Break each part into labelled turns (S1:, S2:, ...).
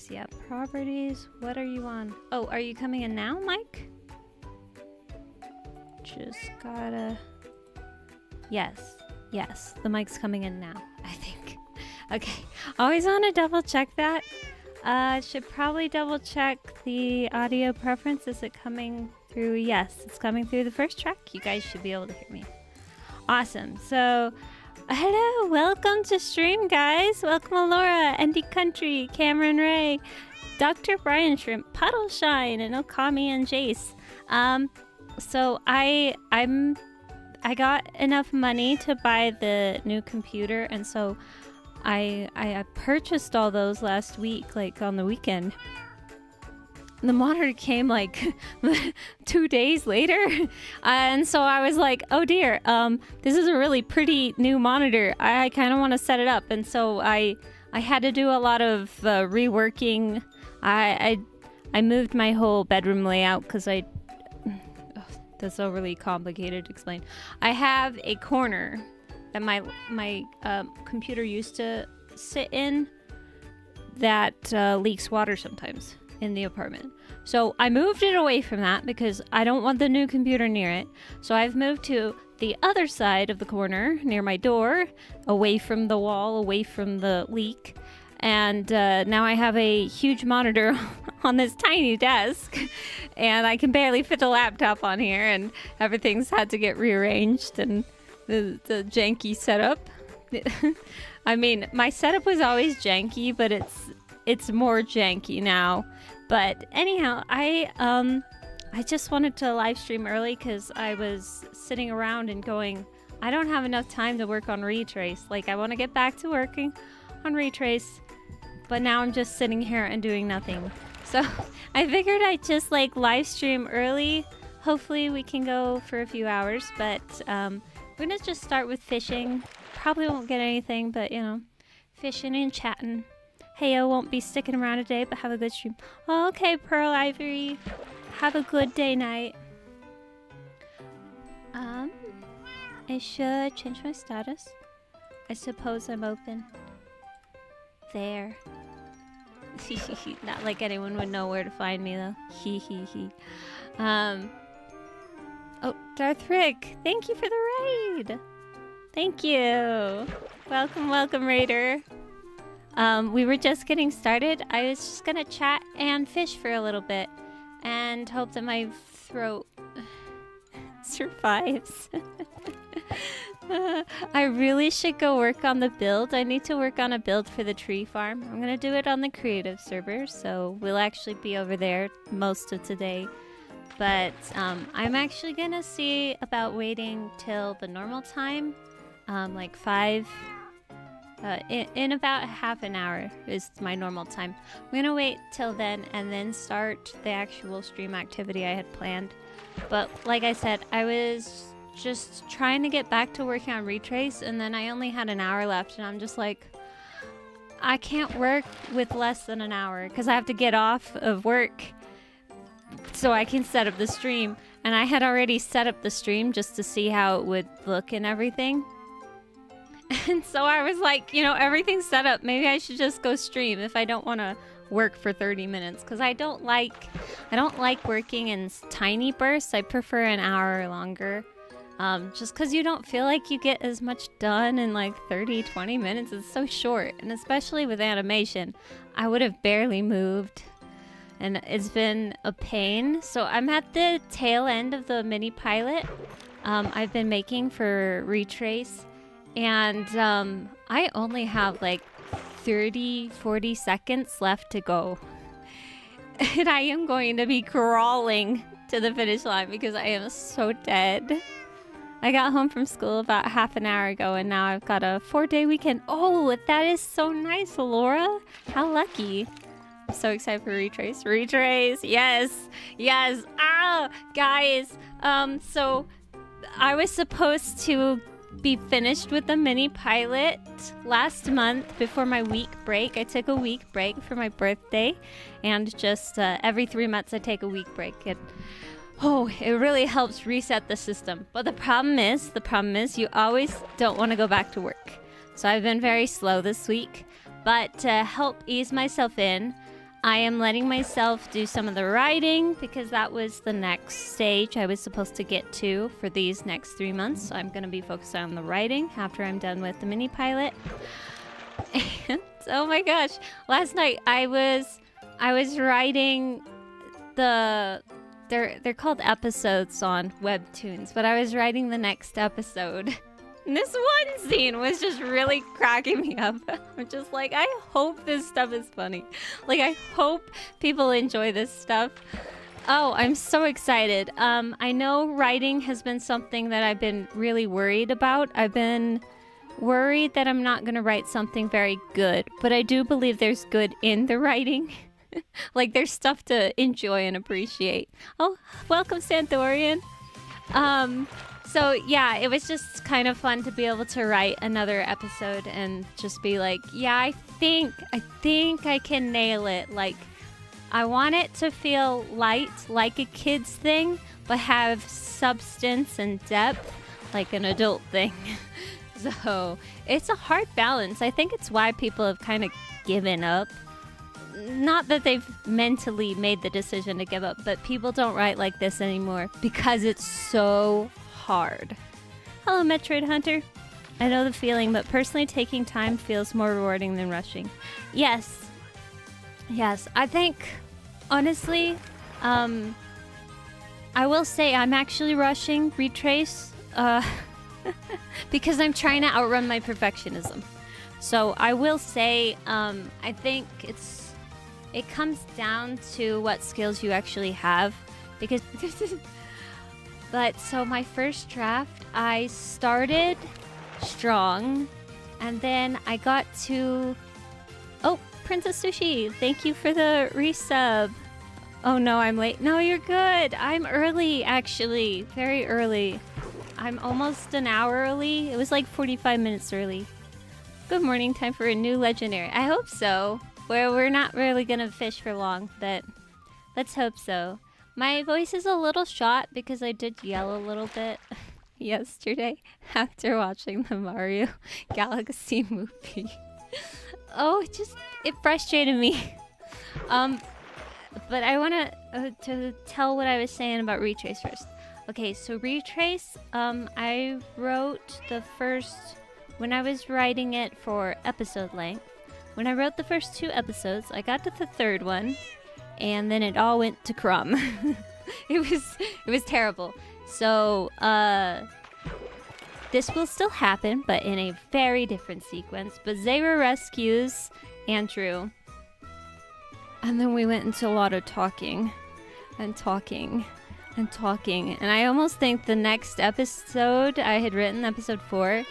S1: Yeah, properties. What are you on? Oh, are you coming in now, Mike? Just gotta... Yes. Yes, the mic's coming in now, I think. Okay, always want to double check that. Should probably double check the audio preference. Is it coming through? Yes, it's coming through the first track. You guys should be able to hear me. Awesome. So, hello, welcome to stream, guys. Welcome, Alora, Andy Country, Cameron Ray, Dr. Brian Shrimp, Puddle Shine, and Okami and Jace. So I got enough money to buy the new computer, and so I purchased all those last week, like on the weekend. The monitor came like 2 days later, and so I was like, oh dear, this is a really pretty new monitor. I kind of want to set it up, and so I had to do a lot of reworking. I moved my whole bedroom layout because that's overly complicated to explain. I have a corner that my computer used to sit in that leaks water sometimes in the apartment. So I moved it away from that because I don't want the new computer near it. So I've moved to the other side of the corner near my door, away from the wall, away from the leak. And now I have a huge monitor on this tiny desk, and I can barely fit the laptop on here, and everything's had to get rearranged, and the janky setup. I mean, my setup was always janky, but it's more janky now. But anyhow, I just wanted to live stream early because I was sitting around and going, I don't have enough time to work on Retrace. Like, I want to get back to working on Retrace, but now I'm just sitting here and doing nothing. So I figured I'd just like live stream early. Hopefully we can go for a few hours, but we're gonna just start with fishing. Probably won't get anything, but you know, fishing and chatting. Heyo won't be sticking around today, but have a good stream. Oh, okay, Pearl Ivory. Have a good day night. I should change my status. I suppose I'm open. There. Not like anyone would know where to find me though. Hee hee hee. Oh, Darth Rick, thank you for the raid. Thank you. Welcome, welcome, Raider. We were just getting started. I was just gonna chat and fish for a little bit and hope that my throat survives. I really should go work on the build. I need to work on a build for the tree farm. I'm gonna do it on the creative server, so we'll actually be over there most of today. But I'm actually gonna see about waiting till the normal time, like 5. In about half an hour is my normal time. I'm gonna wait till then and then start the actual stream activity I had planned. But like I said, I was just trying to get back to working on Retrace, and then I only had an hour left, and I'm just like, I can't work with less than an hour because I have to get off of work so I can set up the stream. And I had already set up the stream just to see how it would look and everything. And so I was like, you know, everything's set up. Maybe I should just go stream if I don't want to work for 30 minutes, because I don't like working in tiny bursts. I prefer an hour or longer. Just because you don't feel like you get as much done in like 30-20 minutes. It's so short, and especially with animation, I would have barely moved, and it's been a pain. So I'm at the tail end of the mini pilot I've been making for Retrace, and I only have like 30-40 seconds left to go, and I am going to be crawling to the finish line because I am so dead. I got home from school about half an hour ago, and now I've got a 4-day weekend. Oh, that is so nice, Laura. How lucky. I'm so excited for Retrace. Retrace, yes, yes. Ah, guys. So I was supposed to be finished with the mini pilot last month before my week break. I took a week break for my birthday, and just every 3 months I take a week break. It really helps reset the system. But the problem is you always don't want to go back to work. So I've been very slow this week. But to help ease myself in, I am letting myself do some of the writing because that was the next stage I was supposed to get to for these next 3 months. So I'm going to be focused on the writing after I'm done with the mini pilot. And oh my gosh, last night I was writing they're called episodes on Webtoons, but I was writing the next episode. And this one scene was just really cracking me up. I'm just like, I hope this stuff is funny. Like, I hope people enjoy this stuff. Oh, I'm so excited. I know writing has been something that I've been really worried about. I've been worried that I'm not going to write something very good, but I do believe there's good in the writing. Like, there's stuff to enjoy and appreciate. Oh, welcome, Sandorian. So yeah, it was just kind of fun to be able to write another episode and just be like, yeah, I think I can nail it. Like, I want it to feel light, like a kid's thing, but have substance and depth, like an adult thing. So it's a hard balance. I think it's why people have kind of given up. Not that they've mentally made the decision to give up, but people don't write like this anymore because it's so hard. Hello, Metroid Hunter. I know the feeling, but personally taking time feels more rewarding than rushing. Yes. I think, honestly, I will say I'm actually rushing Retrace because I'm trying to outrun my perfectionism. So I will say, I think it comes down to what skills you actually have, because but so my first draft, I started strong, and then I got to... Oh, Princess Sushi, thank you for the resub. Oh no, I'm late. No, you're good. I'm early, actually. Very early. I'm almost an hour early. It was like 45 minutes early. Good morning, time for a new legendary. I hope so. We're not really gonna fish for long, but let's hope so. My voice is a little shot because I did yell a little bit yesterday after watching the Mario Galaxy movie. Oh, it frustrated me. But I want to tell what I was saying about Retrace first. Okay, so Retrace, I wrote the first, when I was writing it for episode length, when I wrote the first 2 episodes, I got to the 3rd one, and then it all went to crumb. It was terrible. So, this will still happen, but in a very different sequence. But Zayra rescues Andrew. And then we went into a lot of talking. And talking. And talking. And I almost think the next episode I had written, episode 4,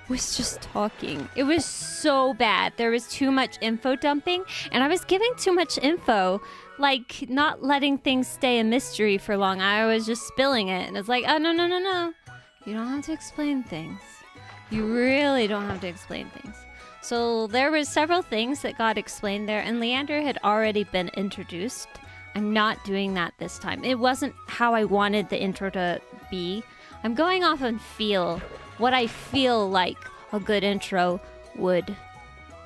S1: was just talking. It was so bad. There was too much info dumping. And I was giving too much info. Like, not letting things stay a mystery for long. I was just spilling it. And it's like, oh, no. You don't have to explain things. You really don't have to explain things. So there were several things that got explained there, and Leander had already been introduced. I'm not doing that this time. It wasn't how I wanted the intro to be. I'm going off on what I feel like a good intro would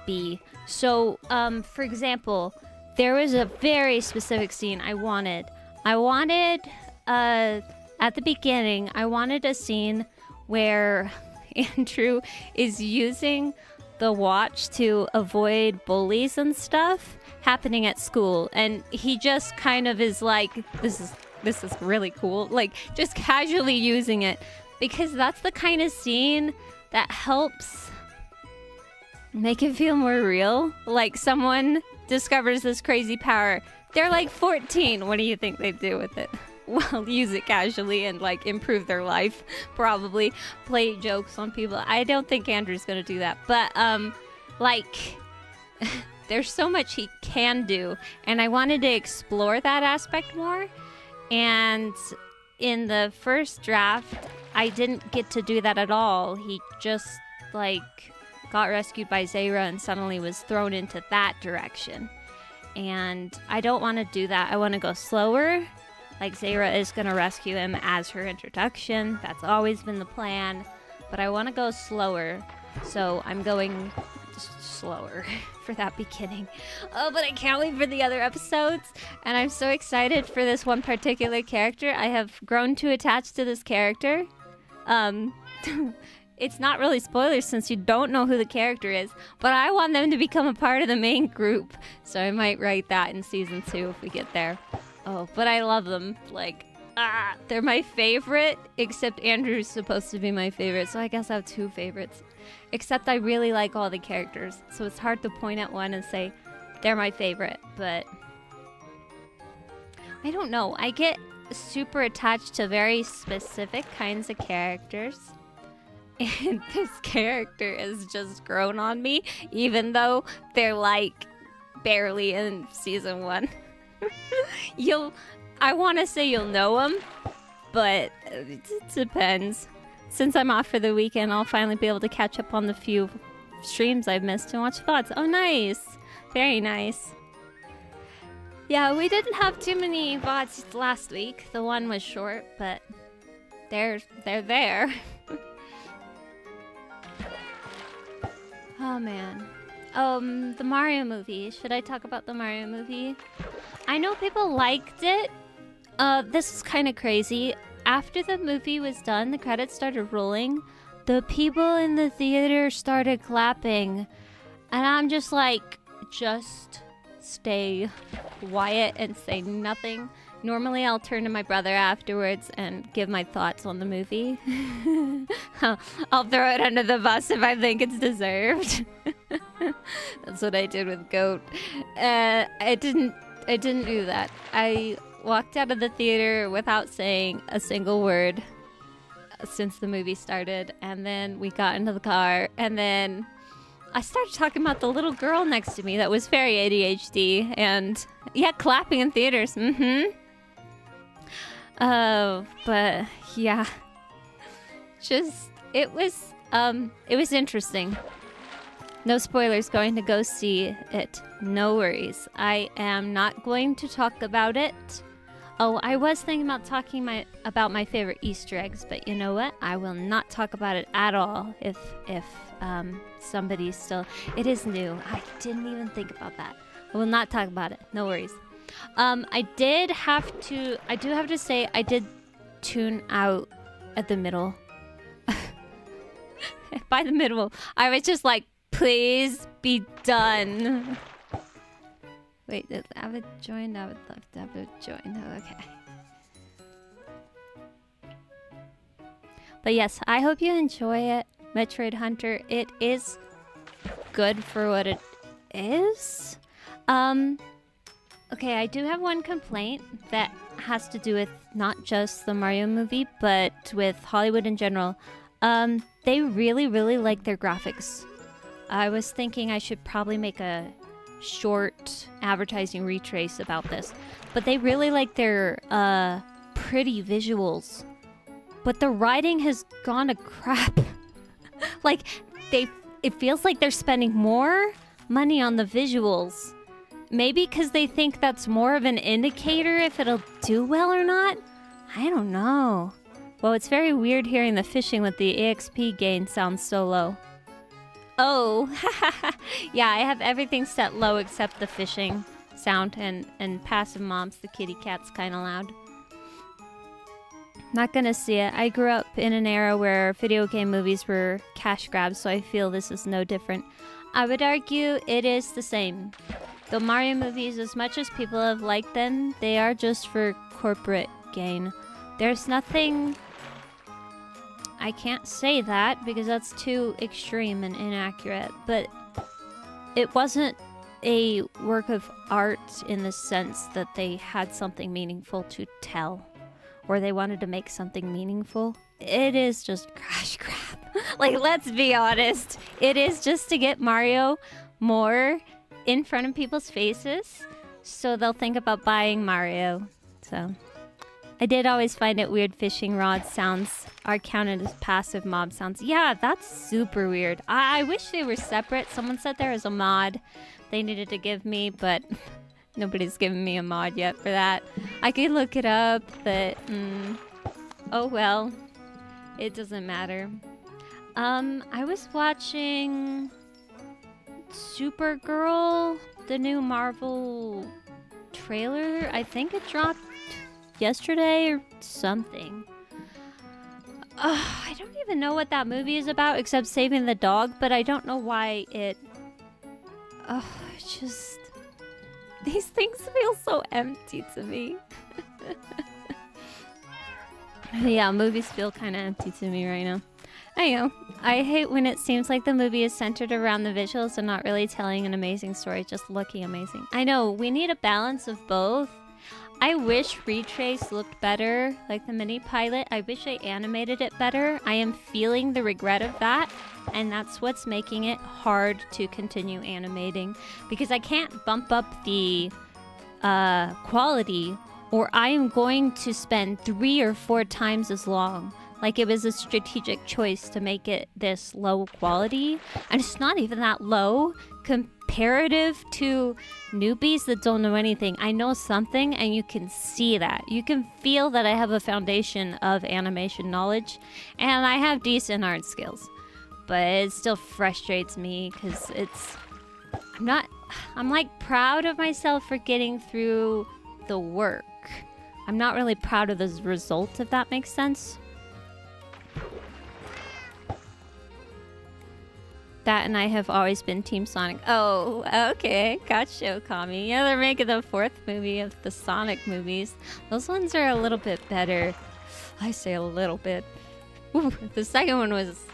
S1: be. So, for example, there was a very specific scene I wanted. At the beginning, I wanted a scene where Andrew is using the watch to avoid bullies and stuff happening at school, and he just kind of is like, this is really cool, like just casually using it, because that's the kind of scene that helps make it feel more real. Like, someone discovers this crazy power, they're like 14, what do you think they do with it? Well, use it casually and like improve their life, probably play jokes on people. I don't think Andrew's gonna do that, but like there's so much he can do, and I wanted to explore that aspect more. And in the first draft, I didn't get to do that at all. He just like got rescued by Zayra and suddenly was thrown into that direction, and I don't want to do that. I want to go slower. Like, Zayra is going to rescue him as her introduction. That's always been the plan. But I want to go slower. So I'm going slower for that beginning. Oh, but I can't wait for the other episodes. And I'm so excited for this one particular character. I have grown to attach to this character. It's not really spoilers since you don't know who the character is, but I want them to become a part of the main group. So I might write that in season 2 if we get there. Oh, but I love them. Like, they're my favorite, except Andrew's supposed to be my favorite, so I guess I have 2 favorites. Except I really like all the characters, so it's hard to point at one and say they're my favorite, but I don't know. I get super attached to very specific kinds of characters. And this character has just grown on me, even though they're like barely in season 1. I want to say you'll know them, but it depends. Since I'm off for the weekend, I'll finally be able to catch up on the few streams I've missed and watch VODs. Oh, nice. Very nice. Yeah, we didn't have too many VODs last week. The one was short, but they're there. Oh, man. The Mario movie. Should I talk about the Mario movie? I know people liked it. This is kind of crazy. After the movie was done, the credits started rolling. The people in the theater started clapping. And I'm just like, just stay quiet and say nothing. Normally, I'll turn to my brother afterwards and give my thoughts on the movie. I'll throw it under the bus if I think it's deserved. That's what I did with Goat. I didn't do that. I walked out of the theater without saying a single word since the movie started. And then we got into the car. And then I started talking about the little girl next to me that was very ADHD. And yeah, clapping in theaters. But yeah, it was interesting. No spoilers, going to go see it. No worries. I am not going to talk about it. Oh, I was thinking about talking about my favorite Easter eggs, but you know what? I will not talk about it at all if somebody's still... It is new. I didn't even think about that. I will not talk about it. No worries. I do have to say I did tune out at the middle. By the middle, I was just like, please be done. Wait, did Avid join? Avid left. Avid join. Oh, okay. But yes, I hope you enjoy it. Metroid Hunter, it is good for what it is. Okay, I do have one complaint that has to do with not just the Mario movie, but with Hollywood in general. They really, really like their graphics. I was thinking I should probably make a short advertising retrace about this, but they really like their pretty visuals. But the writing has gone to crap. Like, it feels like they're spending more money on the visuals. Maybe because they think that's more of an indicator if it'll do well or not? I don't know. Well, it's very weird hearing the fishing with the EXP gain sounds so low. Oh, yeah, I have everything set low except the fishing sound and passive moms, the kitty cat's kind of loud. Not gonna see it. I grew up in an era where video game movies were cash grabs, so I feel this is no different. I would argue it is the same. The Mario movies, as much as people have liked them, they are just for corporate gain. There's nothing... I can't say that because that's too extreme and inaccurate, but it wasn't a work of art in the sense that they had something meaningful to tell, or they wanted to make something meaningful. It is just crash grab. Like, let's be honest. It is just to get Mario more in front of people's faces, so they'll think about buying Mario. So, I did always find it weird fishing rod sounds are counted as passive mob sounds. Yeah, that's super weird. I wish they were separate. Someone said there was a mod they needed to give me, but nobody's given me a mod yet for that. I could look it up, but oh well. It doesn't matter. I was watching... Supergirl, the new Marvel trailer. I think it dropped yesterday or something. I don't even know what that movie is about except saving the dog, but I don't know why it... it's just... These things feel so empty to me. Yeah, movies feel kind of empty to me right now. I know. I hate when it seems like the movie is centered around the visuals and not really telling an amazing story, just looking amazing. I know, we need a balance of both. I wish Retrace looked better, like the mini pilot. I wish I animated it better. I am feeling the regret of that, and that's what's making it hard to continue animating. Because I can't bump up the quality, or I am going to spend 3 or 4 times as long. Like, it was a strategic choice to make it this low quality. And it's not even that low comparative to newbies that don't know anything. I know something, and you can see that. You can feel that I have a foundation of animation knowledge, and I have decent art skills. But it still frustrates me because I'm like proud of myself for getting through the work. I'm not really proud of the result, if that makes sense. That and I have always been Team Sonic. Oh, okay. Gotcha, Okami. Yeah, they're making the 4th movie of the Sonic movies. Those ones are a little bit better. I say a little bit. Ooh, the second one was...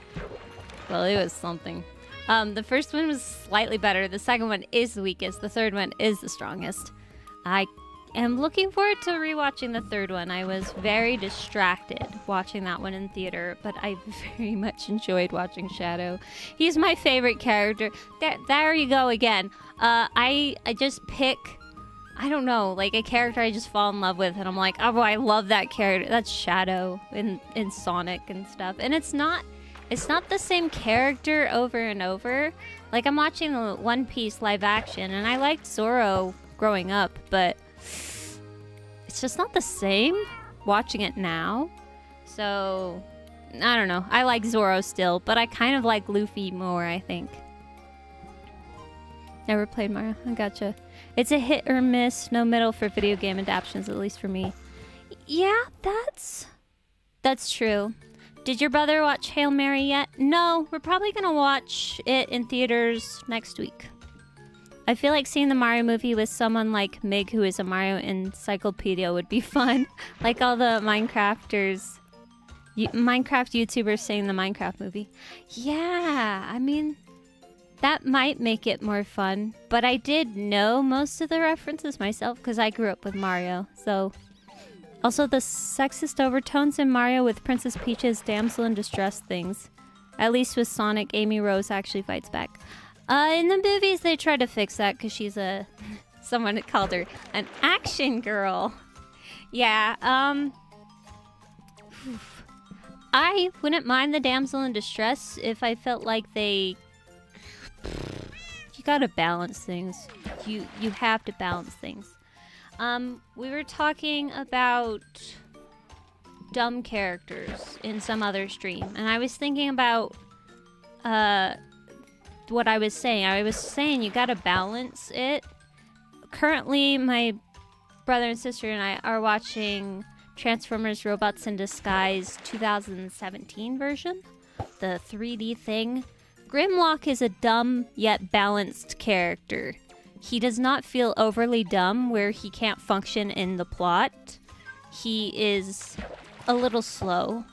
S1: Well, it was something. The first one was slightly better. The second one is the weakest. The third one is the strongest. I am looking forward to rewatching the third one. I was very distracted watching that one in theater, but I very much enjoyed watching Shadow. He's my favorite character. There you go again. I just pick, I don't know, like a character I just fall in love with, and I'm like, oh, I love that character. That's Shadow in Sonic and stuff. And it's not the same character over and over. Like, I'm watching the One Piece live action, and I liked Zoro growing up, but it's just not the same watching it now. So, I don't know. I like Zoro still, but I kind of like Luffy more, I think. Never played Mario. I gotcha. It's a hit or miss, no middle for video game adaptations, at least for me. Yeah, that's true. Did your brother watch Hail Mary yet? No, we're probably gonna watch it in theaters next week. I feel like seeing the Mario movie with someone like Mig, who is a Mario encyclopedia, would be fun. Like all the Minecraft YouTubers saying the Minecraft movie. Yeah, I mean, that might make it more fun. But I did know most of the references myself because I grew up with Mario, so... Also, the sexist overtones in Mario with Princess Peach's damsel in distress things. At least with Sonic, Amy Rose actually fights back. In the movies, they try to fix that because she's someone called her an action girl. Yeah, I wouldn't mind the damsel in distress if I felt like you gotta balance things. You have to balance things. We were talking about dumb characters in some other stream, and I was thinking about what I was saying. I was saying you gotta balance it. Currently, my brother and sister and I are watching Transformers Robots in Disguise 2017 version, the 3D thing. Grimlock is a dumb yet balanced character. He does not feel overly dumb where he can't function in the plot. He is a little slow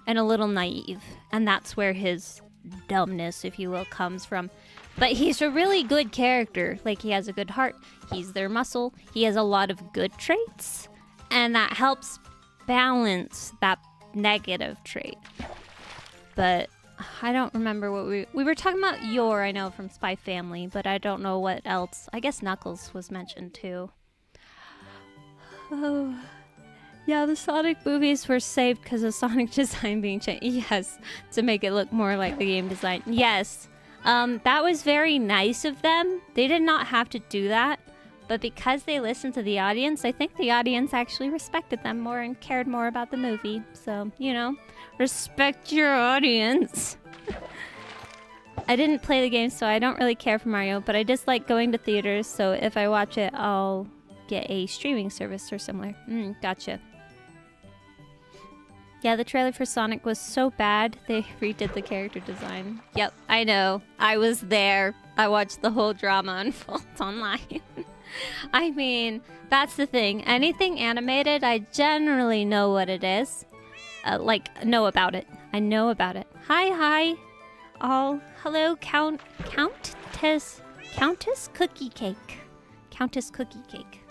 S1: and a little naive, and that's where his dumbness, if you will, comes from. But he's a really good character. Like, he has a good heart. He's their muscle. He has a lot of good traits, and that helps balance that negative trait. But I don't remember what we were talking about. Yor, I know, from Spy Family, but I don't know what else. I guess Knuckles was mentioned too. Oh, yeah, the Sonic movies were saved because of Sonic design being changed. Yes, to make it look more like the game design. Yes, that was very nice of them. They did not have to do that, but because they listened to the audience, I think the audience actually respected them more and cared more about the movie. So, you know, respect your audience. I didn't play the game, so I don't really care for Mario, but I just like going to theaters, so if I watch it, I'll get a streaming service or similar. Gotcha. Yeah, the trailer for Sonic was so bad, they redid the character design. Yep, I know. I was there. I watched the whole drama unfold online. I mean, that's the thing. Anything animated, I generally know what it is. Know about it. I know about it. Hi. Hello, Countess Cookie Cake. Countess Cookie Cake.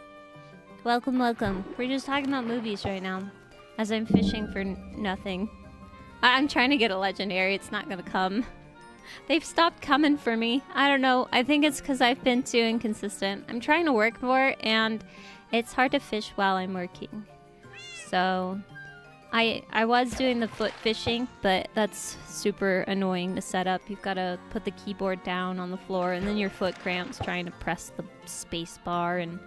S1: Welcome. We're just talking about movies right now. As I'm fishing for nothing. I'm trying to get a legendary. It's not gonna come. They've stopped coming for me. I don't know. I think it's because I've been too inconsistent. I'm trying to work more, and it's hard to fish while I'm working. So, I was doing the foot fishing, but that's super annoying to set up. You've got to put the keyboard down on the floor, and then your foot cramps trying to press the space bar, and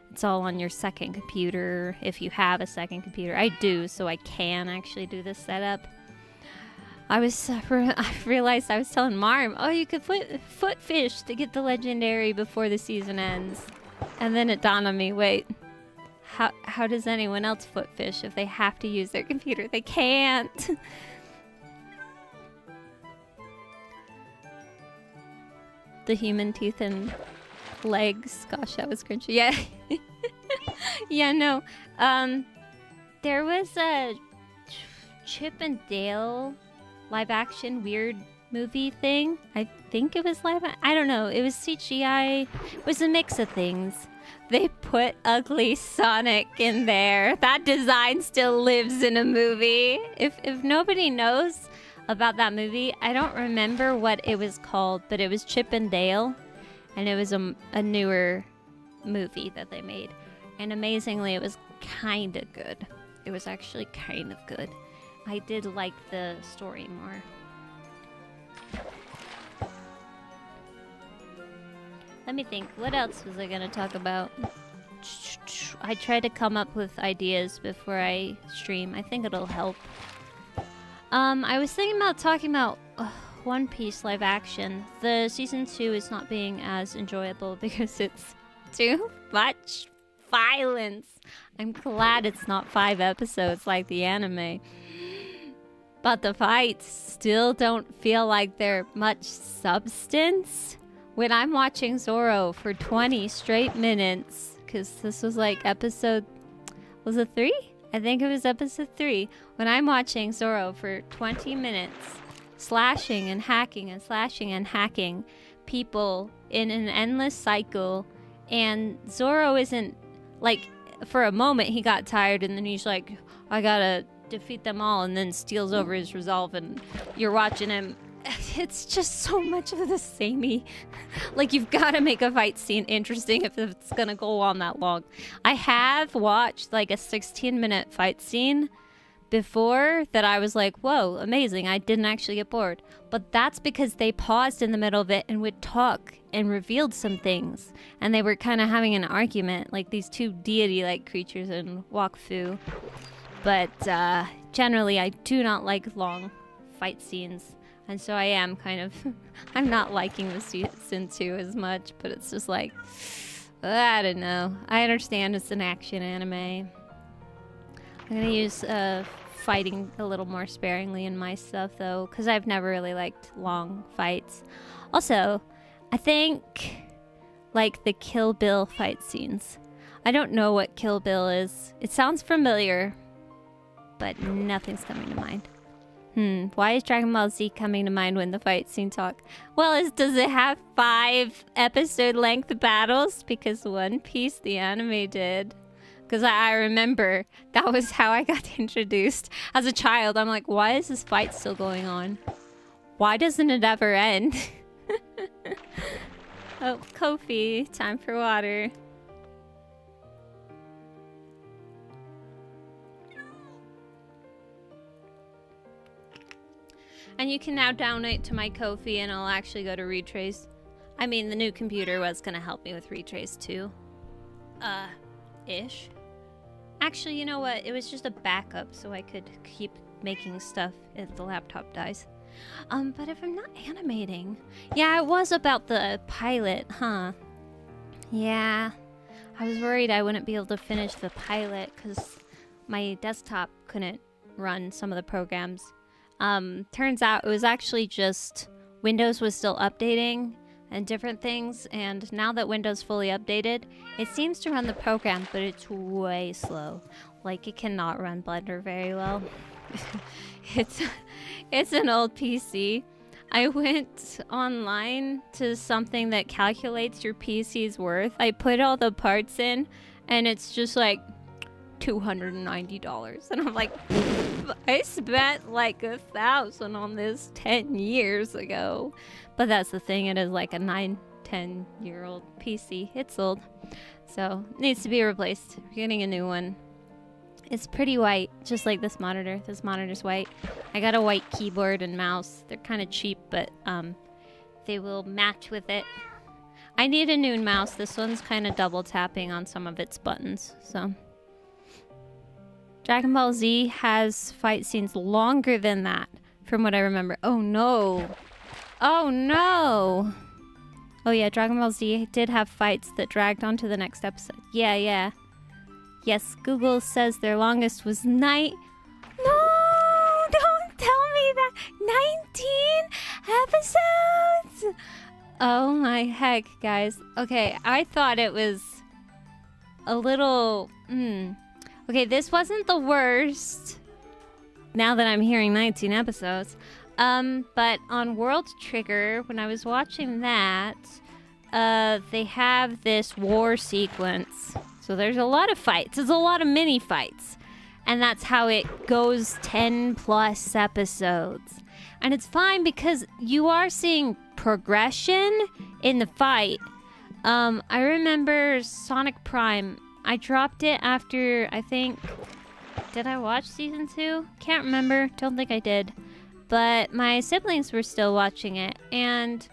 S1: it's all on your second computer, if you have a second computer. I do, so I can actually do this setup. I realized I was telling Marm, oh, you could foot fish to get the legendary before the season ends. And then it dawned on me, wait, how does anyone else foot fish if they have to use their computer? They can't. The human teeth and legs. Gosh, that was cringy. Yeah. Yeah, no. There was a Chip and Dale live action weird movie thing. I think it was I don't know. It was CGI. It was a mix of things. They put ugly Sonic in there. That design still lives in a movie. If nobody knows about that movie, I don't remember what it was called, but it was Chip and Dale. And it was a newer movie that they made. And amazingly, it was kind of good. It was actually kind of good. I did like the story more. Let me think. What else was I going to talk about? I try to come up with ideas before I stream. I think it'll help. I was thinking about talking about One Piece live action. The season 2 is not being as enjoyable because it's too much violence. I'm glad it's not 5 episodes like the anime. But the fights still don't feel like they're much substance. When I'm watching Zoro for 20 straight minutes, because this was like episode, was it 3? I think it was episode 3. When I'm watching Zoro for 20 minutes, slashing and hacking and slashing and hacking people in an endless cycle, and Zoro isn't, like, for a moment he got tired and then he's like, I gotta defeat them all, and then steals over his resolve, and you're watching him. It's just so much of the samey. Like, you've got to make a fight scene interesting if it's gonna go on that long. I have watched like a 16-minute fight scene before that I was like, whoa, amazing. I didn't actually get bored. But that's because they paused in the middle of it and would talk and revealed some things. And they were kind of having an argument, like these two deity-like creatures in Wakfu. But generally, I do not like long fight scenes. And so I am kind of, I'm not liking the season 2 as much, but it's just like, I don't know. I understand it's an action anime. I'm going to use fighting a little more sparingly in my stuff, though, because I've never really liked long fights. Also, I think, like, the Kill Bill fight scenes. I don't know what Kill Bill is. It sounds familiar, but nothing's coming to mind. Why is Dragon Ball Z coming to mind when the fight scene talk? Well, does it have 5 episode length battles? Because One Piece, the anime, did. Because I remember that was how I got introduced. As a child, I'm like, why is this fight still going on? Why doesn't it ever end? Oh, Kofi, time for water. And you can now donate to my Ko-fi and I'll actually go to retrace. I mean, the new computer was going to help me with retrace too. Ish. Actually, you know what? It was just a backup so I could keep making stuff if the laptop dies. But if I'm not animating... Yeah, it was about the pilot, huh? Yeah. I was worried I wouldn't be able to finish the pilot because my desktop couldn't run some of the programs. Turns out it was actually just Windows was still updating and different things, and now that Windows fully updated, it seems to run the program, but it's way slow. Like, it cannot run Blender very well. It's an old PC. I went online to something that calculates your PC's worth. I put all the parts in, and it's just like $290. And I'm like, I spent like $1,000 on this 10 years ago. But that's the thing, it is like a 10-year-old PC. It's old. So, it needs to be replaced. We're getting a new one. It's pretty white, just like this monitor. This monitor's white. I got a white keyboard and mouse. They're kind of cheap, but they will match with it. I need a new mouse. This one's kind of double tapping on some of its buttons, so... Dragon Ball Z has fight scenes longer than that, from what I remember. Oh no! Oh no! Oh yeah, Dragon Ball Z did have fights that dragged on to the next episode. Yeah. Yes, Google says their longest was night. No! Don't tell me that! 19 episodes! Oh my heck, guys. Okay, I thought it was a little... Okay, this wasn't the worst, now that I'm hearing 19 episodes. But on World Trigger, when I was watching that, they have this war sequence. So there's a lot of fights. There's a lot of mini fights. And that's how it goes 10 plus episodes. And it's fine because you are seeing progression in the fight. I remember Sonic Prime. I dropped it after, I think... Did I watch season 2? Can't remember. Don't think I did. But my siblings were still watching it. And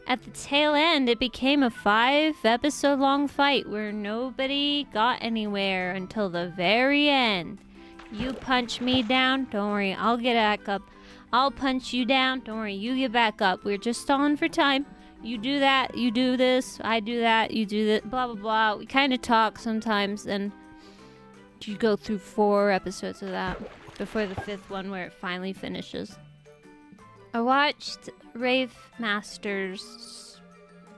S1: at the tail end, it became a 5-episode long fight where nobody got anywhere until the very end. You punch me down. Don't worry, I'll get back up. I'll punch you down. Don't worry, you get back up. We're just stalling for time. You do that, you do this, I do that, you do this, blah, blah, blah. We kind of talk sometimes, and you go through 4 episodes of that before the 5th one where it finally finishes. I watched Rave Master?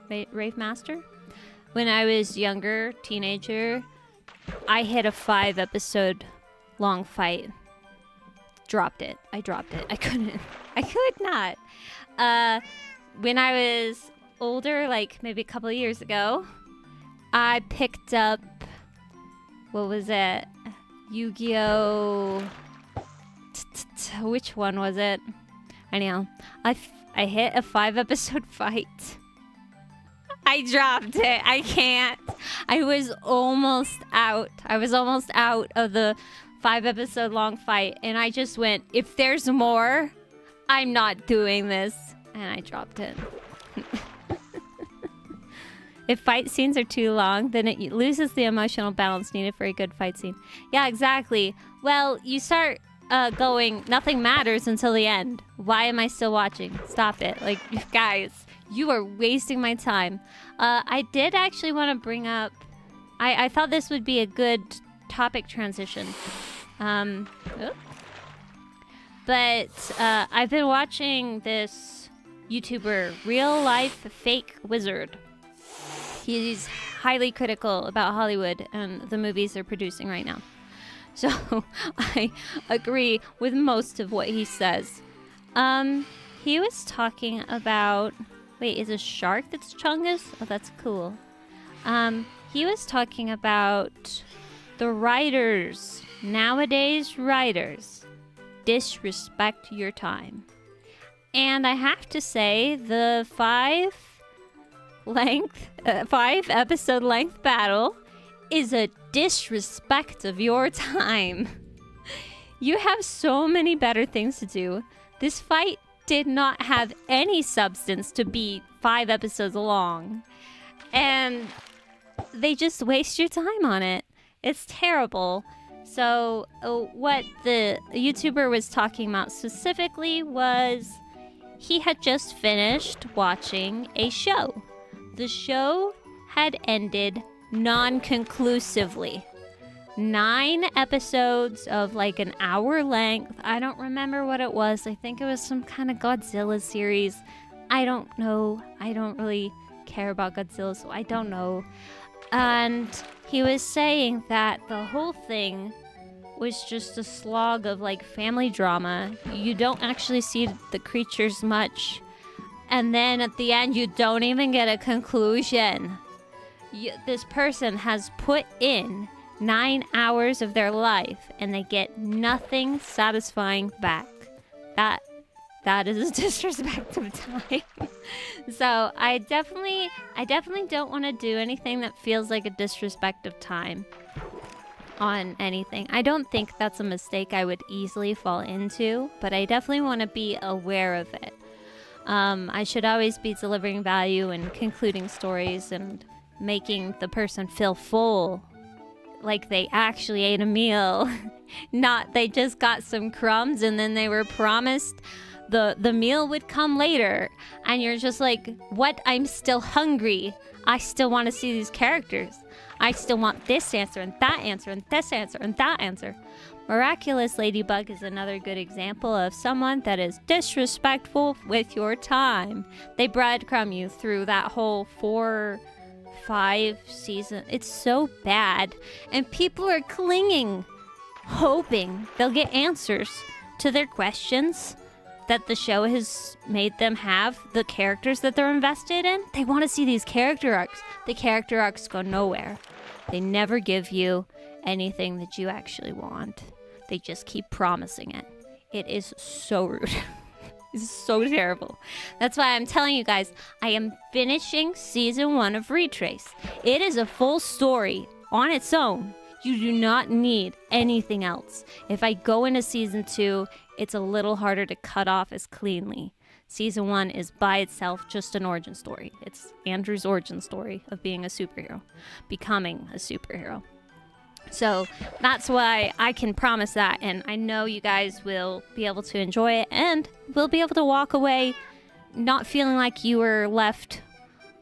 S1: When I was younger, teenager. I hit a 5-episode long fight. Dropped it. I dropped it. I couldn't. I could not. When I was older, like maybe a couple of years ago, I picked up, what was it? Yu-Gi-Oh! Which one was it? Anyhow, I hit a 5-episode fight. I dropped it. I can't. I was almost out. I was almost out of the 5-episode long fight, and I just went, if there's more, I'm not doing this. And I dropped it. If fight scenes are too long, then it loses the emotional balance needed for a good fight scene. Yeah, exactly. Well, you start going, nothing matters until the end. Why am I still watching? Stop it. Like, guys, you are wasting my time. I did actually want to bring up... I thought this would be a good topic transition. But I've been watching this YouTuber, Real Life Fake Wizard. He's highly critical about Hollywood and the movies they're producing right now. So I agree with most of what he says. He was talking about... Wait, is a shark that's Chungus? Oh, that's cool. He was talking about the writers, nowadays writers, disrespect your time. And I have to say, the 5-episode length battle is a disrespect of your time. You have so many better things to do. This fight did not have any substance to be 5 episodes long. And they just waste your time on it. It's terrible. So what the YouTuber was talking about specifically was he had just finished watching a show. The show had ended non-conclusively. 9 episodes of like an hour length. I don't remember what it was. I think it was some kind of Godzilla series. I don't know. I don't really care about Godzilla, so I don't know. And he was saying that the whole thing was just a slog of like family drama. You don't actually see the creatures much. And then at the end, you don't even get a conclusion. This person has put in 9 hours of their life and they get nothing satisfying back. That is a disrespect of time. So I definitely don't want to do anything that feels like a disrespect of time on anything. I don't think that's a mistake I would easily fall into, but I definitely want to be aware of it. I should always be delivering value and concluding stories and making the person feel full, like they actually ate a meal, not they just got some crumbs and then they were promised the meal would come later, and you're just like, what? I'm still hungry. I still want to see these characters. I still want this answer and that answer and this answer and that answer. Miraculous Ladybug is another good example of someone that is disrespectful with your time. They breadcrumb you through that whole 4-5 season. It's so bad. And people are clinging, hoping they'll get answers to their questions that the show has made them have, the characters that they're invested in. They want to see these character arcs. The character arcs go nowhere. They never give you anything that you actually want. They just keep promising it. It is so rude. It's so terrible. That's why I'm telling you guys, I am finishing season 1 of Retrace. It is a full story on its own. You do not need anything else. If I go into season 2, it's a little harder to cut off as cleanly. Season 1 is by itself just an origin story. It's Andrew's origin story of being a superhero, becoming a superhero. So that's why I can promise that, and I know you guys will be able to enjoy it and will be able to walk away not feeling like you were left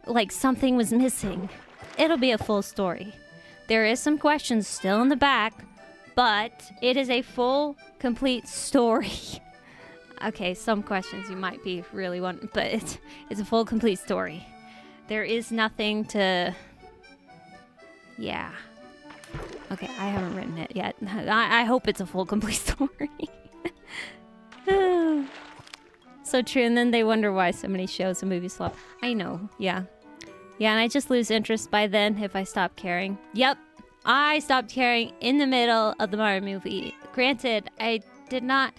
S1: like something was missing. It'll be a full story. There is some questions still in the back, but it is a full, complete story. Okay, some questions you might be really wanting, but it's a full, complete story. There is nothing to... Yeah. Okay, I haven't written it yet. I hope it's a full, complete story. So true, and then they wonder why so many shows and movies flop. I know, yeah. Yeah, and I just lose interest by then if I stop caring. Yep, I stopped caring in the middle of the Mario movie. Granted, I did not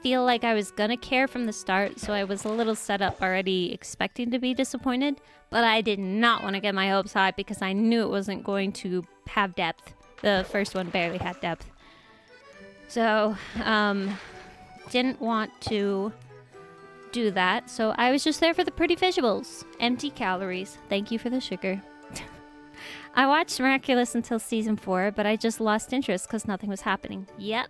S1: feel like I was gonna care from the start, so I was a little set up already expecting to be disappointed, but I did not want to get my hopes high because I knew it wasn't going to have depth. The first one barely had depth. So, didn't want to do that, so I was just there for the pretty visuals. Empty calories. Thank you for the sugar. I watched Miraculous until season 4, but I just lost interest because nothing was happening. Yep.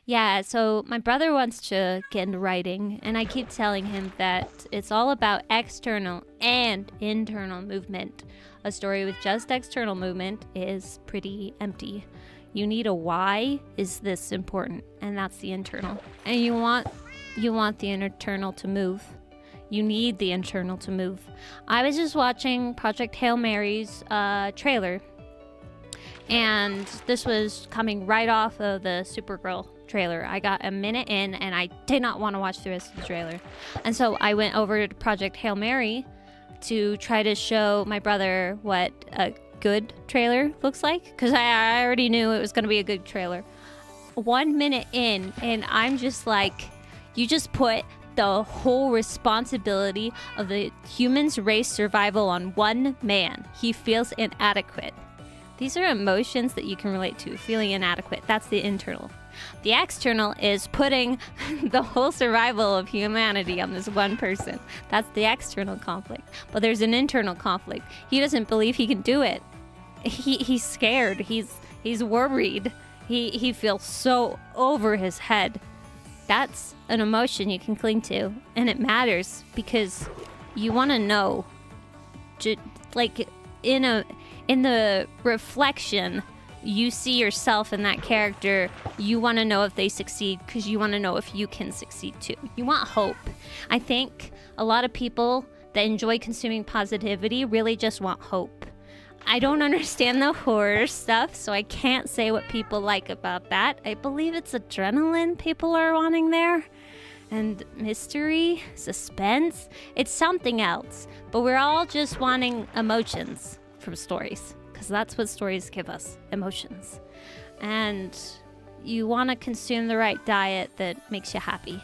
S1: Yeah, so my brother wants to get into writing, and I keep telling him that it's all about external and internal movement. A story with just external movement is pretty empty. You need a why is this important, and that's the internal. And you want the internal to move. You need the internal to move. I was just watching Project Hail Mary's trailer, and this was coming right off of the Supergirl trailer. I got a minute in, and I did not want to watch the rest of the trailer. And so I went over to Project Hail Mary to try to show my brother what a good trailer looks like, because I already knew it was going to be a good trailer. 1 minute in, and I'm just like, you just put the whole responsibility of the human's race survival on one man. He feels inadequate. These are emotions that you can relate to. Feeling inadequate. That's the internal. The external is putting the whole survival of humanity on this one person. That's the external conflict. But there's an internal conflict. He doesn't believe he can do it. He's scared. He's worried. He feels so over his head. that's an emotion you can cling to, and it matters because you want to know, like in the reflection, you see yourself in that character. You want to know if they succeed because you want to know if you can succeed too. You want hope. I think a lot of people that enjoy consuming positivity really just want hope. I don't understand the horror stuff, so I can't say what people like about that. I believe it's adrenaline people are wanting there. And mystery, suspense, it's something else. But we're all just wanting emotions from stories, because that's what stories give us, emotions. And you want to consume the right diet that makes you happy.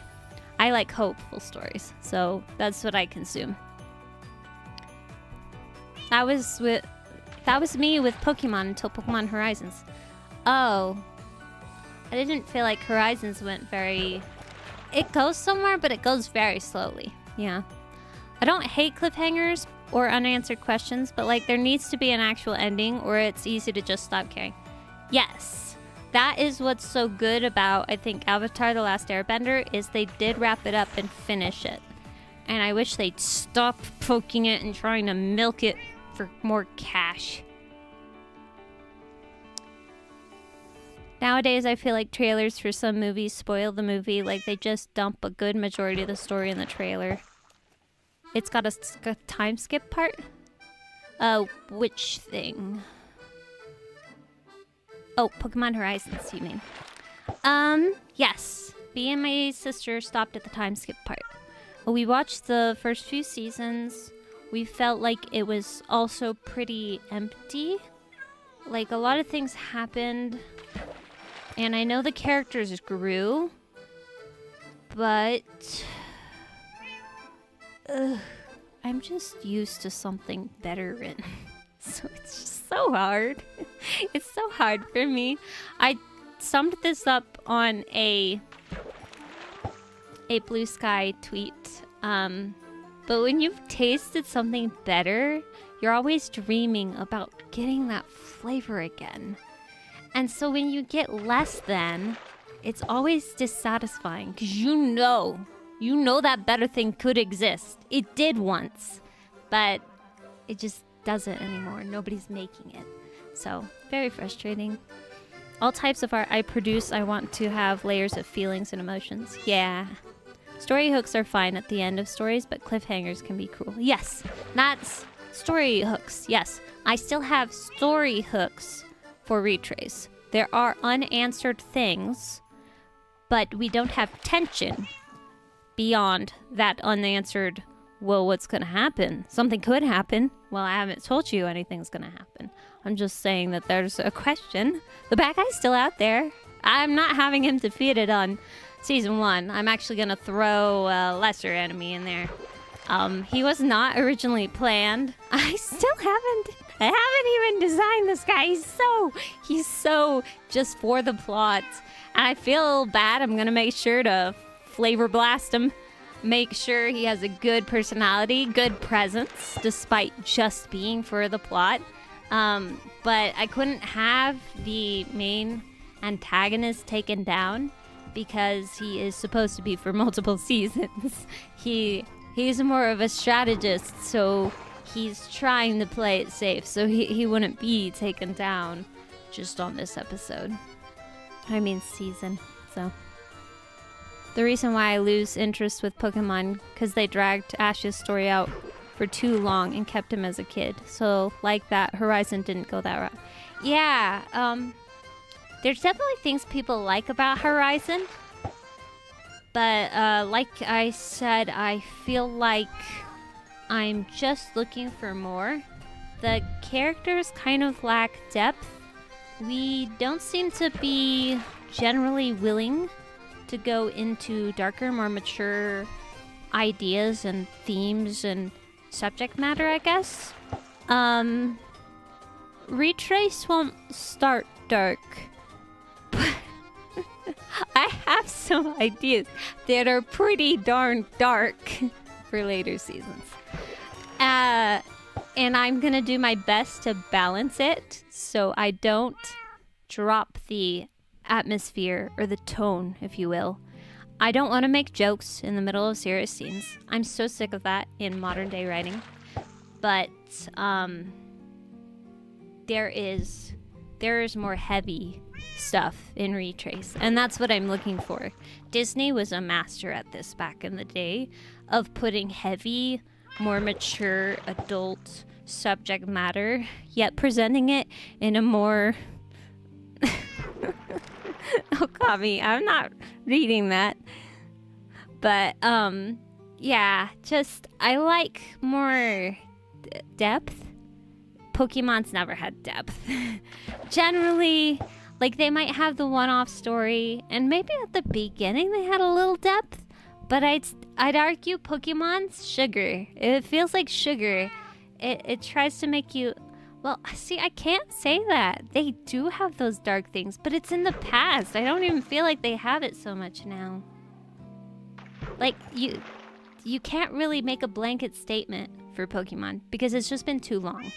S1: I like hopeful stories, so that's what I consume. That was me with Pokemon until Pokemon Horizons. Oh, I didn't feel like Horizons went very... It goes somewhere, but it goes very slowly. Yeah. I don't hate cliffhangers or unanswered questions, but like there needs to be an actual ending or it's easy to just stop caring. Yes. That is what's so good about, I think, Avatar: The Last Airbender, is they did wrap it up and finish it. And I wish they'd stop poking it and trying to milk it for more cash. Nowadays, I feel like trailers for some movies spoil the movie. Like, they just dump a good majority of the story in the trailer. It's got a time skip part? Which thing? Oh, Pokemon Horizons, you mean. Yes. Me and my sister stopped at the time skip part. We watched the first few seasons. We felt like it was also pretty empty. Like, a lot of things happened... And I know the characters grew, but I'm just used to something better written. So it's just so hard. It's so hard for me. I summed this up on a Blue Sky tweet. But when you've tasted something better, you're always dreaming about getting that flavor again. And so when you get less than, it's always dissatisfying because you know that better thing could exist. It did once, but it just doesn't anymore. Nobody's making it. So very frustrating. All types of art I produce, I want to have layers of feelings and emotions. Yeah. Story hooks are fine at the end of stories, but cliffhangers can be cruel. Yes, that's story hooks. Yes, I still have story hooks for retrace. There are unanswered things, but we don't have tension beyond that unanswered, well, what's going to happen? Something could happen. Well, I haven't told you anything's going to happen. I'm just saying that there's a question. The bad guy's still out there. I'm not having him defeated on season 1. I'm actually going to throw a lesser enemy in there. He was not originally planned. I haven't even designed this guy. He's so just for the plot. And I feel bad. I'm going to make sure to flavor blast him. Make sure he has a good personality, good presence, despite just being for the plot. But I couldn't have the main antagonist taken down because he is supposed to be for multiple seasons. He's more of a strategist, so he's trying to play it safe, so he wouldn't be taken down just on this episode. I mean season, so. The reason why I lose interest with Pokemon, because they dragged Ash's story out for too long and kept him as a kid. So, like that, Horizon didn't go that route. Yeah, there's definitely things people like about Horizon. But, like I said, I feel like I'm just looking for more. The characters kind of lack depth. We don't seem to be generally willing to go into darker, more mature ideas and themes and subject matter, I guess. Retrace won't start dark. I have some ideas that are pretty darn dark for later seasons. And I'm gonna do my best to balance it so I don't drop the atmosphere or the tone, if you will. I don't want to make jokes in the middle of serious scenes. I'm so sick of that in modern day writing. But there is more heavy stuff in Retrace, and that's what I'm looking for. Disney was a master at this back in the day of putting heavy, more mature adult subject matter, yet presenting it in a more oh, Kami, I'm not reading that. But yeah, just I like more depth. Pokemon's never had depth. Generally, like, they might have the one-off story, and maybe at the beginning they had a little depth, but I'd argue Pokemon's sugar. It feels like sugar. It tries to make you... Well, see, I can't say that. They do have those dark things, but it's in the past. I don't even feel like they have it so much now. Like, you can't really make a blanket statement for Pokemon, because it's just been too long.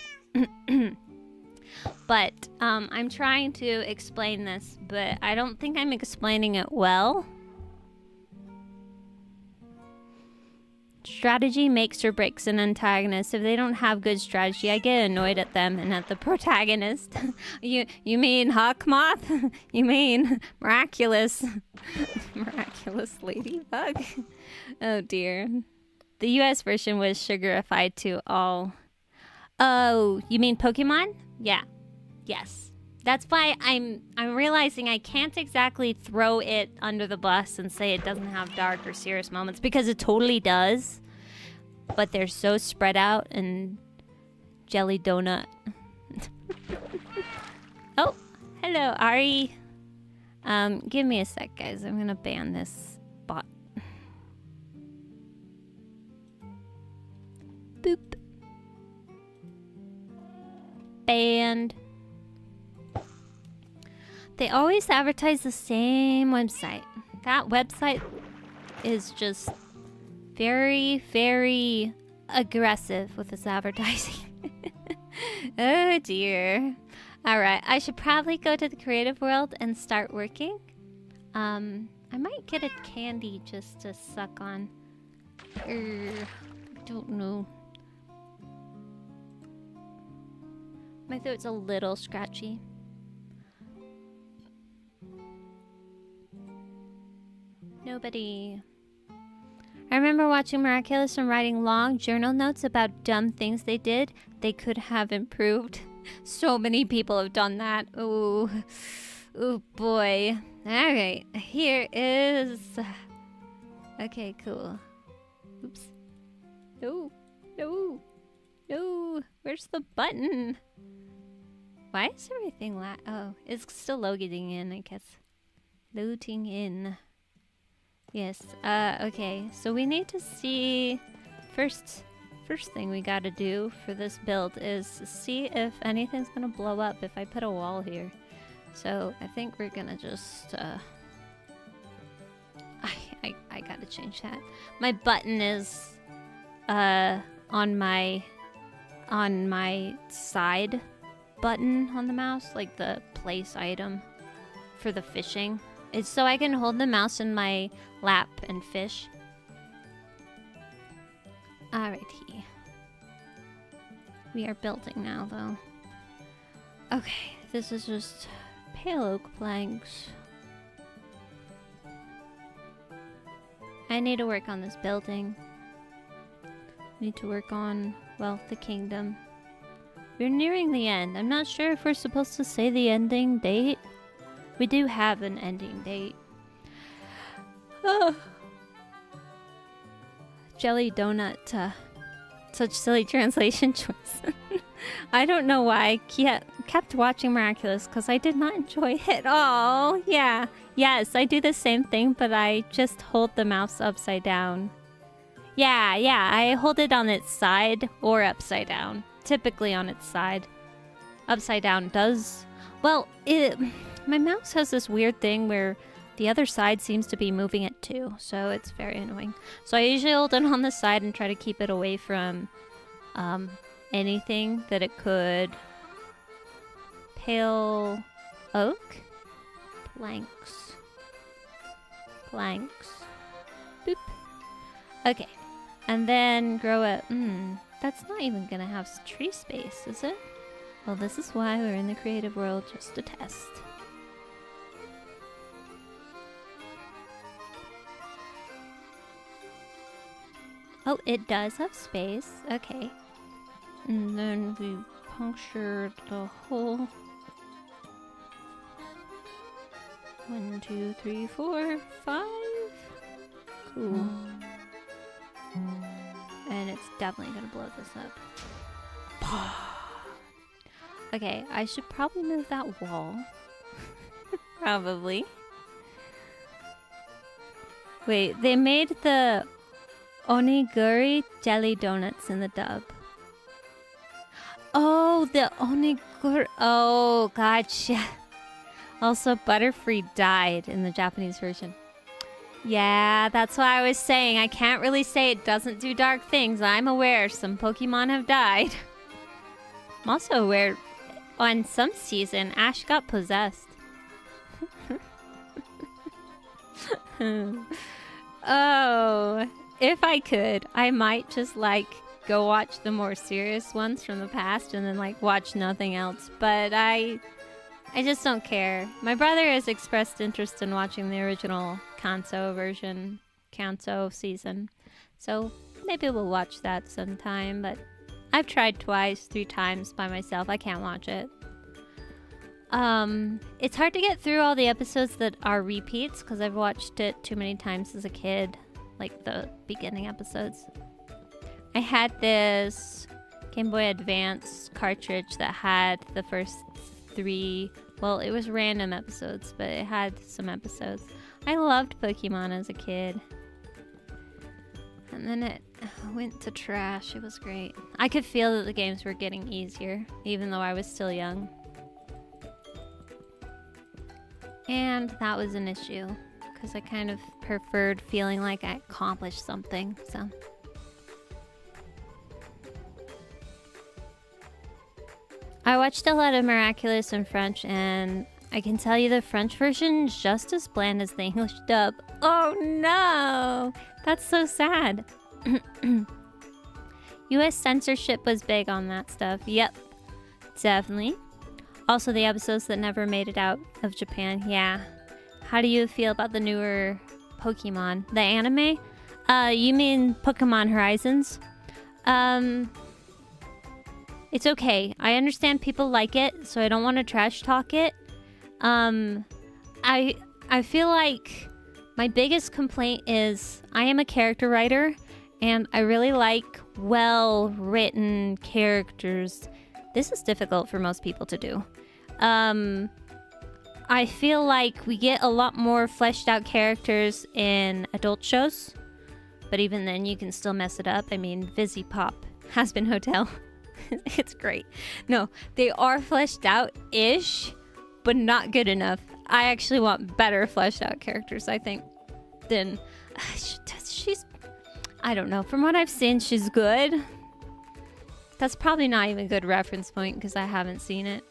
S1: But I'm trying to explain this, but I don't think I'm explaining it well. Strategy makes or breaks an antagonist. If they don't have good strategy, I get annoyed at them and at the protagonist. You mean Hawkmoth? You mean Miraculous? Miraculous Ladybug? Oh dear. The US version was sugarified to all. Oh, you mean Pokemon? Yeah. Yes. That's why I'm realizing I can't exactly throw it under the bus and say it doesn't have dark or serious moments, because it totally does. But they're so spread out and jelly donut. Oh, hello, Ari. Give me a sec, guys. I'm gonna ban this bot. Boop. Banned. They always advertise the same website. That website is just very, very aggressive with its advertising. Oh dear. Alright, I should probably go to the creative world and start working. I might get a candy just to suck on. Don't know. My throat's a little scratchy. Nobody. I remember watching Miraculous and writing long journal notes about dumb things they did. They could have improved. So many people have done that. Ooh. Ooh, boy. Alright, here is... Okay, cool. Oops. No. No. No. Where's the button? Why is everything oh, it's still loading in, I guess. Loading in. Yes, okay. So we need to see... First thing we gotta do for this build is see if anything's gonna blow up if I put a wall here. So I think we're gonna just... I gotta change that. My button is on my side button on the mouse, like the place item for the fishing. It's so I can hold the mouse in my lap and fish. Alrighty. We are building now, though. Okay, this is just pale oak planks. I need to work on this building. Need to work on, well, the kingdom. We're nearing the end. I'm not sure if we're supposed to say the ending date. We do have an ending date. Oh. Jelly donut. Such silly translation choice. I don't know why I kept watching Miraculous, because I did not enjoy it. Oh, yeah. Yes, I do the same thing, but I just hold the mouse upside down. Yeah, I hold it on its side or upside down. Typically on its side. Upside down does... Well, my mouse has this weird thing where the other side seems to be moving it too, so it's very annoying. So I usually hold it on the side and try to keep it away from anything that it could... Pale oak? Planks. Boop. Okay. And then grow a... that's not even gonna have tree space, is it? Well, this is why we're in the creative world, just to test. Oh, it does have space. Okay. And then we punctured the hole. 1, 2, 3, 4, 5. Cool. And it's definitely gonna blow this up. Okay, I should probably move that wall. Probably. Wait, they made the onigiri jelly donuts in the dub. Oh, the onigiri. Oh, gotcha. Also, Butterfree died in the Japanese version. Yeah, that's why I was saying I can't really say it doesn't do dark things. I'm aware some Pokemon have died. I'm also aware on some season Ash got possessed. Oh, if I could, I might just like go watch the more serious ones from the past and then like watch nothing else. But I just don't care. My brother has expressed interest in watching the original Kanto season. So maybe we'll watch that sometime, but I've tried twice, 3 times by myself. I can't watch it. It's hard to get through all the episodes that are repeats because I've watched it too many times as a kid, like the beginning episodes. I had this Game Boy Advance cartridge that had the first 3, well, it was random episodes, but it had some episodes. I loved Pokemon as a kid. And then it went to trash. It was great. I could feel that the games were getting easier, even though I was still young. And that was an issue, because I kind of preferred feeling like I accomplished something, so... I watched a lot of Miraculous in French, and I can tell you the French version is just as bland as the English dub. Oh no! That's so sad. US censorship was big on that stuff. Yep, definitely. Also, the episodes that never made it out of Japan. Yeah. How do you feel about the newer Pokemon? The anime? You mean Pokemon Horizons? It's okay. I understand people like it, so I don't want to trash talk it. I feel like my biggest complaint is I am a character writer, and I really like well-written characters. This is difficult for most people to do. I feel like we get a lot more fleshed out characters in adult shows, but even then you can still mess it up. I mean, Vizzy Pop, Has Been Hotel. It's great. No, they are fleshed out-ish, but not good enough. I actually want better fleshed out characters, I think, than... she's... I don't know. From what I've seen, she's good. That's probably not even a good reference point because I haven't seen it.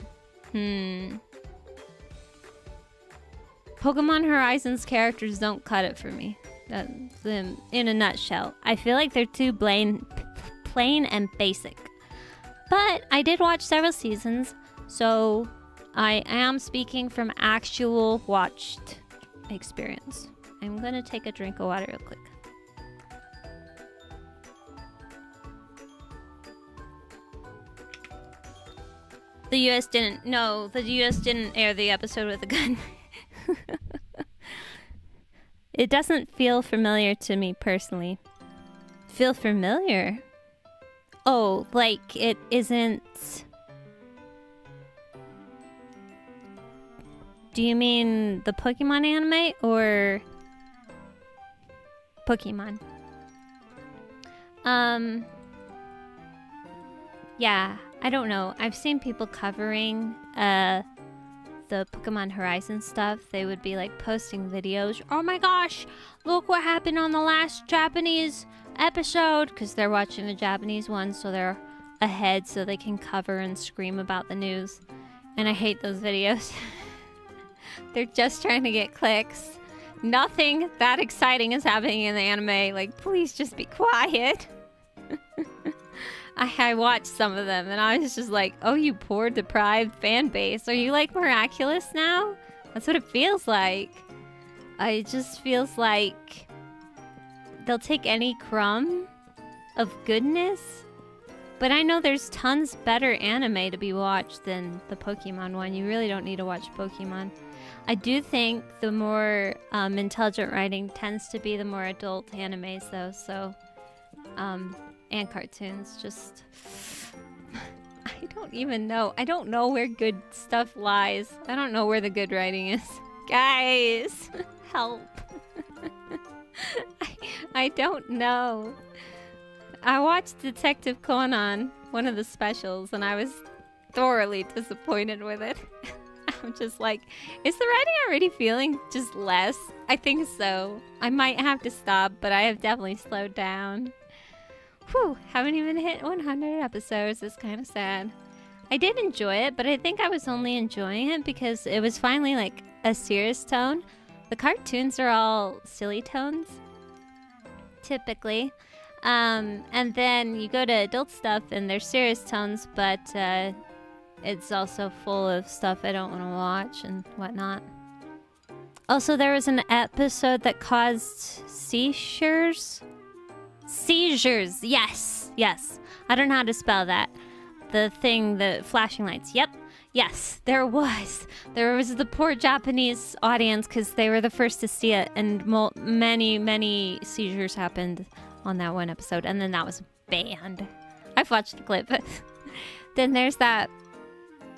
S1: Pokemon Horizons characters don't cut it for me. That's them in a nutshell. I feel like they're too plain and basic. But I did watch several seasons, so I am speaking from actual watched experience. I'm gonna take a drink of water real quick. The US didn't air the episode with a gun. It doesn't feel familiar to me personally. Feel familiar? Oh, like it isn't... Do you mean the Pokemon anime or Pokemon? Yeah, I don't know. I've seen people covering the Pokemon Horizon stuff. They would be like posting videos. Oh my gosh, look what happened on the last Japanese episode, because they're watching the Japanese one, so they're ahead so they can cover and scream about the news. And I hate those videos. They're just trying to get clicks. Nothing that exciting is happening in the anime. Like, please just be quiet. I watched some of them and I was just like, oh, you poor deprived fan base. Are you like miraculous now? That's what it feels like. It just feels like they'll take any crumb of goodness. But I know there's tons better anime to be watched than the Pokemon one. You really don't need to watch Pokemon. I do think the more intelligent writing tends to be the more adult animes though, so and cartoons. Just I don't even know. I don't know where good stuff lies. I don't know where the good writing is. Guys, help. I don't know. I watched Detective Conan, one of the specials, and I was thoroughly disappointed with it. I'm just like, is the writing already feeling just less? I think so. I might have to stop, but I have definitely slowed down. Whew, haven't even hit 100 episodes. It's kind of sad. I did enjoy it, but I think I was only enjoying it because it was finally like a serious tone. The cartoons are all silly tones, typically. And then you go to adult stuff and they're serious tones, but it's also full of stuff I don't want to watch and whatnot. Also, there was an episode that caused seizures. Seizures, yes. I don't know how to spell that. The thing, the flashing lights. Yep, yes, there was. There was the poor Japanese audience because they were the first to see it, and many seizures happened on that one episode, and then that was banned. I've watched the clip. Then there's that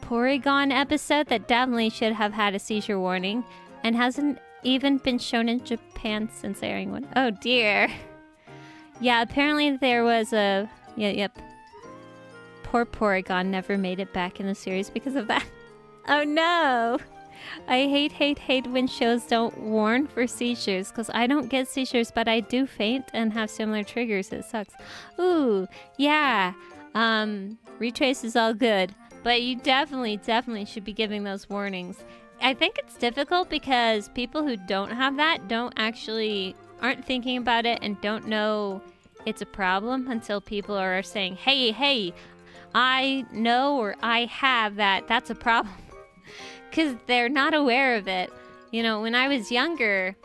S1: Porygon episode that definitely should have had a seizure warning and hasn't even been shown in Japan since airing one. Oh dear. Yeah, apparently there was a... Yep. Poor Porygon never made it back in the series because of that. Oh no! I hate when shows don't warn for seizures, because I don't get seizures, but I do faint and have similar triggers. It sucks. Ooh, yeah. Retrace is all good, but you definitely should be giving those warnings. I think it's difficult because people who don't have that aren't thinking about it and don't know it's a problem until people are saying, hey, I know or I have that. That's a problem. Because they're not aware of it. You know, when I was younger,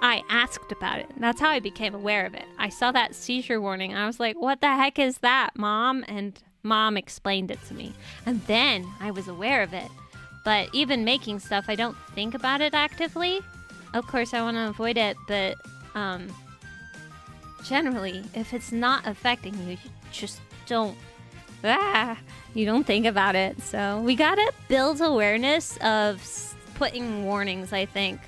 S1: I asked about it. That's how I became aware of it. I saw that seizure warning. I was like, what the heck is that, Mom? And Mom explained it to me. And then I was aware of it. But even making stuff, I don't think about it actively. Of course, I want to avoid it, but generally, if it's not affecting you, you just don't. You don't think about it. So we gotta build awareness of putting warnings, I think,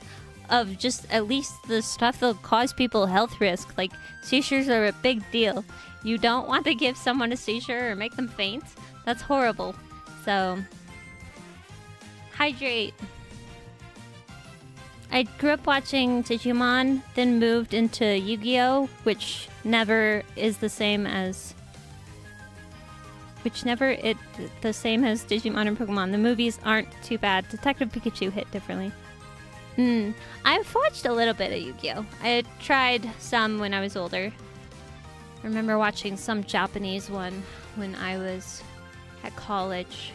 S1: of just at least the stuff that'll cause people health risk. Like, seizures are a big deal. You don't want to give someone a seizure or make them faint. That's horrible. So hydrate. I grew up watching Digimon, then moved into Yu-Gi-Oh, which never is the same as Digimon and Pokemon. The movies aren't too bad. Detective Pikachu hit differently. I've watched a little bit of Yu-Gi-Oh. I tried some when I was older. I remember watching some Japanese one when I was at college.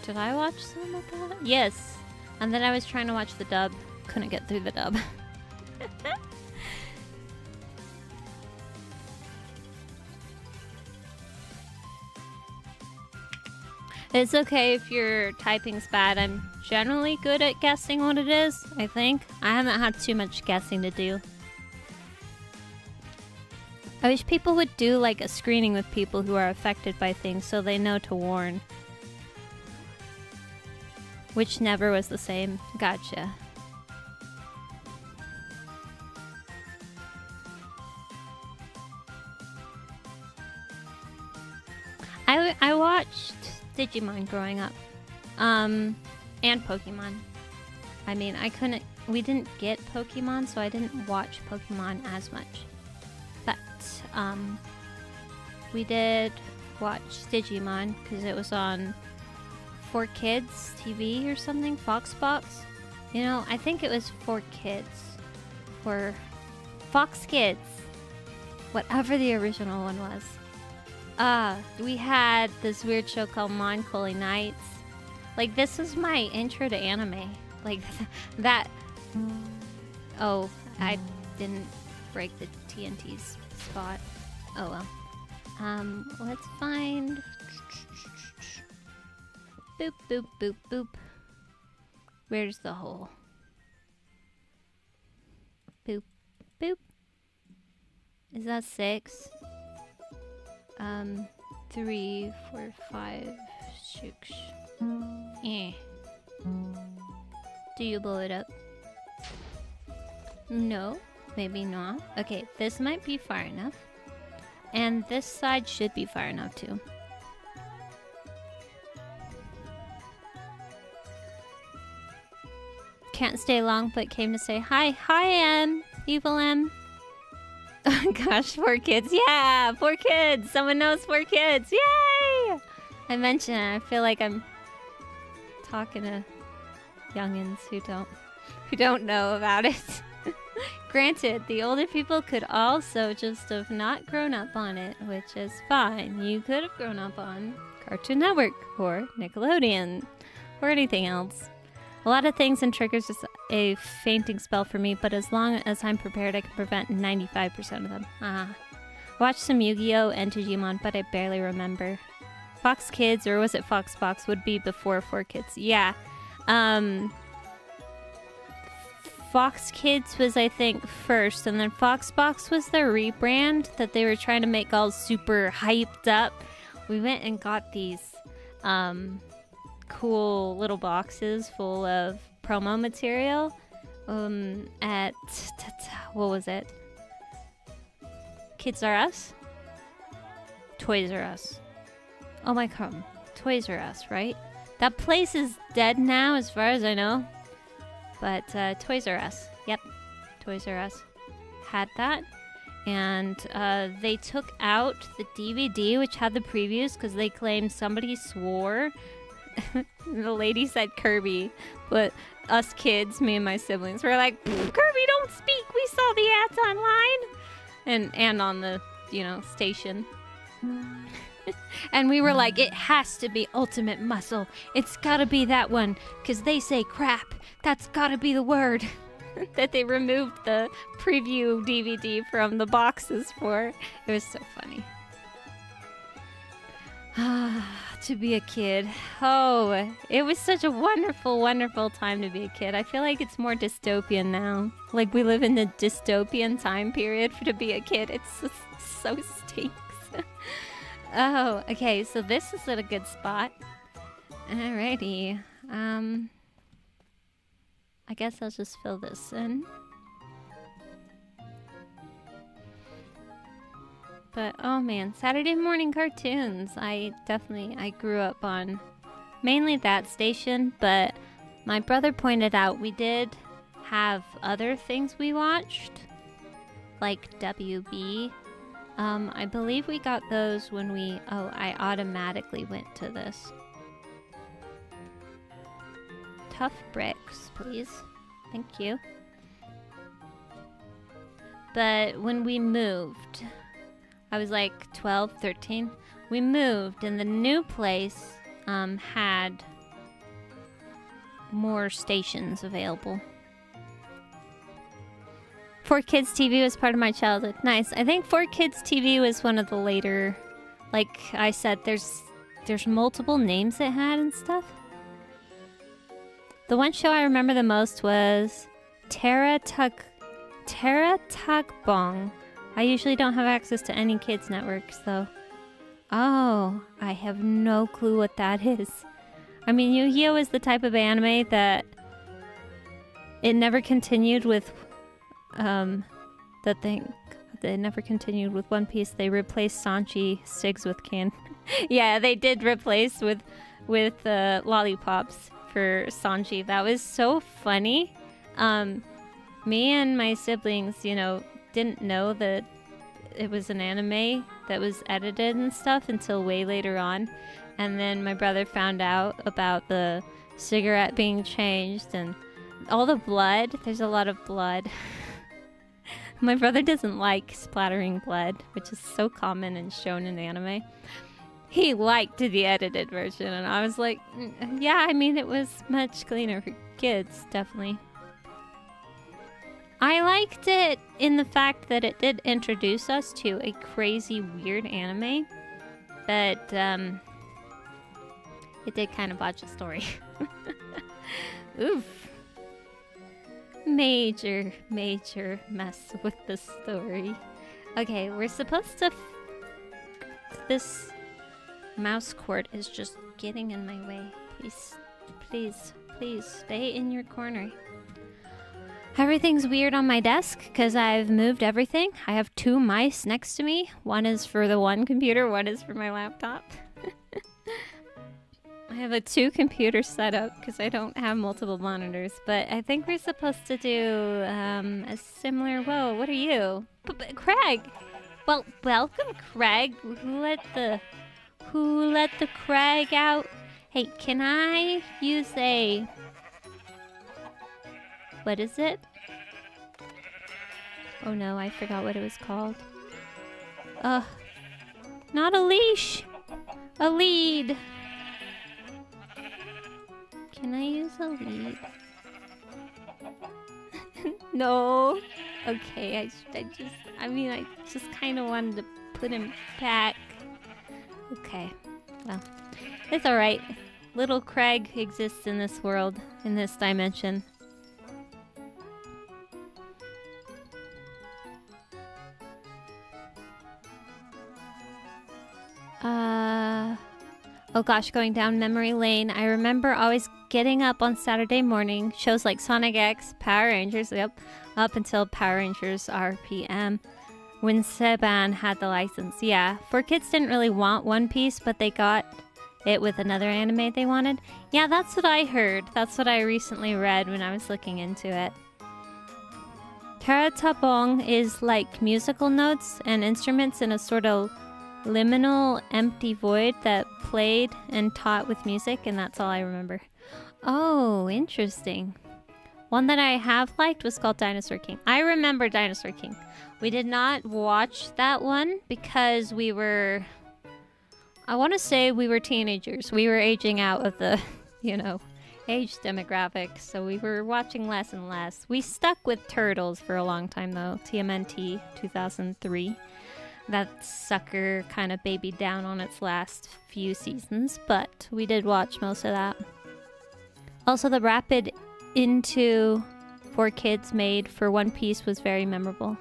S1: Did I watch some of that? Yes. And then I was trying to watch the dub. Couldn't get through the dub. It's okay if your typing's bad. I'm generally good at guessing what it is, I think. I haven't had too much guessing to do. I wish people would do like a screening with people who are affected by things so they know to warn. Which never was the same. Gotcha. I watched Digimon growing up. And Pokemon. I mean, we didn't get Pokemon, so I didn't watch Pokemon as much. But, we did watch Digimon, because it was on 4Kids TV or something, Foxbox. You know, I think it was for kids. For Fox Kids. Whatever the original one was. We had this weird show called Melancholy Nights. Like, this was my intro to anime. Like, that... Oh, I didn't break the TNT's spot. Oh well. Let's find... Boop, boop, boop, boop. Where's the hole? Boop, boop. Is that 6? 3, 4, 5, 6. Eh. Do you blow it up? No, maybe not. Okay, this might be far enough. And this side should be far enough too. Can't stay long, but came to say hi. Hi, M. Evil M. Oh gosh, 4 kids. Yeah, 4 kids. Someone knows 4 kids. Yay! I mentioned it. I feel like I'm talking to youngins who don't know about it. Granted, the older people could also just have not grown up on it, which is fine. You could have grown up on Cartoon Network or Nickelodeon or anything else. A lot of things and triggers is a fainting spell for me, but as long as I'm prepared, I can prevent 95% of them. Watched some Yu-Gi-Oh! And Digimon, but I barely remember. Fox Kids, or was it Fox Box, would be before 4 Kids. Yeah. Fox Kids was, I think, first, and then Fox Box was their rebrand that they were trying to make all super hyped up. We went and got these cool little boxes full of promo material at what was it? Kids R Us? Toys R Us. Oh my god, Toys R Us, right? That place is dead now as far as I know. But Toys R Us, yep, Toys R Us had that. And they took out the DVD which had the previews because they claimed somebody swore. The lady said Kirby, but us kids, me and my siblings, were like, Kirby don't speak, we saw the ads online and on the, station. And we were like, it has to be Ultimate Muscle, it's gotta be that one, because they say crap, that's gotta be the word. That they removed the preview DVD from the boxes for. It was so funny. To be a kid. Oh, it was such a wonderful, wonderful time to be a kid. I feel like it's more dystopian now. Like we live in the dystopian time period to be a kid. It's just so stinks. Oh, okay, so this is at a good spot. Alrighty. I guess I'll just fill this in. But, oh man, Saturday morning cartoons. I grew up on mainly that station, but my brother pointed out we did have other things we watched, like WB. I believe we got those when I automatically went to this. Tough bricks, please. Thank you. But when we moved, I was like 12, 13. We moved, and the new place had more stations available. 4 Kids TV was part of my childhood. Nice. I think 4 Kids TV was one of the later, like I said, there's multiple names it had and stuff. The one show I remember the most was Tara Bong. I usually don't have access to any kids networks though. Oh, I have no clue what that is. I mean, Yu-Gi-Oh! Is the type of anime that it never continued with they never continued with One Piece. They replaced Sanchi Stigs with Can. Yeah, they did replace with lollipops for Sanji. That was so funny. Me and my siblings, didn't know that it was an anime that was edited and stuff until way later on. And then my brother found out about the cigarette being changed, and all the blood. There's a lot of blood. My brother doesn't like splattering blood, which is so common and shown in anime. He liked the edited version, and I was like, yeah, I mean, it was much cleaner for kids, definitely. I liked it in the fact that it did introduce us to a crazy, weird anime, but it did kind of botch the story. Oof. Major mess with the story. Okay, we're supposed to... This mouse cord is just getting in my way. Please stay in your corner. Everything's weird on my desk because I've moved everything. I have 2 mice next to me. One is for the one computer, one is for my laptop. I have a 2 computer setup because I don't have multiple monitors, but I think we're supposed to do a similar... Whoa, what are you? Craig! Well, welcome, Craig. Who let the Craig out? Hey, can I use a... What is it? Oh no, I forgot what it was called. Not a leash! A lead! Can I use a lead? No! Okay, I just kind of wanted to put him back. Okay, well, it's alright. Little Craig exists in this world, in this dimension. Oh gosh, going down memory lane. I remember always getting up on Saturday morning, shows like Sonic X, Power Rangers, yep, up until Power Rangers RPM, when Saban had the license. Yeah, 4Kids didn't really want One Piece, but they got it with another anime they wanted. Yeah, that's what I heard. That's what I recently read when I was looking into it. Taratabong is like musical notes and instruments in a sort of liminal empty void that played and taught with music, and that's all I remember. Oh, interesting. One that I have liked was called Dinosaur King. I remember Dinosaur King. We did not watch that one because we were... I want to say we were teenagers. We were aging out of the, age demographic, so we were watching less and less. We stuck with Turtles for a long time, though. TMNT 2003. That sucker kind of babied down on its last few seasons, but we did watch most of that. Also, the rapid into 4Kids made for One Piece was very memorable.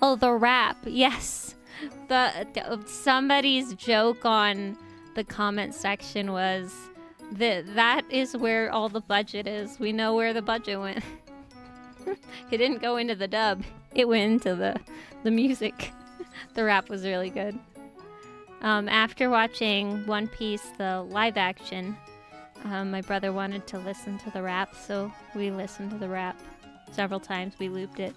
S1: Oh, the rap, yes. Somebody's joke on the comment section was that is where all the budget is. We know where the budget went. It didn't go into the dub. It went into the music. The rap was really good. After watching One Piece, the live action, my brother wanted to listen to the rap, so we listened to the rap several times. We looped it.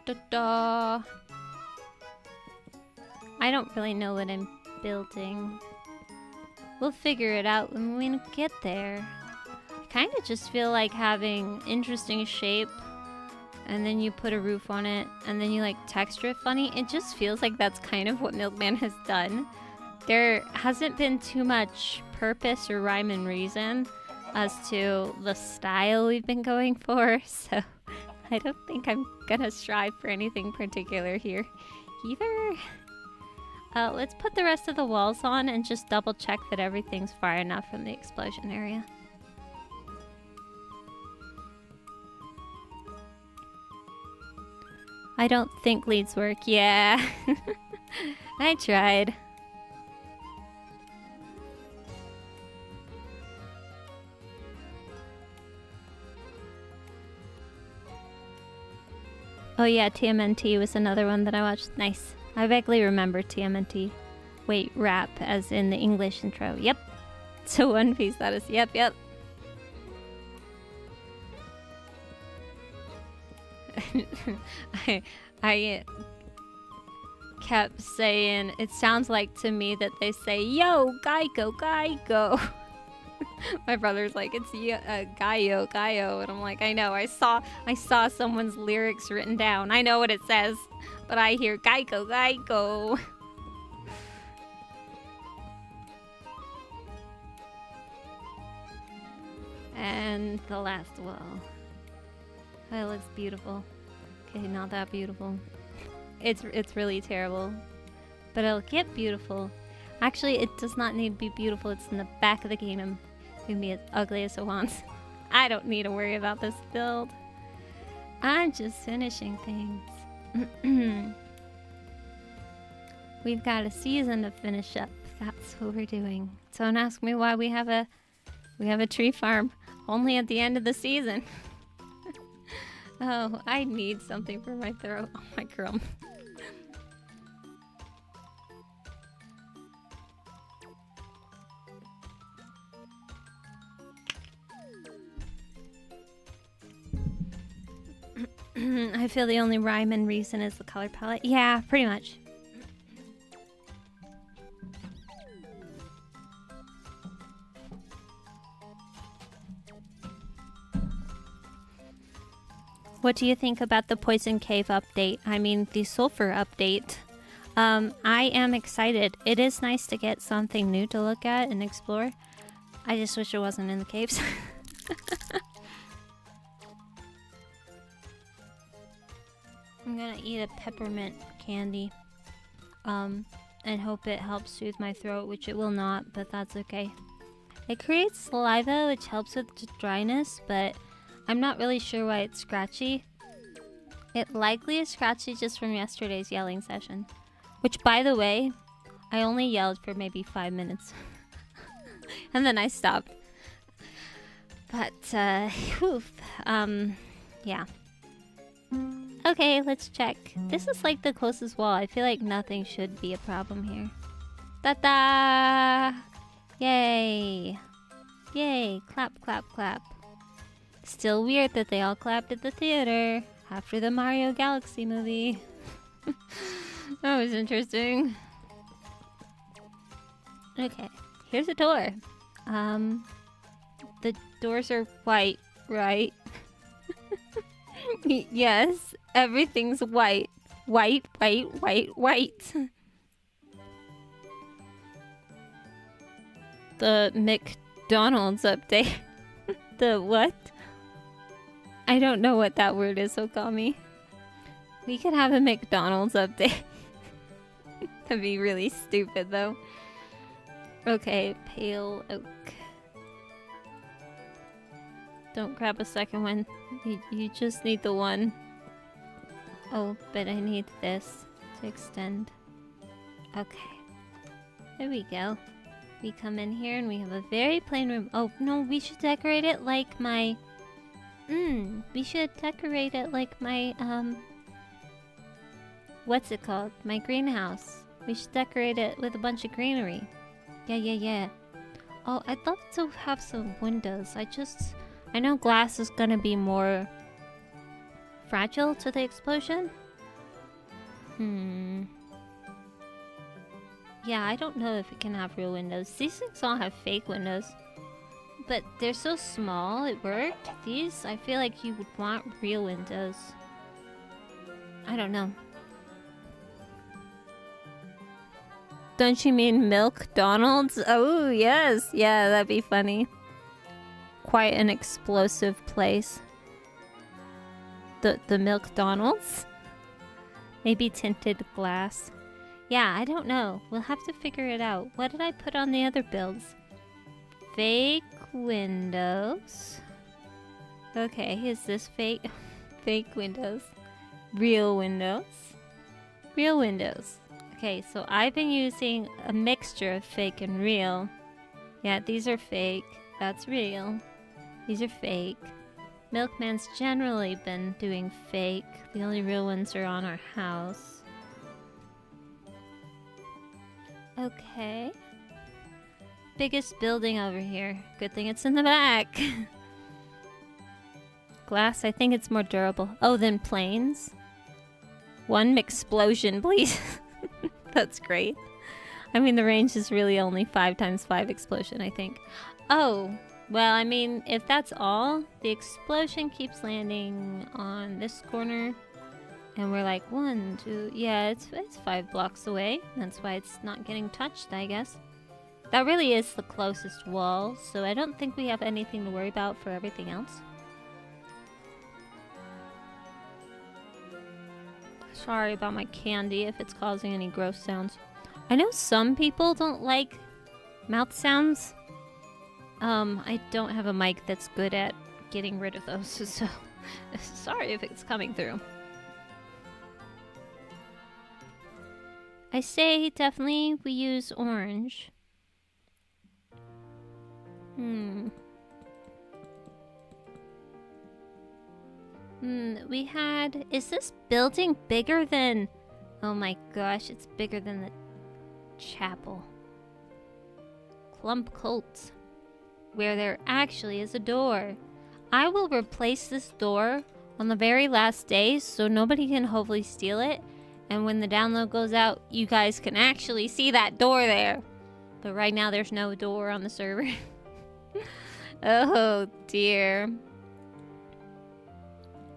S1: Da-da. I don't really know what I'm building. We'll figure it out when we get there. I kind of just feel like having interesting shape, and then you put a roof on it, and then you texture it funny. It just feels like that's kind of what Milkman has done. There hasn't been too much purpose or rhyme and reason as to the style we've been going for, so I don't think I'm gonna strive for anything particular here either. Let's put the rest of the walls on and just double check that everything's far enough from the explosion area. I don't think leads work. Yeah. I tried. Oh yeah, TMNT was another one that I watched. Nice. I vaguely remember TMNT. Wait, rap, as in the English intro. Yep. So One Piece, that is. Yep. I kept saying, it sounds like to me that they say, yo, Geico. My brother's like, it's Gaio, Gaio, and I'm like, I know. I saw someone's lyrics written down. I know what it says, but I hear Geico, Geico. And the last wall. Oh, it looks beautiful. Okay, not that beautiful. It's really terrible, but it'll get beautiful. Actually, it does not need to be beautiful. It's in the back of the kingdom. It can be as ugly as it wants. I don't need to worry about this build. I'm just finishing things. We've got a season to finish up. That's what we're doing. Don't ask me why we have a tree farm only at the end of the season. Oh, I need something for my throat. Oh my crumb. I feel the only rhyme and reason is the color palette. Yeah, pretty much. What do you think about the Poison Cave update? I mean, the Sulfur update. I am excited. It is nice to get something new to look at and explore. I just wish it wasn't in the caves. I'm gonna eat a peppermint candy. And hope it helps soothe my throat, which it will not, but that's okay. It creates saliva, which helps with the dryness, but I'm not really sure why it's scratchy. It likely is scratchy just from yesterday's yelling session. Which, by the way, I only yelled for maybe 5 minutes. And then I stopped. But, yeah. Okay, let's check. This is like the closest wall. I feel like nothing should be a problem here. Ta-da! Yay! Yay! Clap, clap, clap. Still weird that they all clapped at the theater after the Mario Galaxy movie. That was interesting. Okay, here's a door. The doors are white, right? Yes, everything's white. White, white, white, white. The McDonald's update. The what? I don't know what that word is, so call me. We could have a McDonald's update. That'd be really stupid, though. Okay, pale oak. Don't grab a second one. You just need the one. Oh, but I need this to extend. Okay. There we go. We come in here and we have a very plain room. Oh, no, we should decorate it like my... we should decorate it like my, what's it called? My greenhouse. We should decorate it with a bunch of greenery. Yeah. Oh, I'd love to have some windows. I know glass is gonna be more fragile to the explosion. Yeah, I don't know if we can have real windows. These things all have fake windows. But they're so small, it worked. These, I feel like you would want real windows. I don't know. Don't you mean McDonald's? Oh, yes. Yeah, that'd be funny. Quite an explosive place. The McDonald's? Maybe tinted glass. Yeah, I don't know. We'll have to figure it out. What did I put on the other builds? Fake windows. Okay, is this fake? Fake windows. Real windows. Real windows. Okay, so I've been using a mixture of fake and real. Yeah, these are fake. That's real. These are fake. Milkman's generally been doing fake. The only real ones are on our house. Okay. Biggest building over here. Good thing it's in the back. Glass, I think it's more durable. Oh, then planes. One McSplosion, please. That's great. I mean, the range is really only 5 times 5 explosion, I think. Oh, well, I mean, if that's all, the explosion keeps landing on this corner. And we're like, 1, 2, yeah, it's 5 blocks away. That's why it's not getting touched, I guess. That really is the closest wall, so I don't think we have anything to worry about for everything else. Sorry about my candy if it's causing any gross sounds. I know some people don't like mouth sounds. I don't have a mic that's good at getting rid of those, so sorry if it's coming through. I say definitely we use orange. We had... Is this building bigger than... Oh my gosh, it's bigger than the chapel. Clump Colts. Where there actually is a door. I will replace this door on the very last day so nobody can hopefully steal it. And when the download goes out, you guys can actually see that door there. But right now, there's no door on the server. Oh, dear.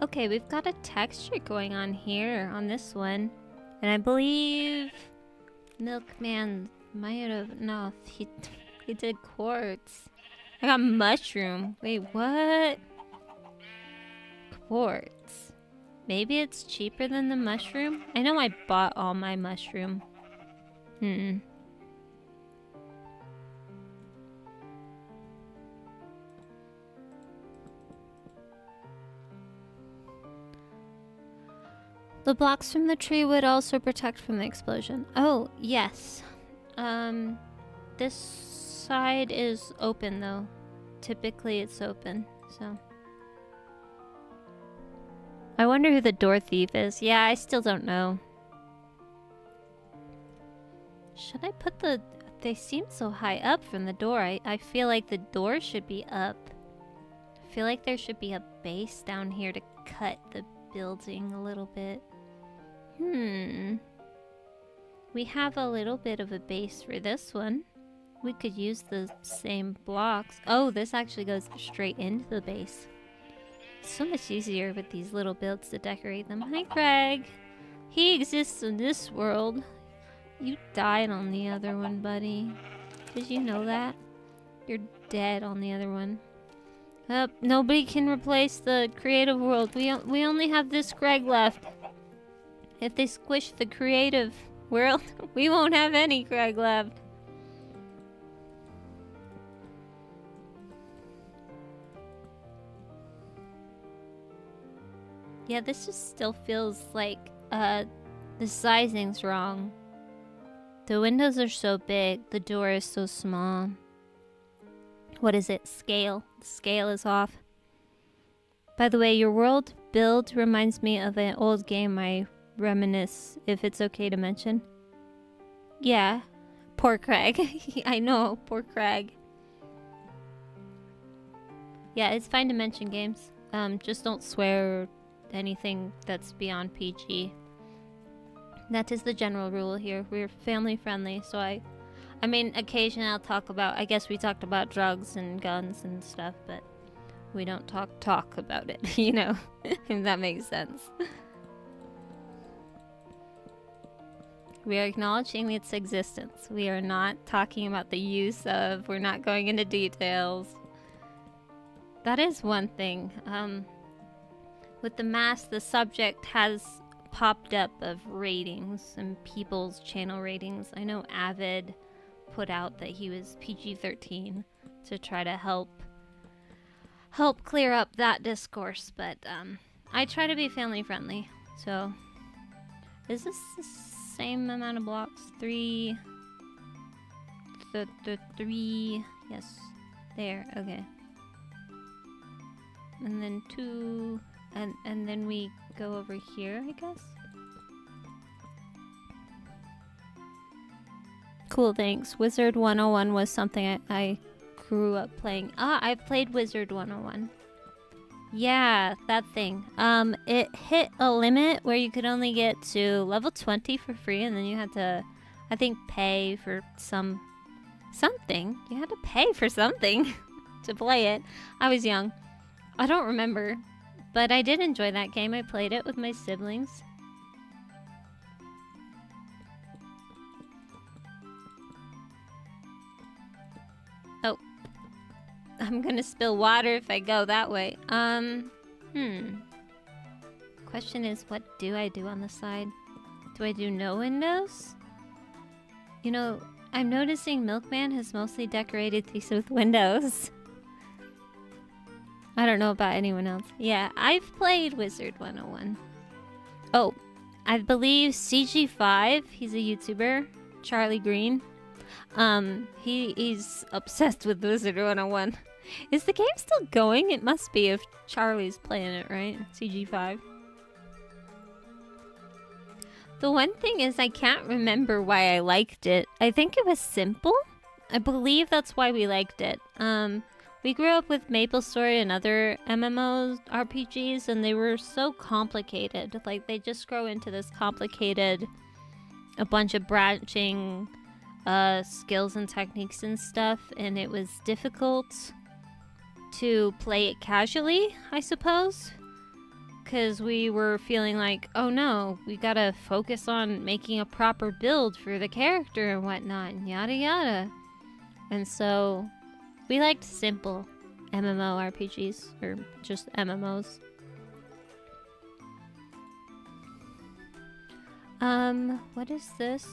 S1: Okay, we've got a texture going on here on this one. And I believe Milkman might have... No, he did quartz. I got mushroom. Wait, what? Quartz. Maybe it's cheaper than the mushroom? I know I bought all my mushroom. The blocks from the tree would also protect from the explosion. Oh, yes. This side is open though. Typically it's open, so... I wonder who the door thief is. Yeah, I still don't know. Should I put the... They seem so high up from the door. I feel like the door should be up. I feel like there should be a base down here to cut the building a little bit. We have a little bit of a base for this one. We could use the same blocks. Oh, this actually goes straight into the base. So much easier with these little builds to decorate them. Hi, Craig. He exists in this world. You died on the other one, buddy. Did you know that? You're dead on the other one. Nobody can replace the creative world. We only have this Craig left. If they squish the creative world, we won't have any Craig left. Yeah, this just still feels like the sizing's wrong. The windows are so big, the door is so small. What is it? Scale. The scale is off. By the way, your world build reminds me of an old game I reminisce, if it's okay to mention. Yeah. Poor Craig. I know, poor Craig. Yeah, it's fine to mention games. Just don't swear or anything that's beyond PG. That is the general rule here. We're family friendly, so I mean, occasionally I'll talk about, I guess we talked about drugs and guns and stuff, but we don't talk about it, you know, if that makes sense. We are acknowledging its existence. We are not talking about the use of, we're not going into details. That is one thing. With the mask, the subject has popped up of ratings and people's channel ratings. I know Avid put out that he was PG-13 to try to help clear up that discourse, but I try to be family friendly. So, is this the same amount of blocks? 3, the 3, yes, there, okay. And then 2, and then we go over here, I guess. Cool, thanks. Wizard 101 was something I grew up playing. Ah, I've played Wizard 101. Yeah, that thing. It hit a limit where you could only get to level 20 for free, and then you had to, I think, pay for some Something. You had to pay for something to play it. I was young. I don't remember. But I did enjoy that game. I played it with my siblings. Oh. I'm gonna spill water if I go that way. Question is, what do I do on the side? Do I do no windows? You know, I'm noticing Milkman has mostly decorated these with windows. I don't know about anyone else. Yeah, I've played Wizard 101. Oh, I believe CG5, he's a YouTuber, Charlie Green. He's obsessed with Wizard 101. Is the game still going? It must be if Charlie's playing it, right? CG5. The one thing is I can't remember why I liked it. I think it was simple. I believe that's why we liked it. We grew up with MapleStory and other MMOs, RPGs, and they were so complicated. Like, they just grow into this complicated, a bunch of branching skills and techniques and stuff, and it was difficult to play it casually, I suppose. Because we were feeling like, oh no, we gotta focus on making a proper build for the character and whatnot, and yada yada. And so, we liked simple MMORPGs, or just MMOs. What is this?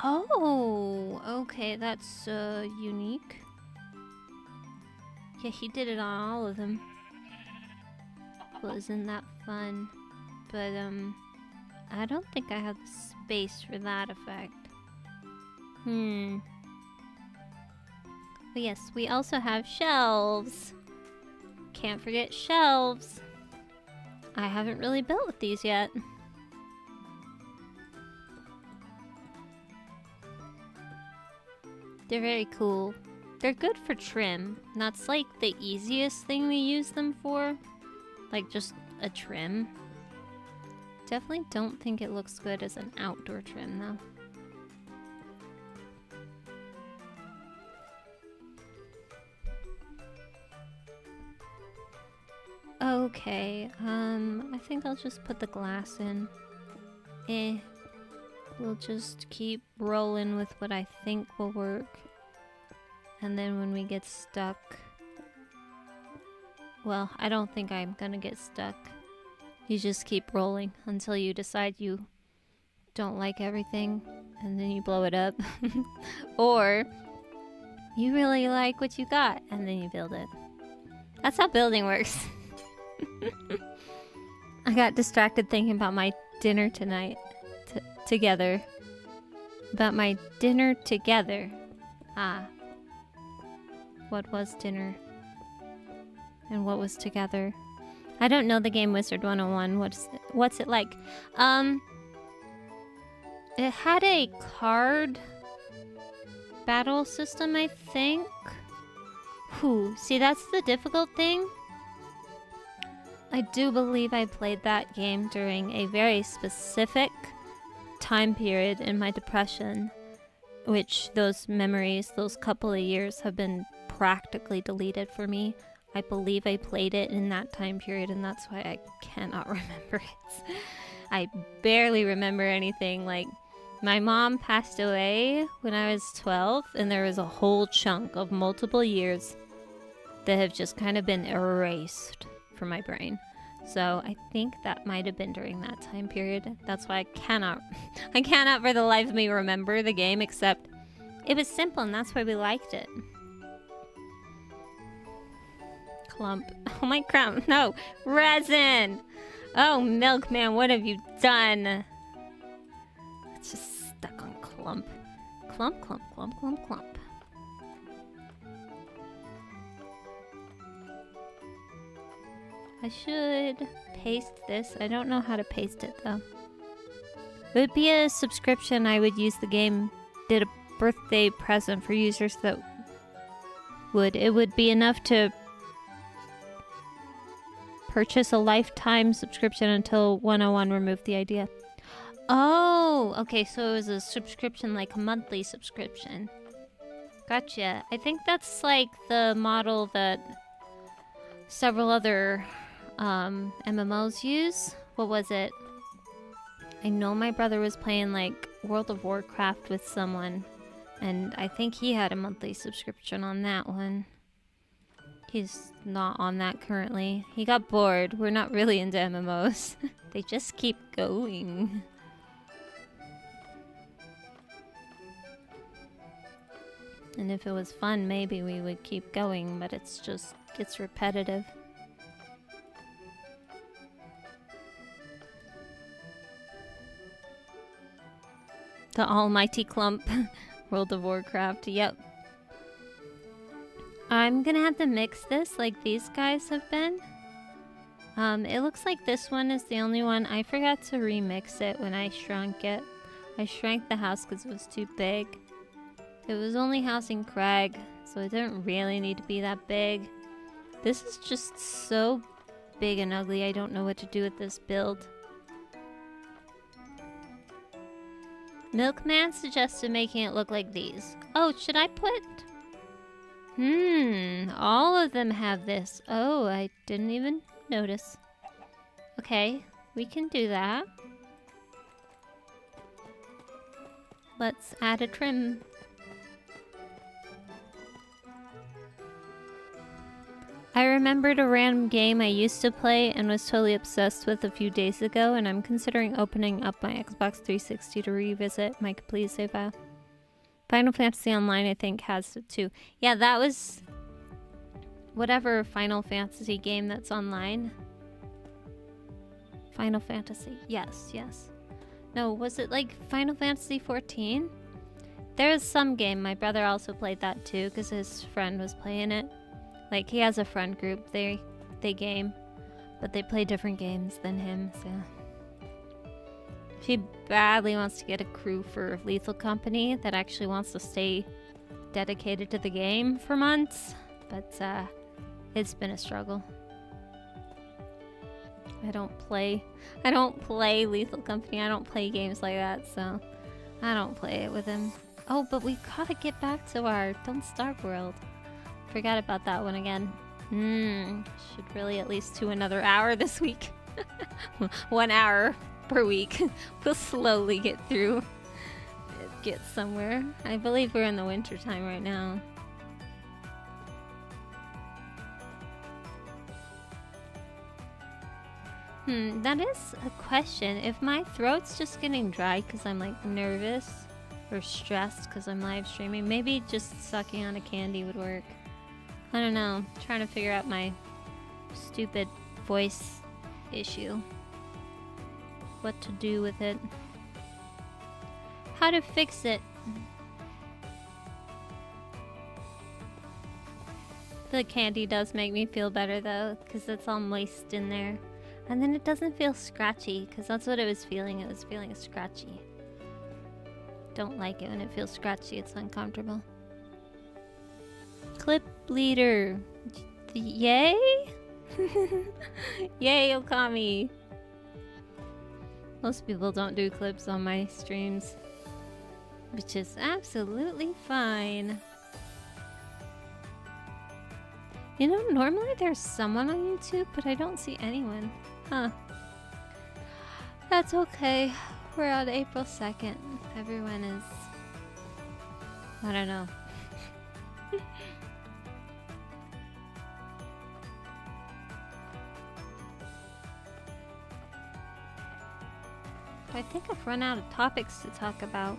S1: Oh, okay, that's unique. Yeah, he did it on all of them. Well, isn't that fun? But, I don't think I have the space for that effect. But yes, we also have shelves. Can't forget shelves. I haven't really built with these yet. They're very cool. They're good for trim. That's like the easiest thing we use them for. Like just a trim. Definitely don't think it looks good as an outdoor trim though. Okay, I think I'll just put the glass in. We'll just keep rolling with what I think will work. And then when we get stuck... Well, I don't think I'm gonna get stuck. You just keep rolling until you decide you don't like everything, and then you blow it up. Or you really like what you got, and then you build it. That's how building works. I got distracted thinking about my dinner tonight. Together. About my dinner together. Ah. What was dinner? And what was together? I don't know the game Wizard 101. What's it like? It had a card battle system, I think. See, that's the difficult thing. I do believe I played that game during a very specific time period in my depression, which those memories, those couple of years have been practically deleted for me. I believe I played it in that time period, and that's why I cannot remember it. I barely remember anything. Like, my mom passed away when I was 12, and there was a whole chunk of multiple years that have just kind of been erased from my brain. So I think that might have been during that time period. That's why I cannot for the life of me remember the game, except it was simple and that's why we liked it. Clump. Oh my crap, no, resin! Oh, Milkman, what have you done? It's just stuck on clump. Clump, clump, clump, clump, clump. I should paste this. I don't know how to paste it though. It would be a subscription. I would use the game. Did a birthday present for users that would. It would be enough to purchase a lifetime subscription until 101 removed the idea. Oh, okay, so it was a subscription, like a monthly subscription. Gotcha. I think that's like the model that several other MMOs use. What was it? I know my brother was playing like World of Warcraft with someone, and I think he had a monthly subscription on that one. He's not on that currently. He got bored. We're not really into MMOs. They just keep going. And if it was fun, maybe we would keep going, but it's repetitive. The almighty clump. World of Warcraft, yep. I'm gonna have to mix this like these guys have been. It looks like this one is the only one. I forgot to remix it when I shrunk it. I shrank the house because it was too big. It was only housing Craig, so it didn't really need to be that big. This is just so big and ugly, I don't know what to do with this build. Milkman suggested making it look like these. Oh, should I put... all of them have this. Oh, I didn't even notice. Okay, we can do that. Let's add a trim. I remembered a random game I used to play and was totally obsessed with a few days ago, and I'm considering opening up my Xbox 360 to revisit my complete save file. Final Fantasy Online, I think, has it too. Yeah, that was whatever Final Fantasy game that's online. Final Fantasy, yes. No, was it like Final Fantasy 14? There was some game, my brother also played that too, because his friend was playing it. Like, he has a friend group, they game, but they play different games than him, so... She badly wants to get a crew for Lethal Company that actually wants to stay dedicated to the game for months, but it's been a struggle. I don't play Lethal Company, I don't play games like that, so I don't play it with him. Oh, but we gotta get back to our Don't Starve world. Forgot about that one again. Should really at least do another hour this week. 1 hour per week. We'll slowly get through. Get somewhere. I believe we're in the winter time right now. That is a question. If my throat's just getting dry because I'm like nervous or stressed because I'm live streaming, maybe just sucking on a candy would work. I don't know. I'm trying to figure out my stupid voice issue. What to do with it. How to fix it. The candy does make me feel better though, because it's all moist in there. And then it doesn't feel scratchy, because that's what it was feeling. It was feeling scratchy. Don't like it when it feels scratchy. It's uncomfortable. Clip leader. Yay? Yay, Okami. Most people don't do clips on my streams, which is absolutely fine. You know, normally there's someone on YouTube, but I don't see anyone. Huh. That's okay. We're on April 2nd. Everyone is... I don't know. I think I've run out of topics to talk about.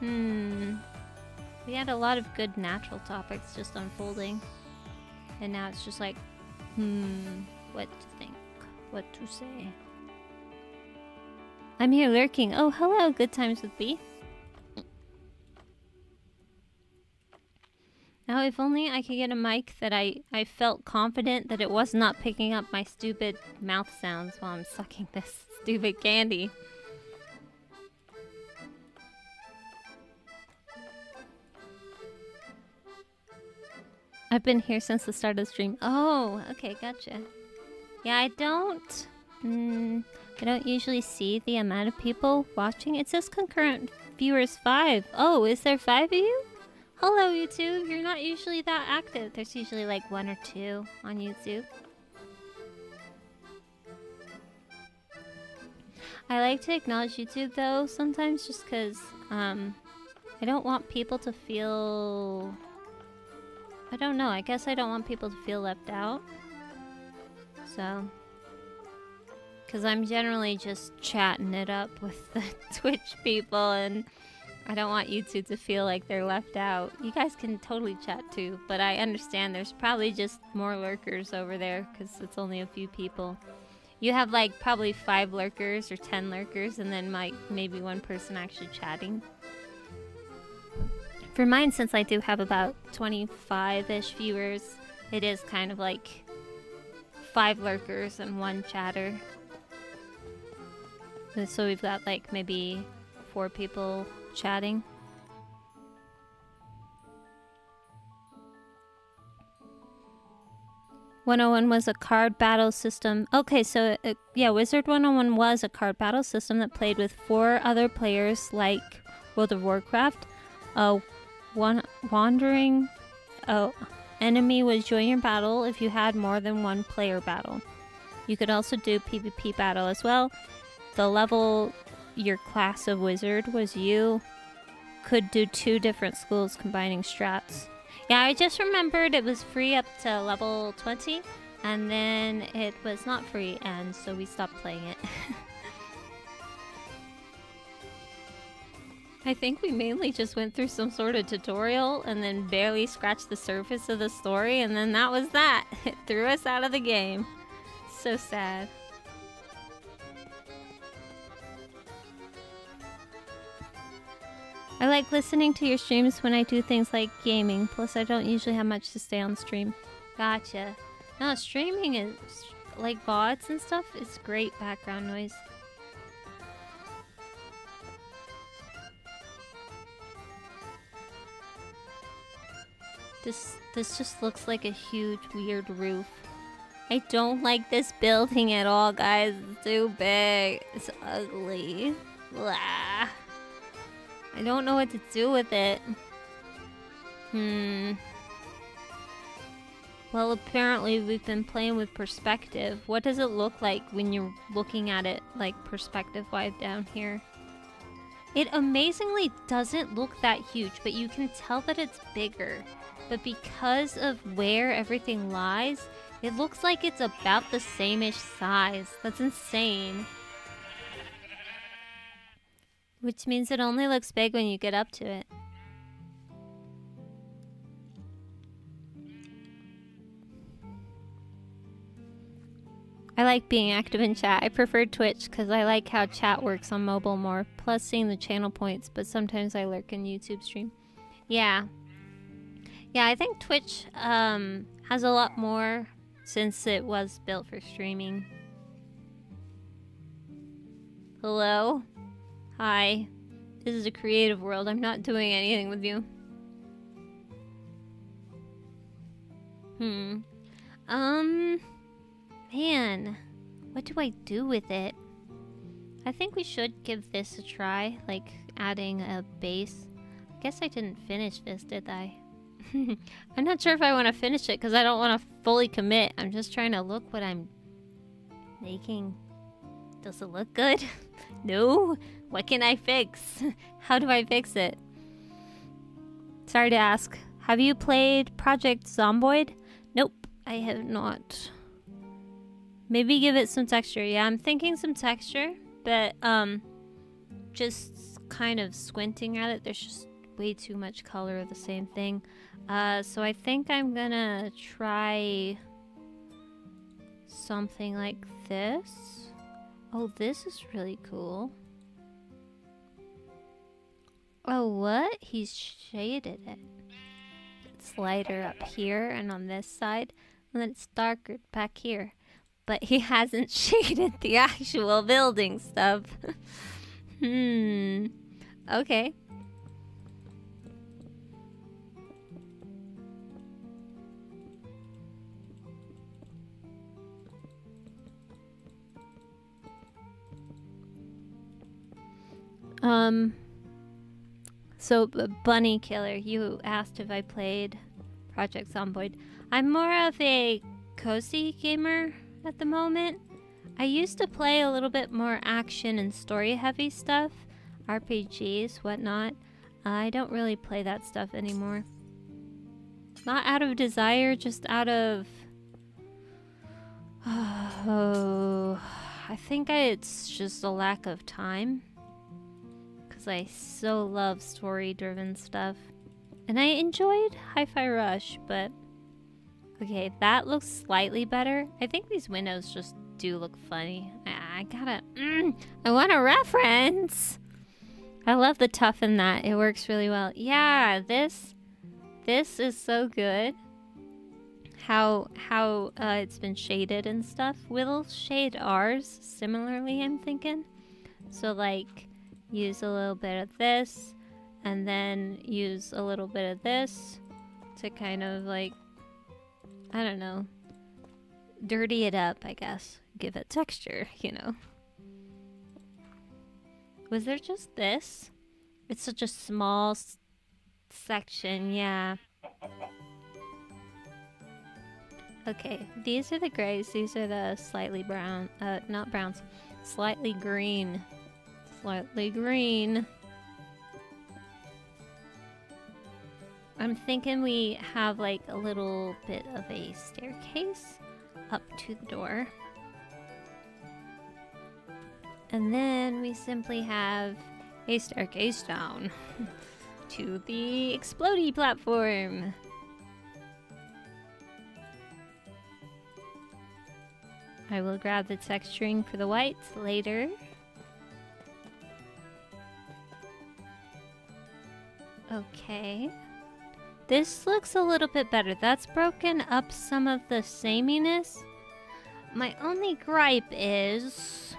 S1: We had a lot of good natural topics just unfolding. And now it's just like, what to think, what to say. I'm here lurking. Oh, hello, Good Times with B. Now, if only I could get a mic that I felt confident that it was not picking up my stupid mouth sounds while I'm sucking this stupid candy. I've been here since the start of the stream. Oh, okay, gotcha. Yeah, I don't... I don't usually see the amount of people watching. It says concurrent viewers 5. Oh, is there 5 of you? Hello, YouTube. You're not usually that active. There's usually like 1 or 2 on YouTube. I like to acknowledge YouTube though sometimes just because I don't want people to feel... I don't know. I guess I don't want people to feel left out. So... because I'm generally just chatting it up with the Twitch people and I don't want YouTube to feel like they're left out. You guys can totally chat too, but I understand there's probably just more lurkers over there because it's only a few people. You have like probably 5 lurkers or 10 lurkers and then like maybe 1 person actually chatting. For mine, since I do have about 25-ish viewers, it is kind of like 5 lurkers and 1 chatter. So we've got like maybe 4 people chatting. "101 was a card battle system." Okay, so yeah, Wizard 101 was a card battle system that played with 4 other players like World of Warcraft. Wandering enemy would join your battle if you had more than 1 player battle. You could also do PvP battle as well. The level your class of wizard was you could do 2 different schools combining strats. Yeah, I just remembered it was free up to level 20 and then it was not free and so we stopped playing it. I think we mainly just went through some sort of tutorial and then barely scratched the surface of the story and then that was that. It threw us out of the game. So sad. I like listening to your streams when I do things like gaming, plus I don't usually have much to say on stream. Gotcha. No, streaming is, like VODs and stuff, is great background noise. This just looks like a huge weird roof. I don't like this building at all, guys. It's too big. It's ugly. Blah. I don't know what to do with it. Well, apparently we've been playing with perspective. What does it look like when you're looking at it, like, perspective-wise down here? It amazingly doesn't look that huge, but you can tell that it's bigger. But because of where everything lies, it looks like it's about the same-ish size. That's insane. Which means it only looks big when you get up to it. I like being active in chat. I prefer Twitch because I like how chat works on mobile more. Plus seeing the channel points, but sometimes I lurk in YouTube stream. Yeah. Yeah, I think Twitch has a lot more since it was built for streaming. Hello? Hi. This is a creative world. I'm not doing anything with you. Man. What do I do with it? I think we should give this a try, like adding a base. I guess I didn't finish this, did I? I'm not sure if I want to finish it because I don't want to fully commit. I'm just trying to look what I'm making. Does it look good? No? What can I fix? How do I fix it? Sorry to ask. Have you played Project Zomboid? Nope, I have not. Maybe give it some texture. Yeah, I'm thinking some texture, but just kind of squinting at it, there's just way too much color of the same thing. So I think I'm gonna try something like this. Oh, this is really cool. Oh, what? He's shaded it. It's lighter up here and on this side, and then it's darker back here. But he hasn't shaded the actual building stuff. Okay. So Bunny Killer, you asked if I played Project Zomboid. I'm more of a cozy gamer at the moment. I used to play a little bit more action and story heavy stuff, RPGs, whatnot. I don't really play that stuff anymore. Not out of desire, just out of... Oh, I think it's just a lack of time. Because I so love story-driven stuff. And I enjoyed Hi-Fi Rush, but... Okay, that looks slightly better. I think these windows just do look funny. I gotta... I want a reference! I love the tuff in that. It works really well. Yeah, this is so good. How it's been shaded and stuff. We'll shade ours similarly, I'm thinking. So like, use a little bit of this, and then use a little bit of this to kind of like, I don't know, dirty it up, I guess. Give it texture, you know. Was there just this? It's such a small section, yeah. Okay, these are the grays. These are the slightly brown, not browns, slightly green. Slightly green. I'm thinking we have like a little bit of a staircase up to the door. And then we simply have a staircase down to the explodey platform. I will grab the texturing for the whites later. Okay. This looks a little bit better. That's broken up some of the sameness. My only gripe is...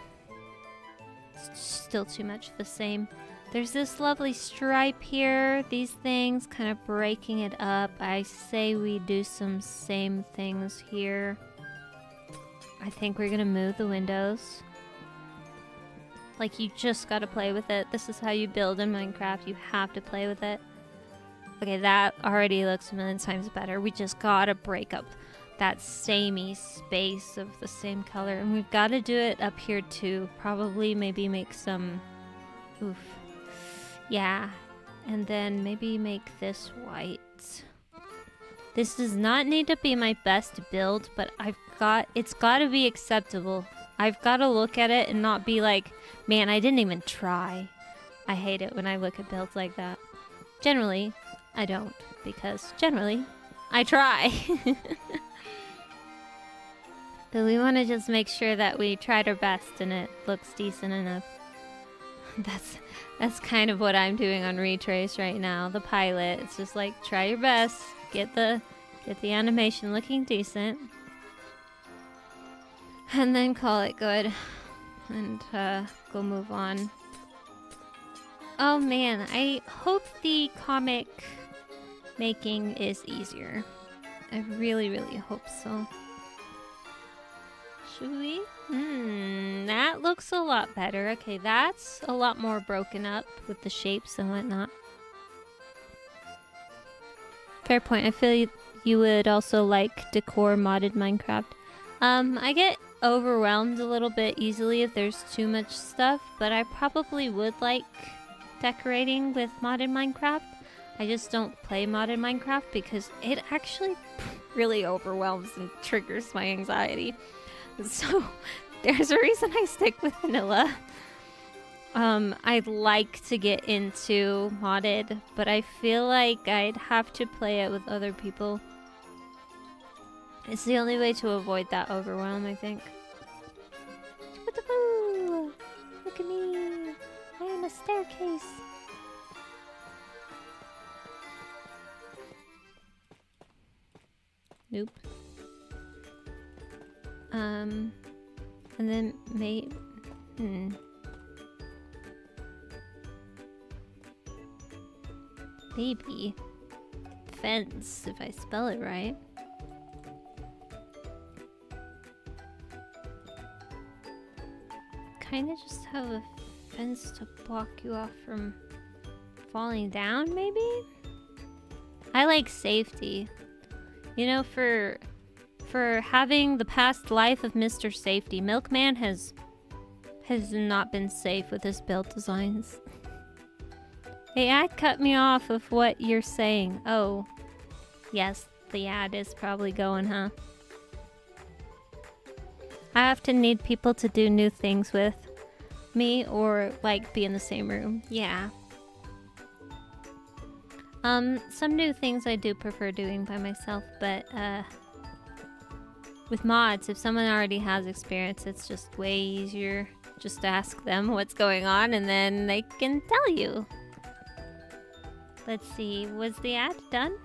S1: it's still too much the same. There's this lovely stripe here. These things kind of breaking it up. I say we do some same things here. I think we're gonna move the windows. Like, you just gotta play with it. This is how you build in Minecraft. You have to play with it. Okay, that already looks a million times better. We just gotta break up that samey space of the same color. And we've gotta do it up here too. Probably maybe make some... oof. Yeah. And then maybe make this white. This does not need to be my best build, but it's gotta be acceptable. I've gotta look at it and not be like, man, I didn't even try. I hate it when I look at builds like that. Generally, I don't, because generally, I try. But we want to just make sure that we tried our best and it looks decent enough. That's kind of what I'm doing on Retrace right now, the pilot. It's just like, try your best, get the animation looking decent, and then call it good, and go move on. Oh man, I hope the comic making is easier. I really, really hope so. Should we? That looks a lot better. Okay, that's a lot more broken up with the shapes and whatnot. Fair point. I feel you would also like decor modded Minecraft. I get overwhelmed a little bit easily if there's too much stuff, but I probably would like decorating with modded Minecraft. I just don't play modded Minecraft because it actually really overwhelms and triggers my anxiety. So there's a reason I stick with vanilla. I'd like to get into modded, but I feel like I'd have to play it with other people. It's the only way to avoid that overwhelm, I think. Look at me! I am a staircase! Nope. And then maybe fence, if I spell it right. Kind of just have a fence to block you off from falling down, maybe? I like safety. You know, for having the past life of Mr. Safety, Milkman has not been safe with his build designs. Hey, ad cut me off of what you're saying. Oh, yes, the ad is probably going, huh? I often need people to do new things with me or like be in the same room. Yeah. Some new things I do prefer doing by myself, but with mods, if someone already has experience, it's just way easier. Just ask them what's going on and then they can tell you. Let's see, was the ad done?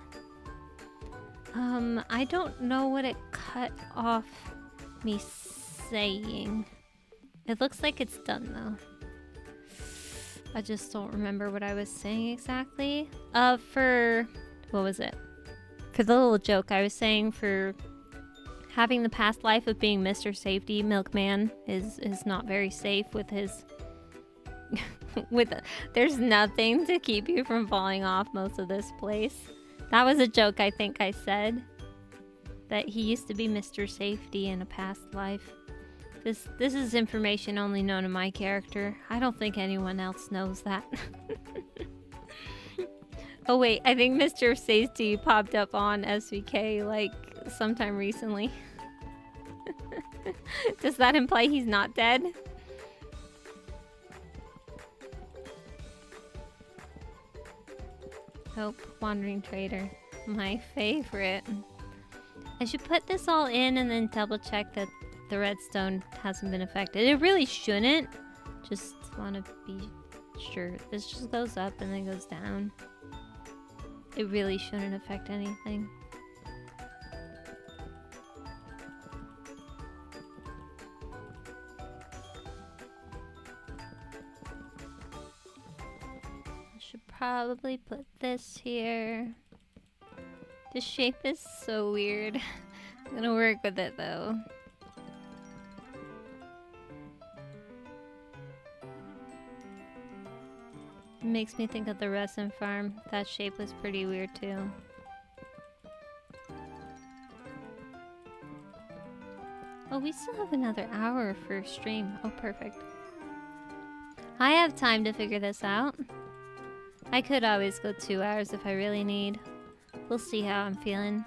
S1: I don't know what it cut off me saying. It looks like it's done though. I just don't remember what I was saying exactly. For what was it? For the little joke, I was saying for having the past life of being Mr. Safety, Milkman is not very safe with his there's nothing to keep you from falling off most of this place. That was a joke I think I said. That he used to be Mr. Safety in a past life. This is information only known to my character. I don't think anyone else knows that. Oh wait, I think Mr. Safety popped up on SBK like sometime recently. Does that imply he's not dead? Hope, Wandering Trader. My favorite. I should put this all in and then double check that the redstone hasn't been affected. It really shouldn't. Just want to be sure. This just goes up and then goes down. It really shouldn't affect anything. I should probably put this here. The shape is so weird. I'm gonna work with it though. It makes me think of the resin farm. That shape was pretty weird too. Oh, we still have another hour for stream. Oh, perfect. I have time to figure this out. I could always go 2 hours if I really need. We'll see how I'm feeling.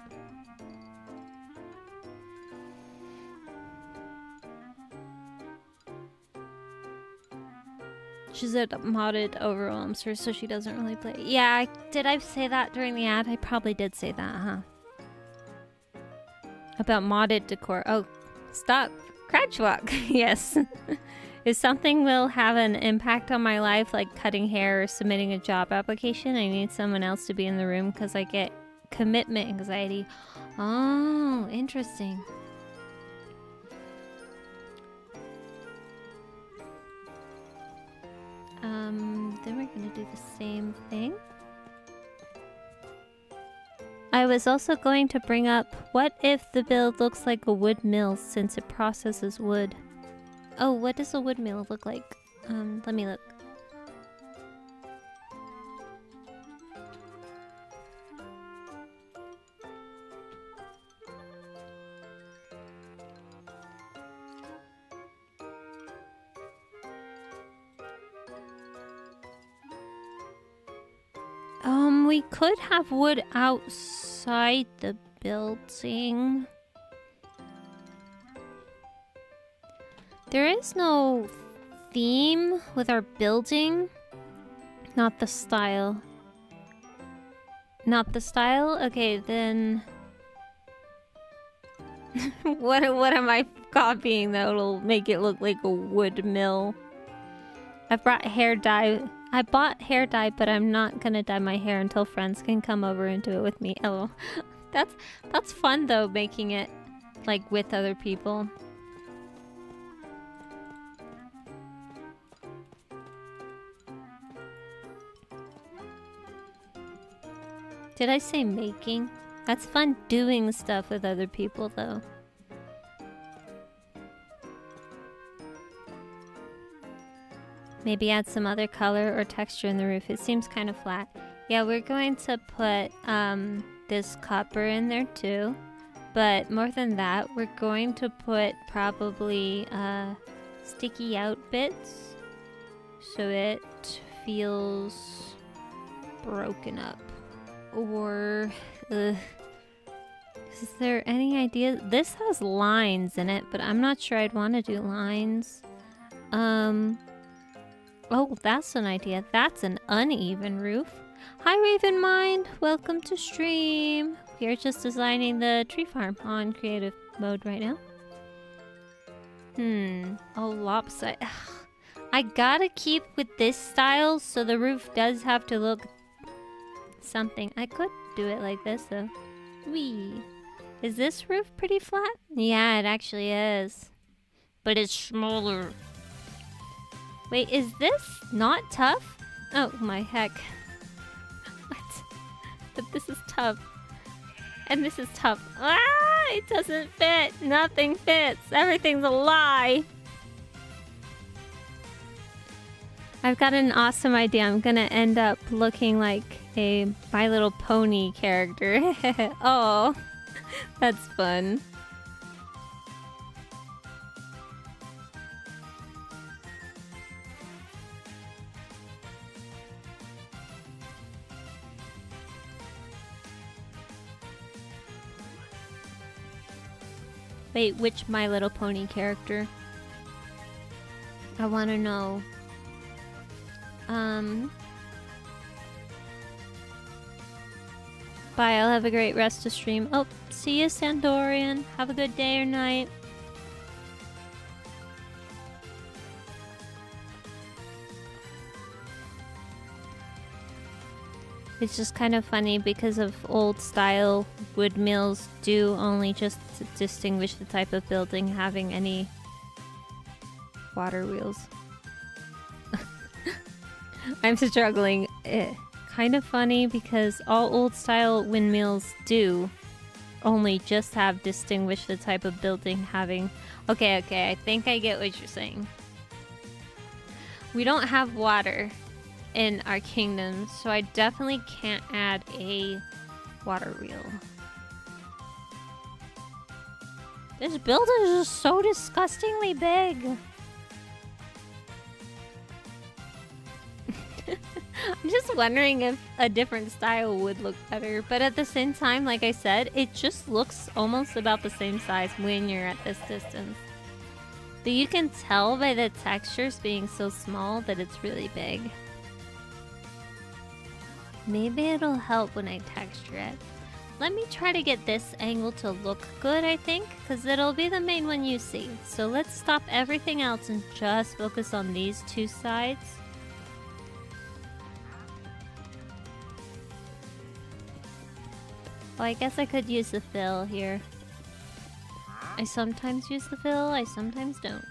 S1: She's a modded overwhelms her, so she doesn't really play. Yeah, did I say that during the ad? I probably did say that, huh? About modded decor. Oh, stop. Crouch walk. Yes. If something will have an impact on my life, like cutting hair or submitting a job application, I need someone else to be in the room because I get commitment anxiety. Oh, interesting. Then we're gonna do the same thing. I was also going to bring up, what if the build looks like a wood mill since it processes wood? Oh, what does a wood mill look like? Let me look. We could have wood outside the building. There is no theme with our building. Not the style. Not the style? Okay, then... what am I copying that'll make it look like a wood mill? I brought hair dye. I bought hair dye, but I'm not gonna dye my hair until friends can come over and do it with me. Oh, that's fun though, making it like with other people. Did I say making? That's fun doing stuff with other people though. Maybe add some other color or texture in the roof. It seems kind of flat. Yeah, we're going to put this copper in there too. But more than that, we're going to put probably sticky out bits so it feels broken up. Or is there any idea? This has lines in it, but I'm not sure I'd want to do lines. Oh, that's an idea. That's an uneven roof. Hi, Raven Mind. Welcome to stream. We are just designing the tree farm on creative mode right now. Oh, lopsided. I gotta keep with this style, so the roof does have to look something. I could do it like this, though. Wee. Is this roof pretty flat? Yeah, it actually is. But it's smaller. Wait, is this not tough? Oh my heck. What? But this is tough. And this is tough. Ah! It doesn't fit. Nothing fits. Everything's a lie. I've got an awesome idea. I'm gonna end up looking like a My Little Pony character. Oh, that's fun. Wait, which My Little Pony character? I want to know. Bye, I'll have a great rest of stream. Oh, see you, Sandorian. Have a good day or night. It's just kind of funny because of old style wood mills do only just to distinguish the type of building having any water wheels. I'm struggling. Kind of funny because all old style windmills do only just have distinguish the type of building having... Okay, I think I get what you're saying. We don't have water in our kingdoms, so I definitely can't add a water wheel. This building is just so disgustingly big. I'm just wondering if a different style would look better, but at the same time, like I said, it just looks almost about the same size when you're at this distance. But you can tell by the textures being so small that it's really big. Maybe it'll help when I texture it. Let me try to get this angle to look good, I think, because it'll be the main one you see. So let's stop everything else and just focus on these two sides. Oh, I guess I could use the fill here. I sometimes use the fill, I sometimes don't.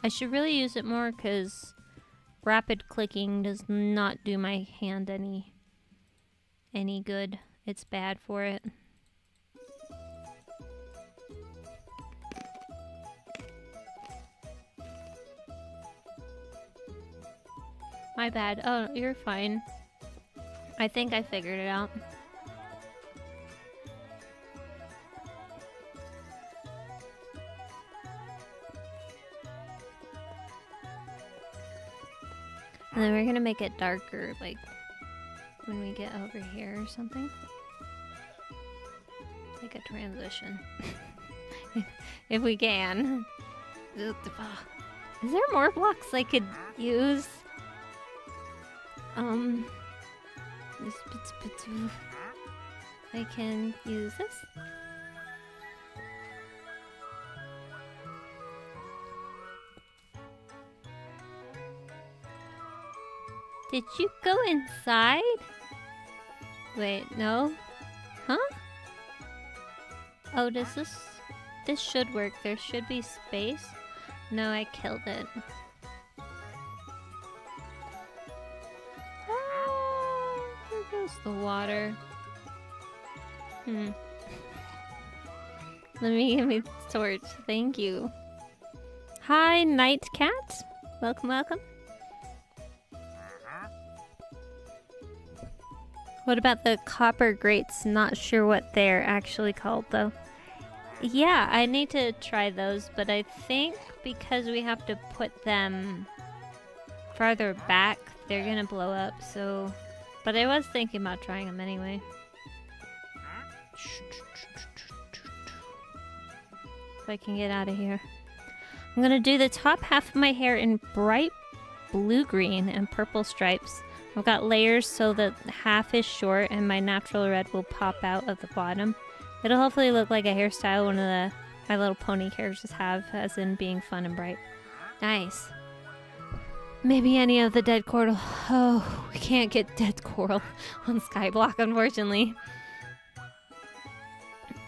S1: I should really use it more because rapid clicking does not do my hand any good. It's bad for it. My bad. Oh, you're fine. I think I figured it out. And then we're gonna make it darker, like when we get over here or something. Like a transition. If we can. Is there more blocks I could use? I can use this. Did you go inside? Wait, no? Huh? Oh, does this... This should work. There should be space. No, I killed it. The water. Let me give me the torch. Thank you. Hi, Night Cat. Welcome, welcome. What about the copper grates? Not sure what they're actually called though. Yeah, I need to try those, but I think because we have to put them farther back, they're gonna blow up, so... But I was thinking about trying them anyway. If I can get out of here. I'm gonna do the top half of my hair in bright blue-green and purple stripes. I've got layers so that half is short and my natural red will pop out of the bottom. It'll hopefully look like a hairstyle one of the My Little Pony characters have, as in being fun and bright. Nice. Maybe any of the dead coral. Oh, we can't get dead coral on Skyblock, unfortunately.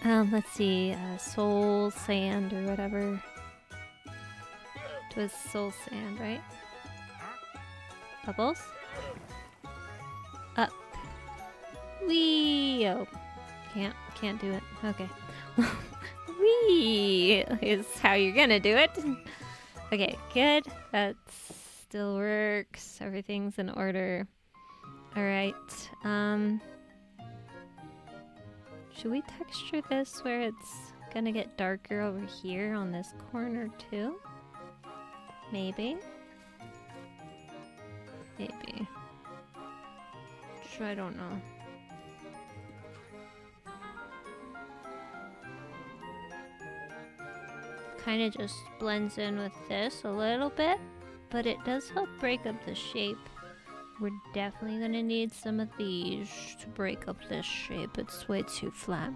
S1: Let's see. Soul sand or whatever. It was soul sand, right? Bubbles? Up. Wee! Oh. Can't do it. Okay. Wee! Is how you're gonna do it. Okay, good. That still works. Everything's in order. Alright. Should we texture this where it's gonna get darker over here on this corner too? Maybe. Maybe. I don't know. Kind of just blends in with this a little bit, but it does help break up the shape. We're definitely gonna need some of these to break up this shape. It's way too flat.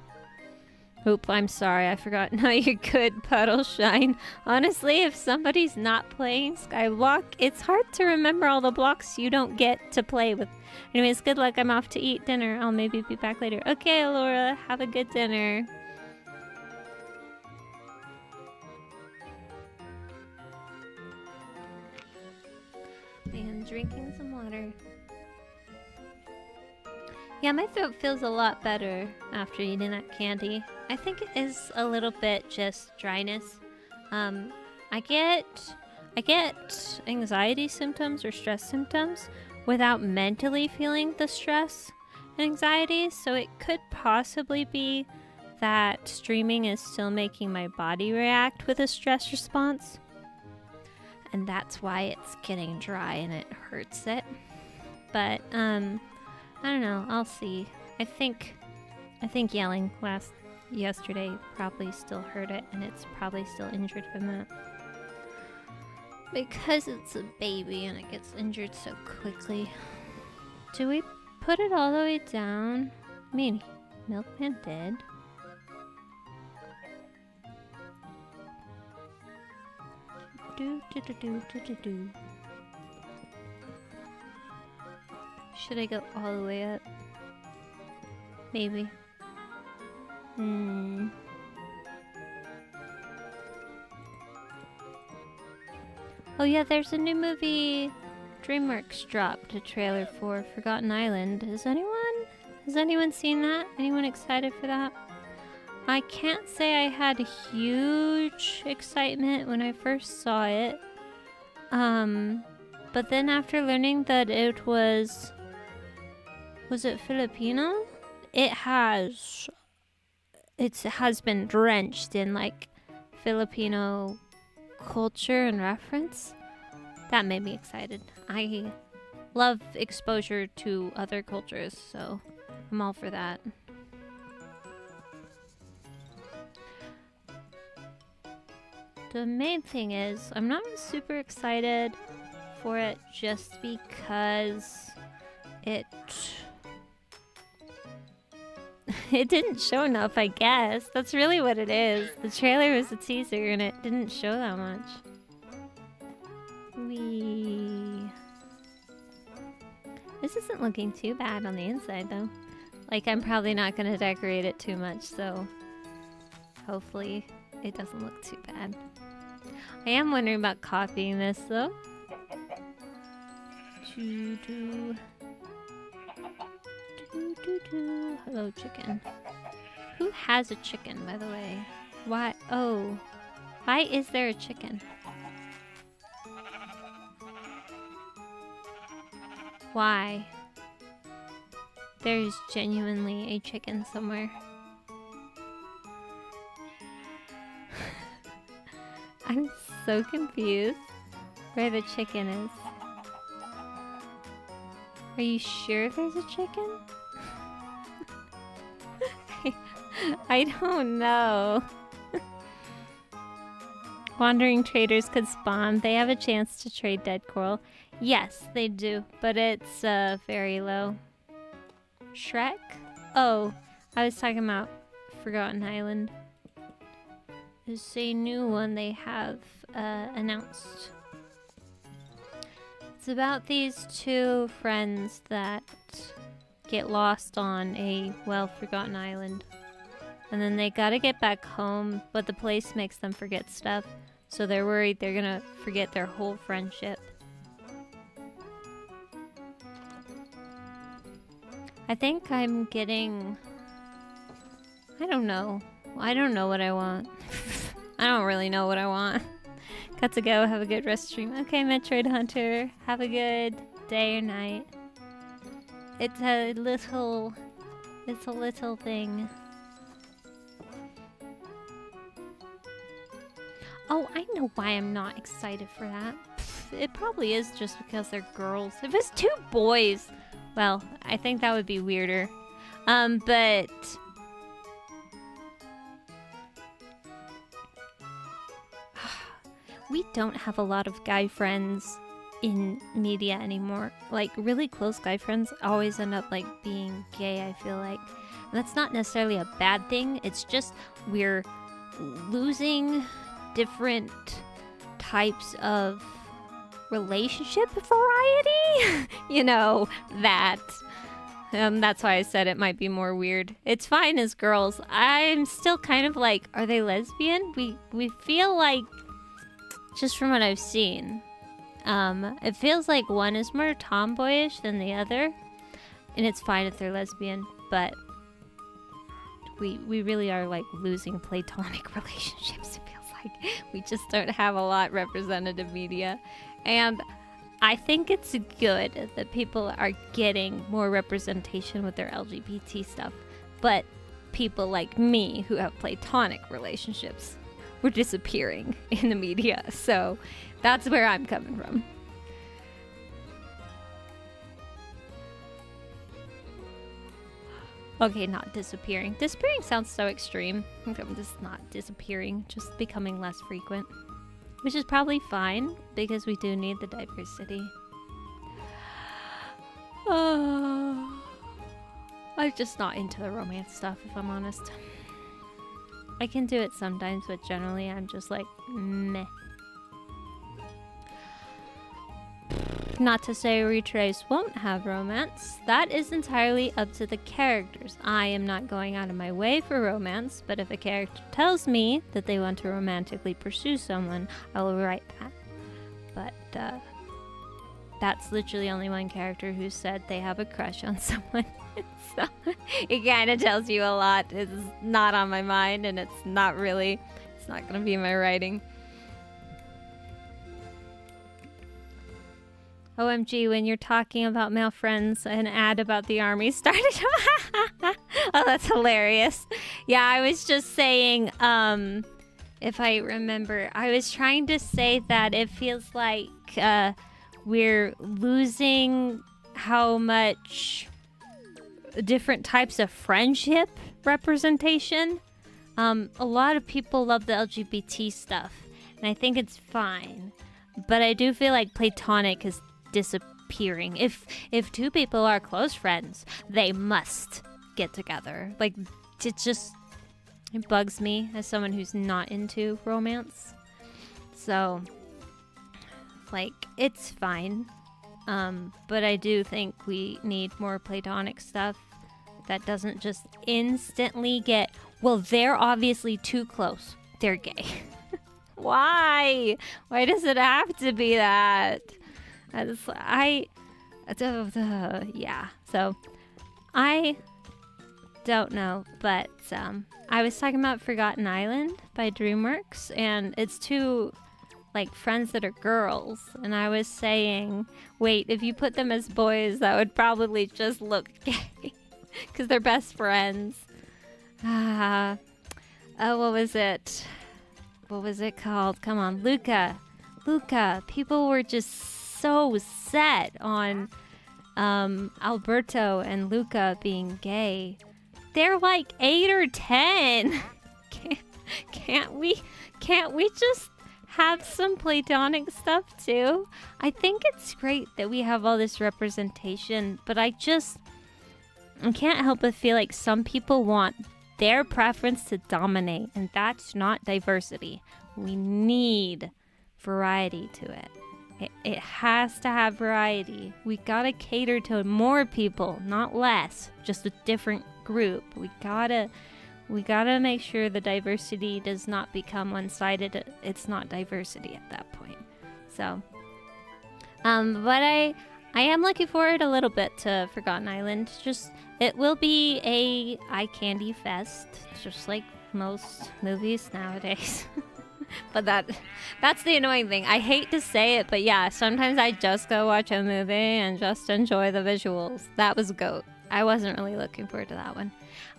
S1: Oop, I'm sorry, I forgot. No, you're good, Puddle Shine. Honestly, if somebody's not playing Skyblock, it's hard to remember all the blocks you don't get to play with. Anyways, good luck. I'm off to eat dinner. I'll maybe be back later. Okay, Laura, have a good dinner. And drinking some water. Yeah, my throat feels a lot better after eating that candy. I think it is a little bit just dryness. I get anxiety symptoms or stress symptoms without mentally feeling the stress and anxiety, so it could possibly be that streaming is still making my body react with a stress response. And that's why it's getting dry and it hurts it. But, I don't know, I'll see. I think yelling yesterday probably still hurt it, and it's probably still injured from that. Because it's a baby and it gets injured so quickly. Do we put it all the way down? I mean, Milkman did. Do. Should I go all the way up? Maybe. Oh yeah, there's a new movie DreamWorks dropped a trailer for Forgotten Island. Has anyone seen that? Anyone excited for that? I can't say I had huge excitement when I first saw it. But then after learning that it was it Filipino? It has been drenched in like Filipino culture and reference. That made me excited. I love exposure to other cultures, so I'm all for that. The main thing is, I'm not super excited for it just because it didn't show enough, I guess. That's really what it is. The trailer was a teaser and it didn't show that much. This isn't looking too bad on the inside though. Like, I'm probably not gonna decorate it too much, so hopefully it doesn't look too bad. I am wondering about copying this though. Hello, chicken. Who has a chicken, by the way? Why? Oh. Why is there a chicken? Why? There's genuinely a chicken somewhere. I'm so confused where the chicken is. Are you sure there's a chicken? I don't know. Wandering traders could spawn. They have a chance to trade dead coral. Yes, they do, but it's very low. Shrek? Oh, I was talking about Forgotten Island. It's a new one they have announced. It's about these two friends that get lost on a well-forgotten island. And then they gotta get back home, but the place makes them forget stuff. So they're worried they're gonna forget their whole friendship. I think I'm getting... I don't know. I don't know what I want. I don't really know what I want. Got to go. Have a good rest stream. Okay, Metroid Hunter. Have a good day or night. It's a little thing. Oh, I know why I'm not excited for that. It probably is just because they're girls. If it's two boys, well, I think that would be weirder. But we don't have a lot of guy friends in media anymore. Like, really close guy friends always end up, like, being gay, I feel like. And that's not necessarily a bad thing. It's just we're losing different types of relationship variety. You know, that. That's why I said it might be more weird. It's fine as girls. I'm still kind of like, are they lesbian? We feel like, just from what I've seen, it feels like one is more tomboyish than the other, and it's fine if they're lesbian, but we really are like losing platonic relationships. It feels like we just don't have a lot representative media, and I think it's good that people are getting more representation with their LGBT stuff, but people like me who have platonic relationships, we're disappearing in the media, so that's where I'm coming from. Okay, not disappearing. Disappearing sounds so extreme. I'm just not disappearing, just becoming less frequent. Which is probably fine, because we do need the diversity. I'm just not into the romance stuff, if I'm honest. I can do it sometimes, but generally I'm just like, meh. Not to say Retrace won't have romance. That is entirely up to the characters. I am not going out of my way for romance, but if a character tells me that they want to romantically pursue someone, I will write that. But that's literally only one character who said they have a crush on someone. So it kind of tells you a lot. It's not on my mind, and it's not going to be my writing. OMG, when you're talking about male friends, an ad about the army started. Oh, that's hilarious. Yeah, I was just saying, if I remember, I was trying to say that it feels like we're losing how much different types of friendship representation. A lot of people love the LGBT stuff, and I think it's fine. But I do feel like platonic is disappearing. If two people are close friends, they must get together. Like, it bugs me as someone who's not into romance. So, like, it's fine. But I do think we need more platonic stuff that doesn't just instantly get, well, they're obviously too close. They're gay. Why? Why does it have to be that? Yeah. So, I don't know, but I was talking about Forgotten Island by DreamWorks, and it's two like friends that are girls, and I was saying, wait, if you put them as boys, that would probably just look gay, because they're best friends. What was it? What was it called? Come on, Luca. People were just so set on Alberto and Luca being gay. They're like 8 or 10. Can't we just have some platonic stuff too? I think it's great that we have all this representation, but I can't help but feel like some people want their preference to dominate, and that's not diversity. We need variety to it. It has to have variety. We gotta cater to more people, not less, just a different group. We gotta make sure the diversity does not become one-sided. It's not diversity at that point. So, but I am looking forward a little bit to Forgotten Island. It will be a eye candy fest, just like most movies nowadays. But that's the annoying thing. I hate to say it, but yeah, sometimes I just go watch a movie and just enjoy the visuals. That was GOAT. I wasn't really looking forward to that one.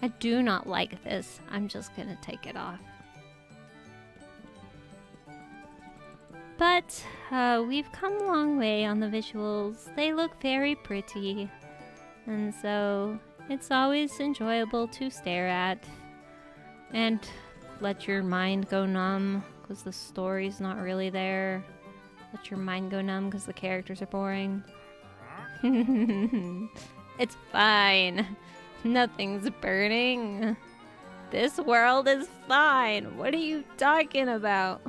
S1: I do not like this. I'm just gonna take it off. But we've come a long way on the visuals. They look very pretty. And so it's always enjoyable to stare at and let your mind go numb because the story's not really there. Let your mind go numb because the characters are boring. It's fine. Nothing's burning. This world is fine. What are you talking about?